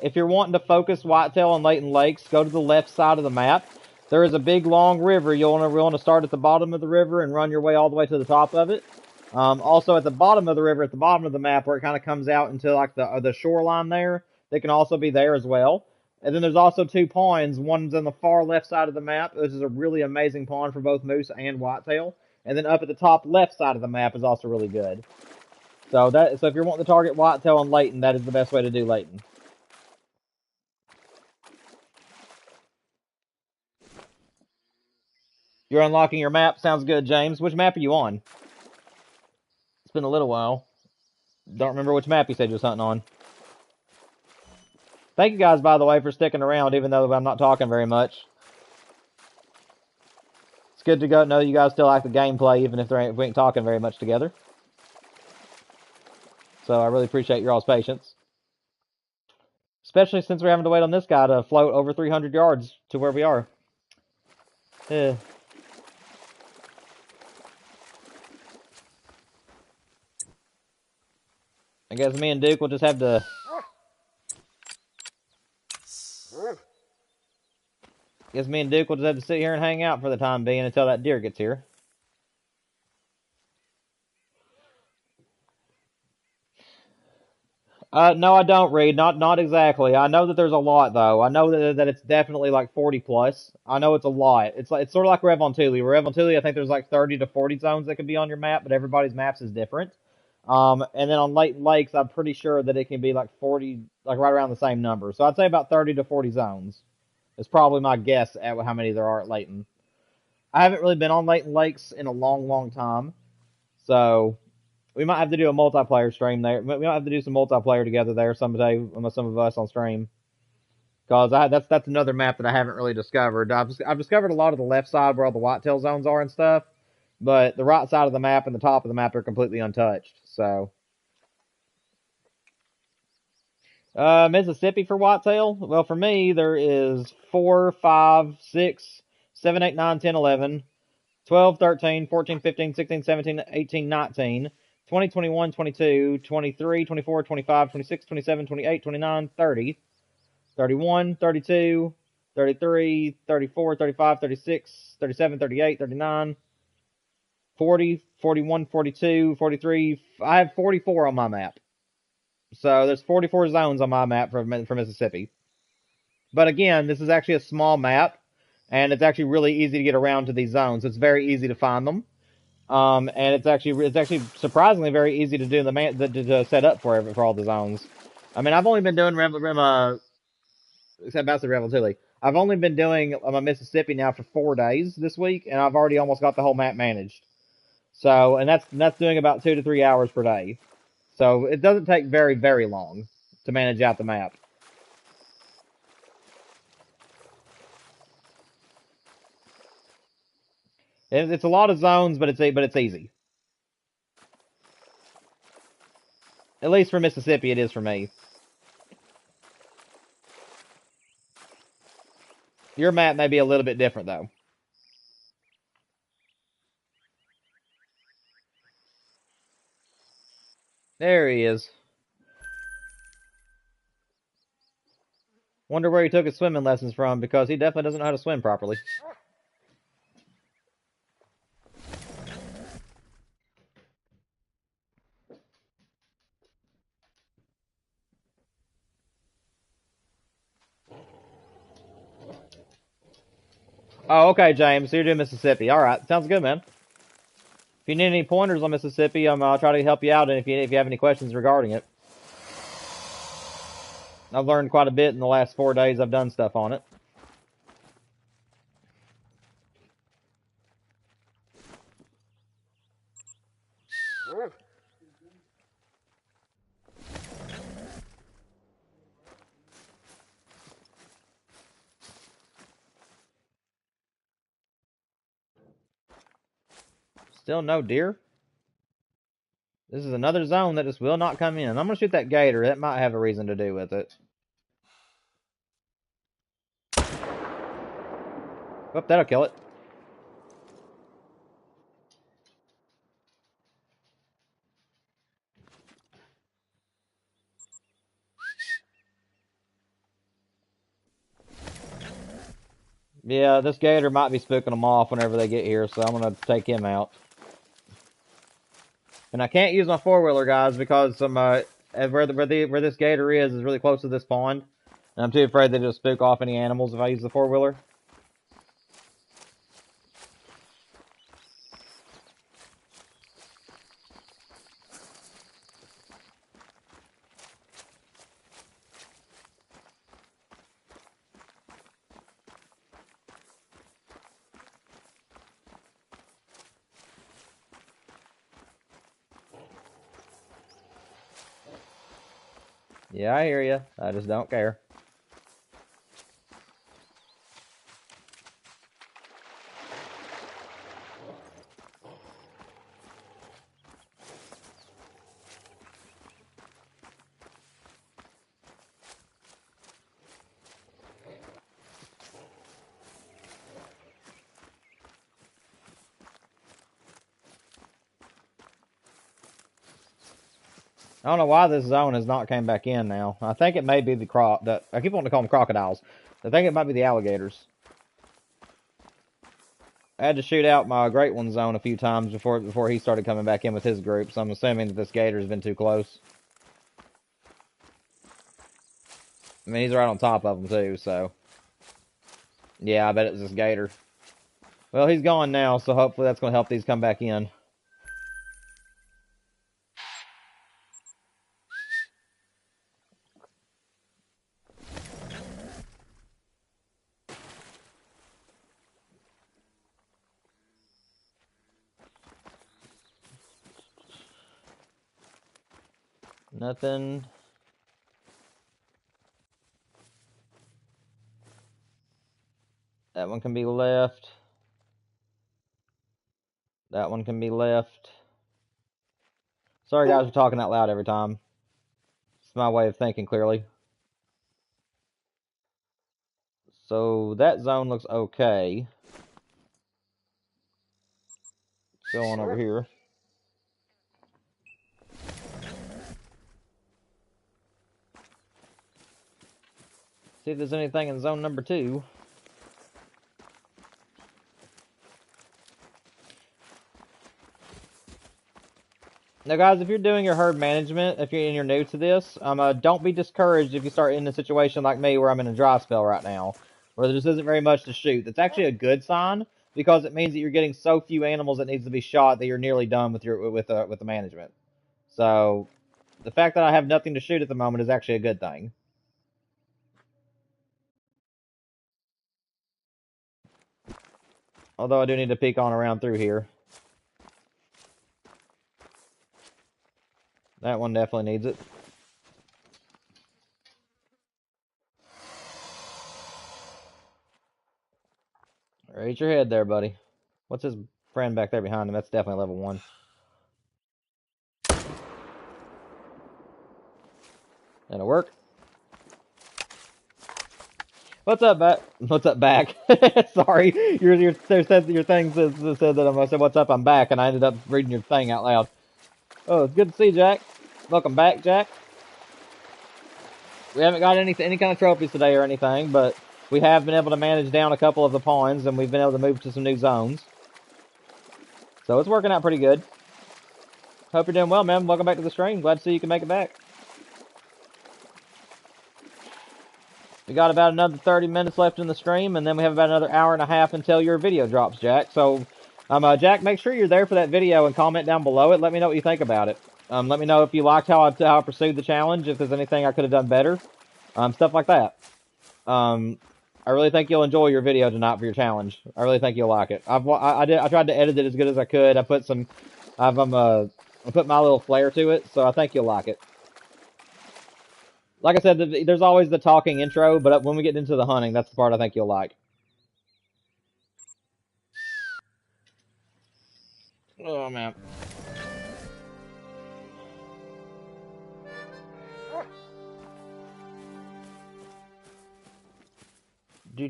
If you're wanting to focus whitetail on Layton Lakes, go to the left side of the map. There is a big, long river. You'll want to start at the bottom of the river and run your way all the way to the top of it. Also, at the bottom of the river, at the bottom of the map, where it kind of comes out into like the shoreline there, they can also be there as well. And then there's also two ponds. One's on the far left side of the map. This is a really amazing pond for both moose and whitetail. And then up at the top left side of the map is also really good. So if you're wanting to target whitetail on Layton, that is the best way to do Layton. You're unlocking your map. Sounds good, James. Which map are you on? It's been a little while. Don't remember which map you said you was hunting on. Thank you guys, by the way, for sticking around, even though I'm not talking very much. It's good to know you guys still like the gameplay, even if we ain't talking very much together. So I really appreciate your all's patience. Especially since we're having to wait on this guy to float over 300 yards to where we are. I guess me and Duke will just have to... Guess me and Duke will just have to sit here and hang out for the time being until that deer gets here. No, I don't, Reed. Not exactly. I know that there's a lot, though. I know that it's definitely like 40 plus. I know it's a lot. It's sort of like Rev on Thule. Rev on Thule, I think there's like 30 to 40 zones that can be on your map, but everybody's maps is different. And then on Layton Lakes, I'm pretty sure that it can be like 40, like right around the same number. So I'd say about 30 to 40 zones. It's probably my guess at how many there are at Layton. I haven't really been on Layton Lakes in a long, long time. So we might have to do a multiplayer stream there. We might have to do some multiplayer together there someday, some of us on stream. Because that's another map that I haven't really discovered. I've discovered a lot of the left side where all the whitetail zones are and stuff, but the right side of the map and the top of the map are completely untouched. So, Mississippi for whitetail. Well, for me, there is 4, 5, 6, 7, 8, 9, 10, 11, 12, 13, 14, 15, 16, 17, 18, 19, 20, 21, 22, 23, 24, 25, 26, 27, 28, 29, 30, 31, 32, 33, 34, 35, 36, 37, 38, 39, 40, 41, 42, 43. I have 44 on my map. So there's 44 zones on my map for Mississippi. But again, this is actually a small map, and it's actually really easy to get around to these zones. It's very easy to find them. And it's actually surprisingly very easy to do to set up for all the zones. I mean, I've only been doing except Master Rebel Tilly. I've only been doing Mississippi now for 4 days this week, and I've already almost got the whole map managed. So, and that's doing about 2 to 3 hours per day. So it doesn't take very, very long to manage out the map. It's a lot of zones, but it's easy. At least for Mississippi, it is for me. Your map may be a little bit different, though. There he is. Wonder where he took his swimming lessons from, because he definitely doesn't know how to swim properly. Oh, okay, James. So you're doing Mississippi. All right, sounds good, man. If you need any pointers on Mississippi, I'll try to help you out, and if you have any questions regarding it. I've learned quite a bit in the last 4 days I've done stuff on it. Still no deer? This is another zone that just will not come in. I'm going to shoot that gator. That might have a reason to do with it. Oh, that'll kill it. Yeah, this gator might be spooking them off whenever they get here, so I'm going to take him out. And I can't use my four-wheeler, guys, because where this gator is really close to this pond. And I'm too afraid that it'll spook off any animals if I use the four-wheeler. Yeah, I hear you. I just don't care. I don't know why this zone has not came back in now. I think it may be the I keep wanting to call them crocodiles. I think it might be the alligators. I had to shoot out my Great One zone a few times before he started coming back in with his group, so I'm assuming that this gator's been too close. I mean, he's right on top of them too, so. Yeah, I bet it was this gator. Well, he's gone now, so hopefully that's going to help these come back in. Nothing. That one can be left. That one can be left. Sorry, guys, for talking out loud every time. It's my way of thinking clearly. So that zone looks okay. Let's go on over here. See if there's anything in zone number 2. Now, guys, if you're doing your herd management, if you're new to this, don't be discouraged if you start in a situation like me where I'm in a dry spell right now, where there just isn't very much to shoot. That's actually a good sign because it means that you're getting so few animals that needs to be shot that you're nearly done with the management. So, the fact that I have nothing to shoot at the moment is actually a good thing. Although I do need to peek on around through here. That one definitely needs it. Raise your head there, buddy. What's his friend back there behind him? That's definitely level 1. That'll work. What's up, back? What's up, back? Sorry, your thing said that I said, "What's up?" I'm back, and I ended up reading your thing out loud. Oh, it's good to see Jack. Welcome back, Jack. We haven't got any kind of trophies today or anything, but we have been able to manage down a couple of the pawns, and we've been able to move to some new zones. So it's working out pretty good. Hope you're doing well, man. Welcome back to the stream. Glad to see you can make it back. We got about another 30 minutes left in the stream, and then we have about another hour and a half until your video drops, Jack. So, Jack, make sure you're there for that video and comment down below it. Let me know what you think about it. Let me know if you liked how I pursued the challenge, if there's anything I could have done better, stuff like that. I really think you'll enjoy your video tonight for your challenge. I really think you'll like it. I tried to edit it as good as I could. I put I put my little flair to it, so I think you'll like it. Like I said, there's always the talking intro, but when we get into the hunting, that's the part I think you'll like. Oh, man. Do.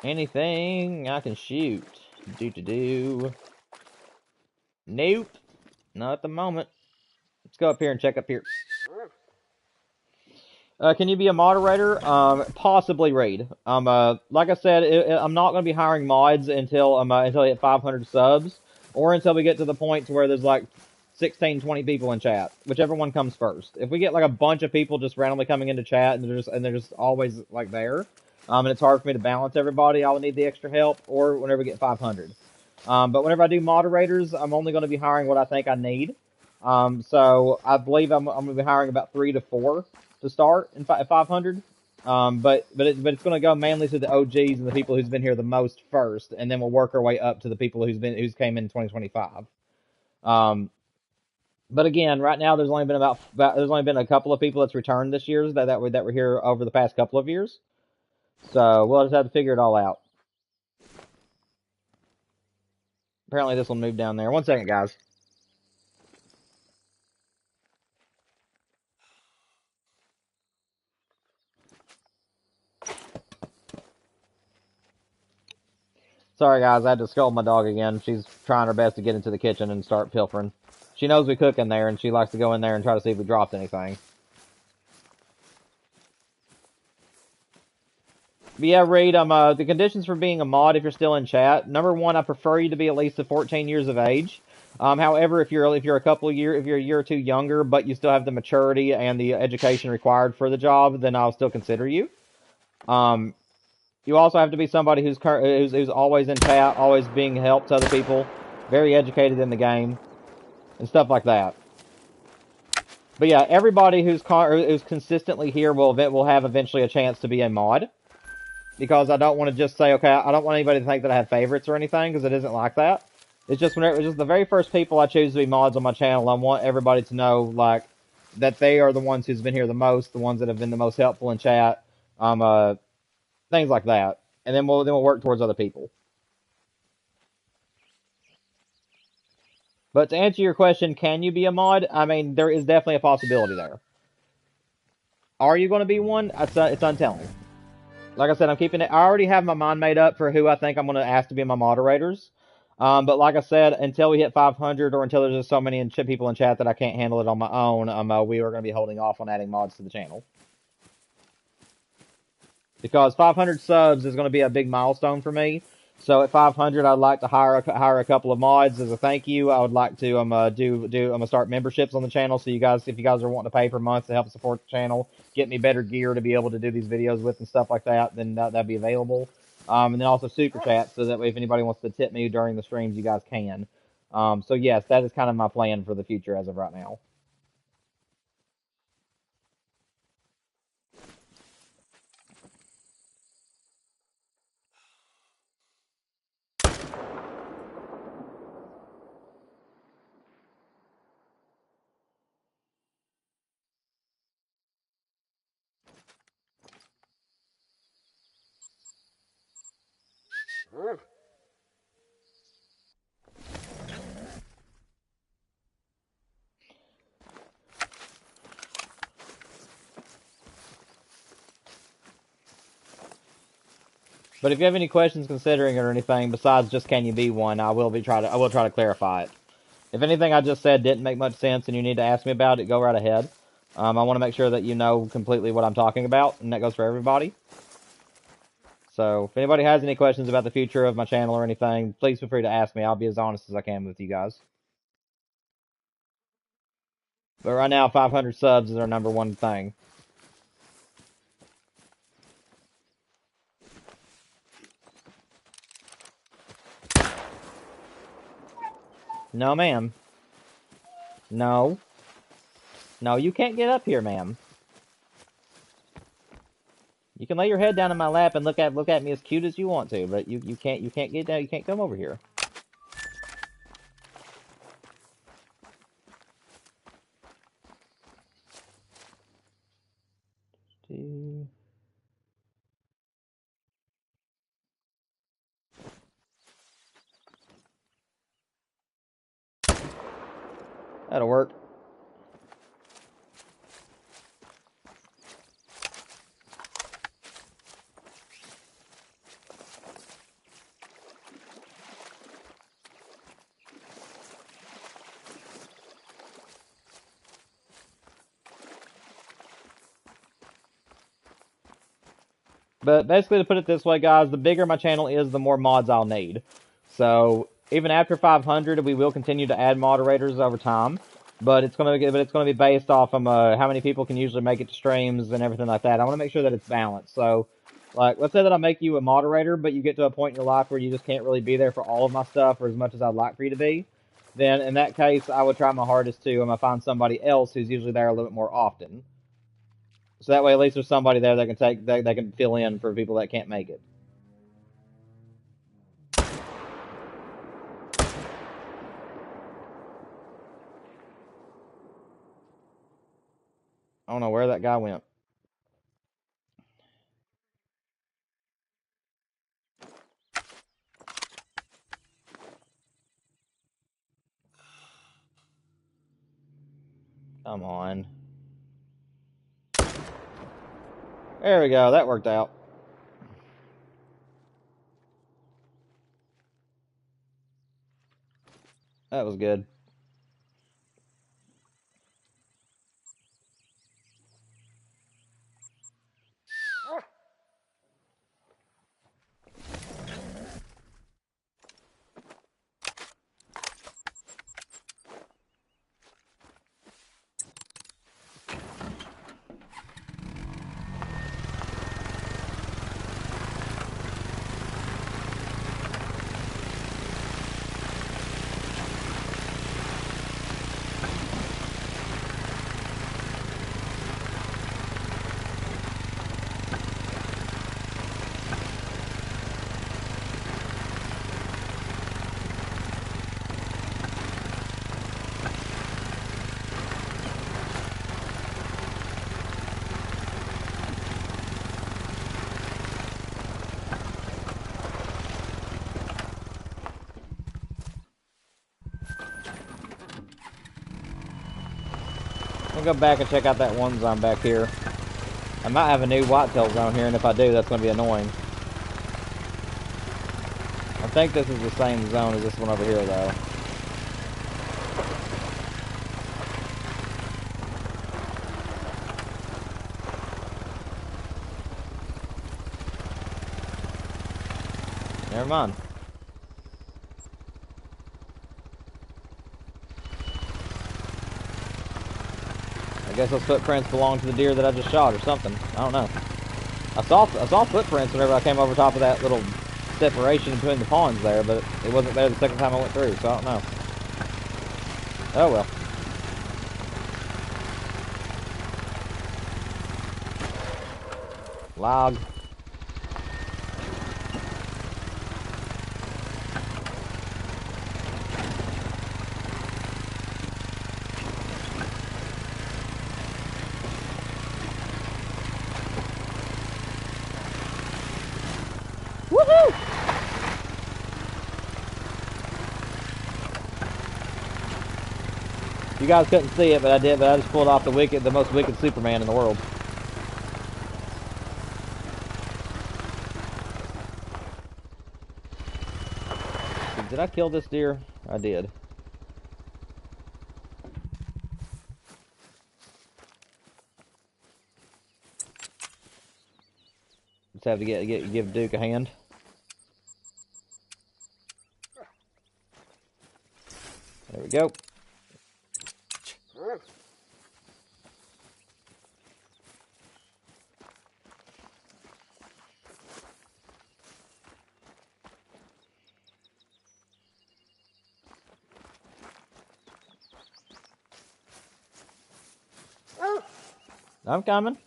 Anything I can shoot. Do. Nope. Not at the moment. Let's go up here and check up here. Can you be a moderator? Possibly, Raid. Like I said, I'm not going to be hiring mods until I hit 500 subs, or until we get to the point to where there's like 16, 20 people in chat, whichever one comes first. If we get like a bunch of people just randomly coming into chat and they're just always like there, and it's hard for me to balance everybody, I will need the extra help, or whenever we get 500. But whenever I do moderators, I'm only going to be hiring what I think I need. So I believe I'm going to be hiring about 3 to 4 to start at 500. But it's going to go mainly to the OGs and the people who's been here the most first, and then we'll work our way up to the people who's came in 2025. But again, right now there's only been there's only been a couple of people that's returned this year that were here over the past couple of years. So we'll just have to figure it all out. Apparently this will move down there. 1 second, guys. Sorry, guys. I had to scold my dog again. She's trying her best to get into the kitchen and start pilfering. She knows we cook in there, and she likes to go in there and try to see if we dropped anything. But yeah, Reed, the conditions for being a mod, if you're still in chat, number one, I prefer you to be at least 14 years of age. However, if you're a year or two younger, but you still have the maturity and the education required for the job, then I'll still consider you. You also have to be somebody who's always in chat, always being help to other people, very educated in the game, and stuff like that. But yeah, everybody who's consistently here will have eventually a chance to be a mod. Because I don't want to just say, okay, I don't want anybody to think that I have favorites or anything, because it isn't like that. It's just the very first people I choose to be mods on my channel. I want everybody to know, like, that they are the ones who's been here the most, the ones that have been the most helpful in chat, things like that. And then we'll work towards other people. But to answer your question, can you be a mod? I mean, there is definitely a possibility there. Are you going to be one? It's untelling. Like I said, I'm keeping it. I already have my mind made up for who I think I'm going to ask to be my moderators. But like I said, until we hit 500 or until there's just so many people in chat that I can't handle it on my own, we are going to be holding off on adding mods to the channel. Because 500 subs is going to be a big milestone for me. So at 500, I'd like to hire a couple of mods as a thank you. I would like to start memberships on the channel. So if you guys are wanting to pay per month to help support the channel, get me better gear to be able to do these videos with and stuff like that, then that'd be available. And then also super chat, so that way if anybody wants to tip me during the streams, you guys can. So yes, that is kind of my plan for the future as of right now. But if you have any questions considering it or anything besides just can you be one, I will try to clarify it. If anything I just said didn't make much sense and you need to ask me about it, go right ahead. I want to make sure that you know completely what I'm talking about, and that goes for everybody. So if anybody has any questions about the future of my channel or anything, please feel free to ask me. I'll be as honest as I can with you guys. But right now, 500 subs is our number one thing. No, ma'am. No. No, you can't get up here, ma'am. You can lay your head down in my lap and look at me as cute as you want to, but you can't get down. You can't come over here. That'll work. But basically, to put it this way, guys, the bigger my channel is, the more mods I'll need. So even after 500, we will continue to add moderators over time. But it's gonna be based off of how many people can usually make it to streams and everything like that. I want to make sure that it's balanced. So, like, let's say that I make you a moderator, but you get to a point in your life where you just can't really be there for all of my stuff or as much as I'd like for you to be. Then in that case, I would try my hardest to find somebody else who's usually there a little bit more often. So that way, at least there's somebody there that can fill in for people that can't make it. I don't know where that guy went. Come on. There we go. That worked out. That was good. I'll go back and check out that one zone back here. I might have a new whitetail zone here, and if I do, that's going to be annoying. I think this is the same zone as this one over here, though. Never mind. I guess those footprints belong to the deer that I just shot or something. I don't know. I saw footprints whenever I came over top of that little separation between the ponds there, but it wasn't there the second time I went through, so I don't know. Oh well. Log. Woohoo! You guys couldn't see it, but I did. But I just pulled off the most wicked Superman in the world. Did I kill this deer? I did. Just have to give Duke a hand. There we go. I'm coming.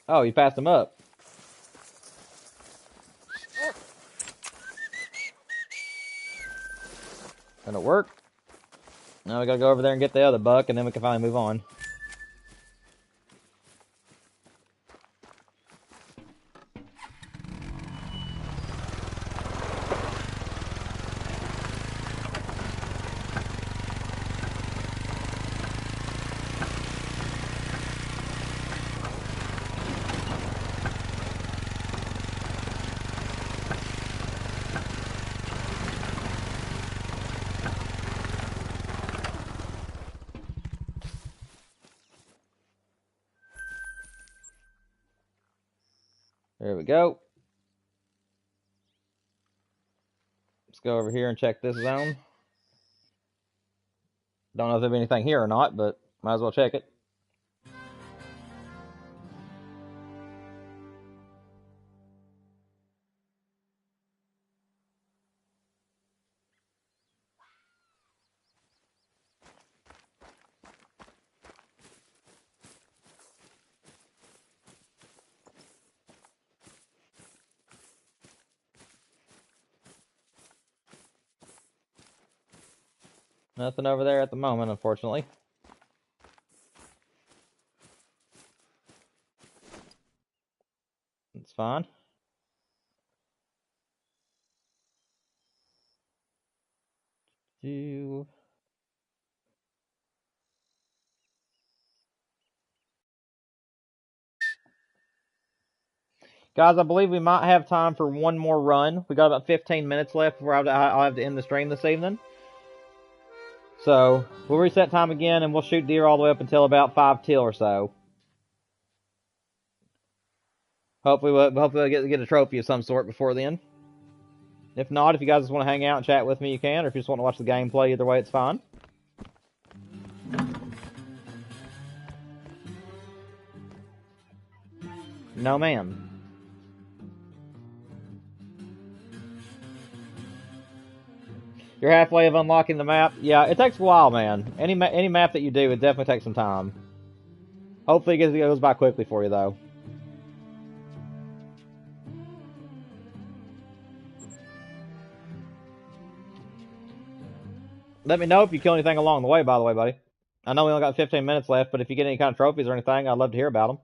Oh, you passed him up. Gonna work. Now we gotta go over there and get the other buck, and then we can finally move on. There we go. Let's go over here and check this zone. Don't know if there'll be anything here or not, but might as well check it. Nothing over there at the moment, unfortunately. fine. Guys, I believe we might have time for one more run. We got about 15 minutes left before I'll have to end the stream this evening. So, we'll reset time again, and we'll shoot deer all the way up until about 5 till or so. Hopefully we'll get a trophy of some sort before then. If not, if you guys just want to hang out and chat with me, you can. Or if you just want to watch the gameplay, either way, it's fine. No, ma'am. You're halfway of unlocking the map. Yeah, it takes a while, man. Any map that you do, it definitely takes some time. Hopefully it goes by quickly for you, though. Let me know if you kill anything along the way, by the way, buddy. I know we only got 15 minutes left, but if you get any kind of trophies or anything, I'd love to hear about them.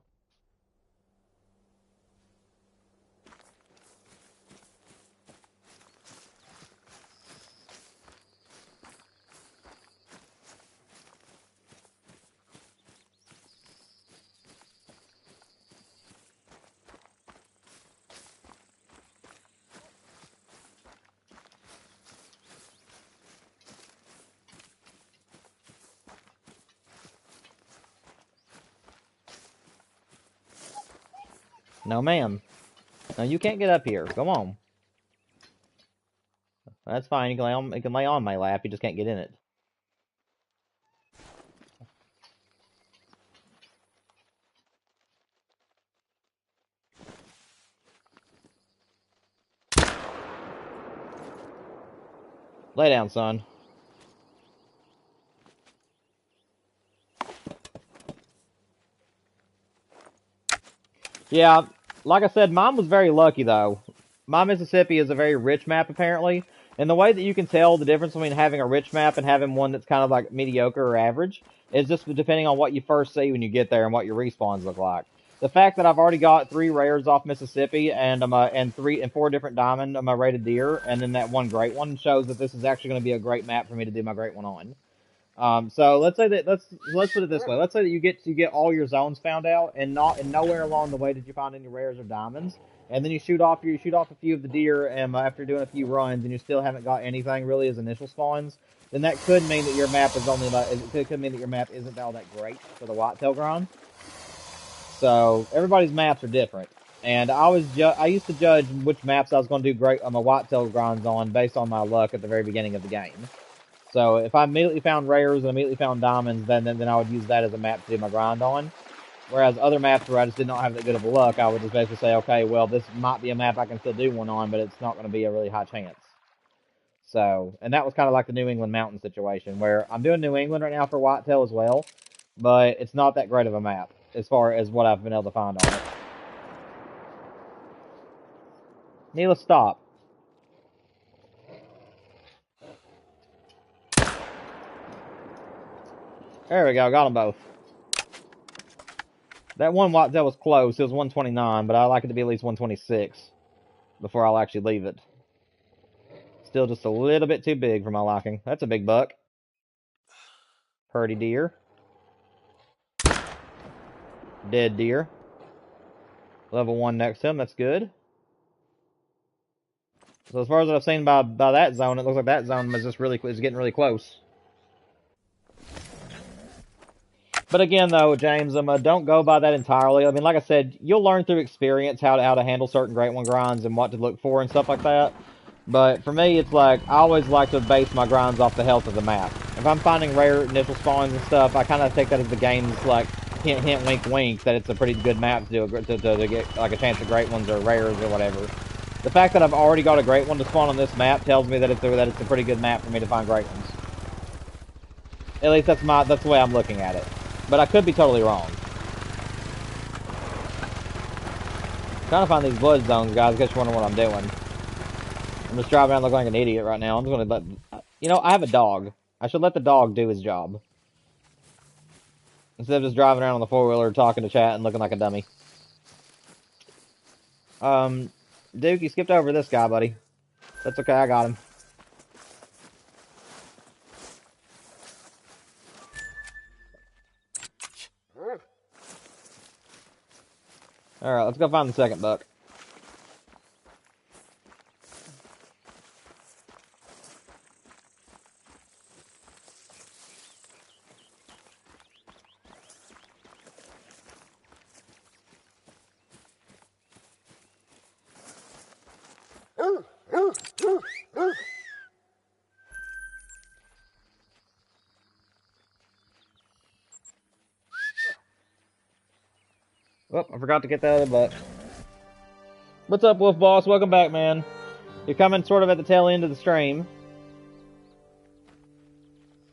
No, ma'am. No, you can't get up here. Come on. That's fine. You can lay on my lap. You just can't get in it. Lay down, son. Yeah, like I said, mine was very lucky, though. My Mississippi is a very rich map, apparently. And the way that you can tell the difference between having a rich map and having one that's kind of like mediocre or average is just depending on what you first see when you get there and what your respawns look like. The fact that I've already got 3 rares off Mississippi and 4 different diamond rated deer, and then that one great one shows that this is actually going to be a great map for me to do my great one on. So let's say that let's put it this way. Let's say that you get all your zones found out, and nowhere along the way did you find any rares or diamonds, and then you shoot off a few of the deer, and after doing a few runs, and you still haven't got anything really as initial spawns. Then that could mean that your map is only like it could mean that your map isn't all that great for the whitetail grind. So everybody's maps are different, and I used to judge which maps I was going to do great on my whitetail grinds on based on my luck at the very beginning of the game. So if I immediately found rares and immediately found diamonds, then I would use that as a map to do my grind on. Whereas other maps where I just did not have that good of a luck, I would just basically say, okay, well, this might be a map I can still do one on, but it's not going to be a really high chance. So, and that was kind of like the New England mountain situation, where I'm doing New England right now for whitetail as well, but it's not that great of a map as far as what I've been able to find on it. Neela, stop. There we go, got them both. That one whitetail was close, it was 129, but I like it to be at least 126 before I'll actually leave it. Still just a little bit too big for my liking. That's a big buck. Purdy deer. Dead deer. Level 1 next to him, that's good. So as far as I've seen by that zone, it looks like that zone is getting really close. But again, though, James, don't go by that entirely. I mean, like I said, you'll learn through experience how to handle certain Great One grinds and what to look for and stuff like that. But for me, it's like, I always like to base my grinds off the health of the map. If I'm finding rare initial spawns and stuff, I kind of take that as the game's, like, hint, hint, wink, wink, that it's a pretty good map to get, like, a chance of great ones or rares or whatever. The fact that I've already got a great one to spawn on this map tells me that it's a pretty good map for me to find great ones. At least that's the way I'm looking at it. But I could be totally wrong. I'm trying to find these blood zones, guys, in case you're wondering what I'm doing. I'm just driving around looking like an idiot right now. I'm just gonna I have a dog. I should let the dog do his job. Instead of just driving around on the 4-wheeler, talking to chat, and looking like a dummy. Duke, you skipped over this guy, buddy. That's okay, I got him. Alright, let's go find the second buck. Oh, I forgot to get that other buck. What's up, Wolf Boss? Welcome back, man. You're coming sort of at the tail end of the stream.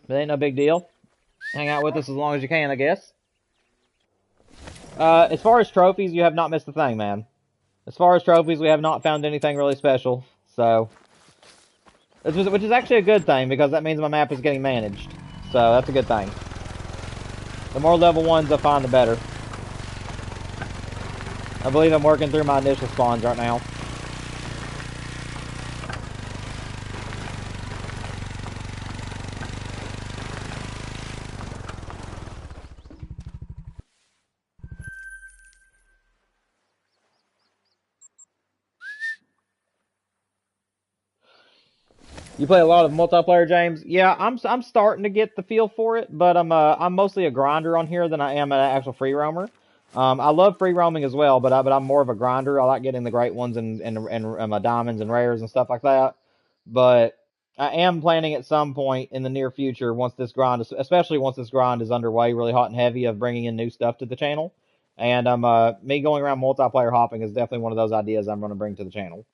But ain't no big deal. Hang out with us as long as you can, I guess. As far as trophies, you have not missed a thing, man. As far as trophies, we have not found anything really special. So, which is actually a good thing, because that means my map is getting managed. So, that's a good thing. The more level 1s I find, the better. I believe I'm working through my initial spawns right now. You play a lot of multiplayer, James? Yeah, I'm starting to get the feel for it, but I'm mostly a grinder on here than I am an actual free roamer. I love free roaming as well, but I'm more of a grinder. I like getting the great ones and my diamonds and rares and stuff like that. But I am planning at some point in the near future, once this grind, especially once this grind is underway, really hot and heavy, of bringing in new stuff to the channel. And me going around multiplayer hopping is definitely one of those ideas I'm going to bring to the channel.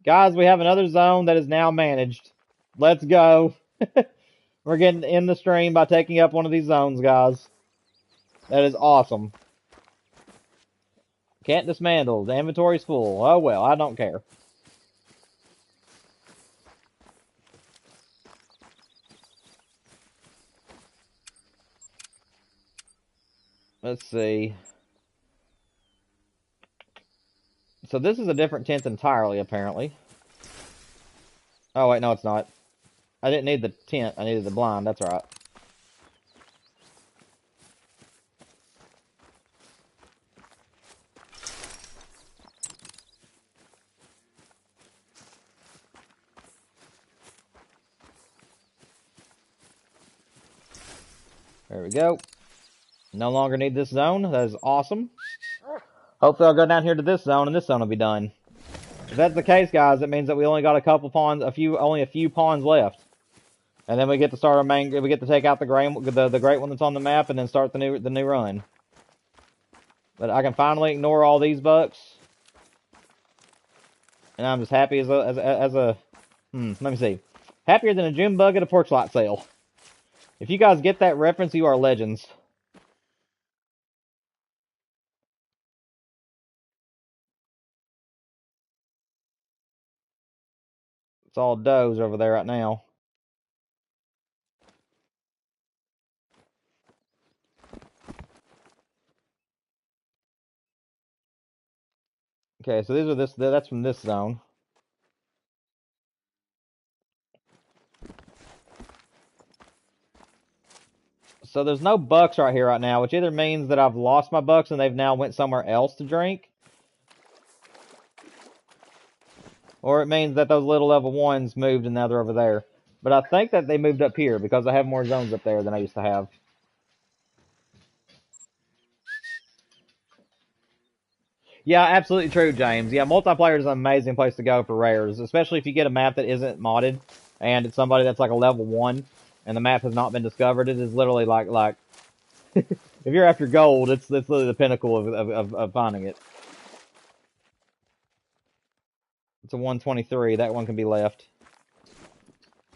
Guys, we have another zone that is now managed. Let's go. We're getting in the stream by taking up one of these zones, guys. That is awesome. Can't dismantle. The inventory's full. Oh well, I don't care. Let's see. So this is a different tent entirely, apparently. Oh wait, no it's not. I didn't need the tent, I needed the blind, that's right. There we go. No longer need this zone. That is awesome. Hopefully I'll go down here to this zone and this zone will be done. If that's the case, guys, it means that we only got a couple pawns, only a few pawns left. And then we get to start our main, we get to take out the great one that's on the map and then start the new run. But I can finally ignore all these bucks. And I'm just happy as a let me see. Happier than a June bug at a porch light sale. If you guys get that reference, you are legends. It's all does over there right now. Okay, so these are that's from this zone. So there's no bucks right here right now, which either means that I've lost my bucks and they've now went somewhere else to drink. Or it means that those little level 1s moved and now they're over there. But I think that they moved up here because I have more zones up there than I used to have. Yeah, absolutely true, James. Yeah, multiplayer is an amazing place to go for rares, especially if you get a map that isn't modded and it's somebody that's like a level 1 and the map has not been discovered. It is literally like if you're after gold, it's literally the pinnacle of finding it. It's a 123. That one can be left.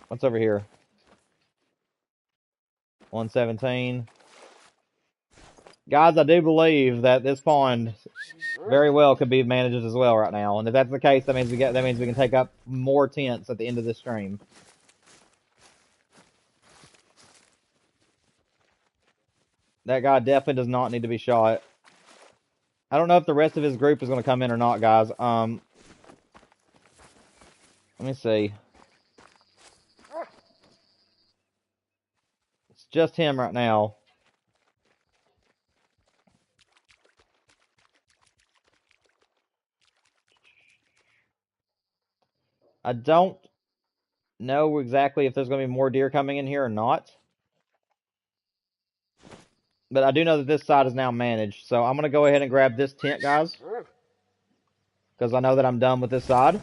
What's over here? 117. Guys, I do believe that this pond very well could be managed as well right now. And if that's the case, that means we can take up more tents at the end of this stream. That guy definitely does not need to be shot. I don't know if the rest of his group is going to come in or not, guys. Let me see. It's just him right now. I don't know exactly if there's going to be more deer coming in here or not. But I do know that this side is now managed. So I'm going to go ahead and grab this tent, guys. Because I know that I'm done with this side.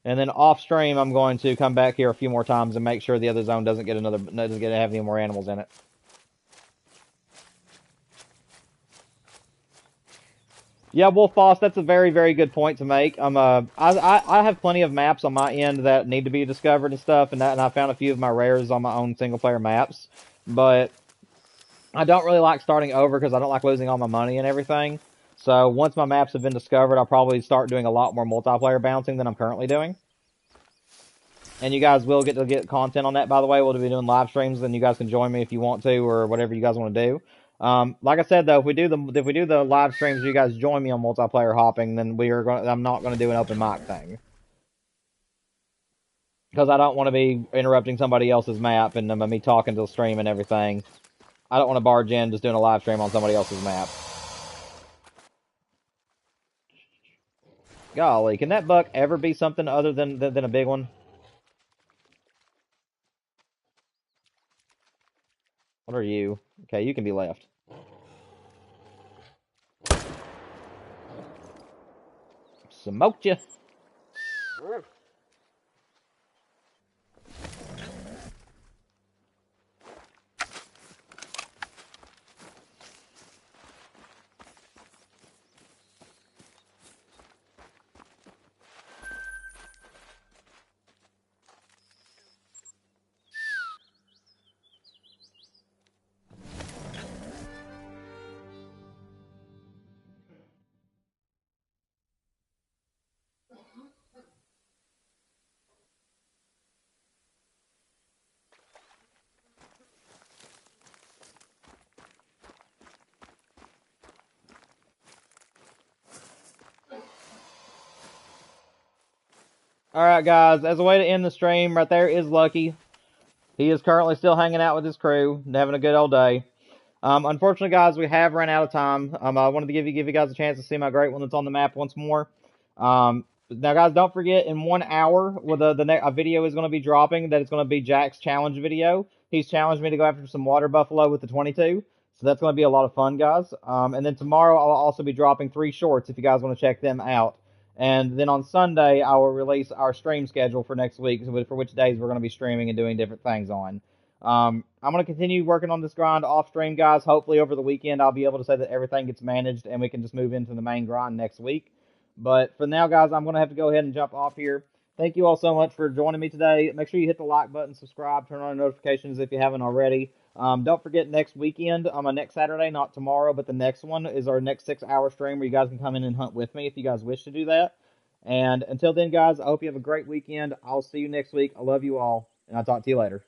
And then off stream, I'm going to come back here a few more times and make sure the other zone doesn't have any more animals in it. Yeah, Wolf Boss, that's a very, very good point to make. I have plenty of maps on my end that need to be discovered and stuff, and I found a few of my rares on my own single player maps. But I don't really like starting over because I don't like losing all my money and everything. So once my maps have been discovered, I'll probably start doing a lot more multiplayer bouncing than I'm currently doing. And you guys will get to get content on that, by the way. We'll be doing live streams, and you guys can join me if you want to, or whatever you guys want to do. Like I said though, if we do the live streams, you guys join me on multiplayer hopping, then I'm not gonna do an open mic thing because I don't want to be interrupting somebody else's map and me talking to the stream and everything. I don't want to barge in just doing a live stream on somebody else's map. Golly, can that buck ever be something other than a big one? What are you? Okay, you can be left. Smoked you. Alright, guys, as a way to end the stream, right there is Lucky. He is currently still hanging out with his crew and having a good old day. Unfortunately, guys, we have run out of time. I wanted to give you guys a chance to see my great one that's on the map once more. Now, guys, don't forget, in 1 hour, a video is going to be dropping that is going to be Jack's challenge video. He's challenged me to go after some water buffalo with the 22. So that's going to be a lot of fun, guys. And then tomorrow, I'll also be dropping 3 shorts if you guys want to check them out. And then on Sunday, I will release our stream schedule for next week, for which days we're going to be streaming and doing different things on. I'm going to continue working on this grind off stream, guys. Hopefully over the weekend, I'll be able to say that everything gets managed and we can just move into the main grind next week. But for now, guys, I'm going to have to go ahead and jump off here. Thank you all so much for joining me today. Make sure you hit the like button, subscribe, turn on notifications if you haven't already. Don't forget next weekend, next Saturday, not tomorrow, but the next one is our next 6-hour stream where you guys can come in and hunt with me if you guys wish to do that. And until then, guys, I hope you have a great weekend. I'll see you next week. I love you all, and I'll talk to you later.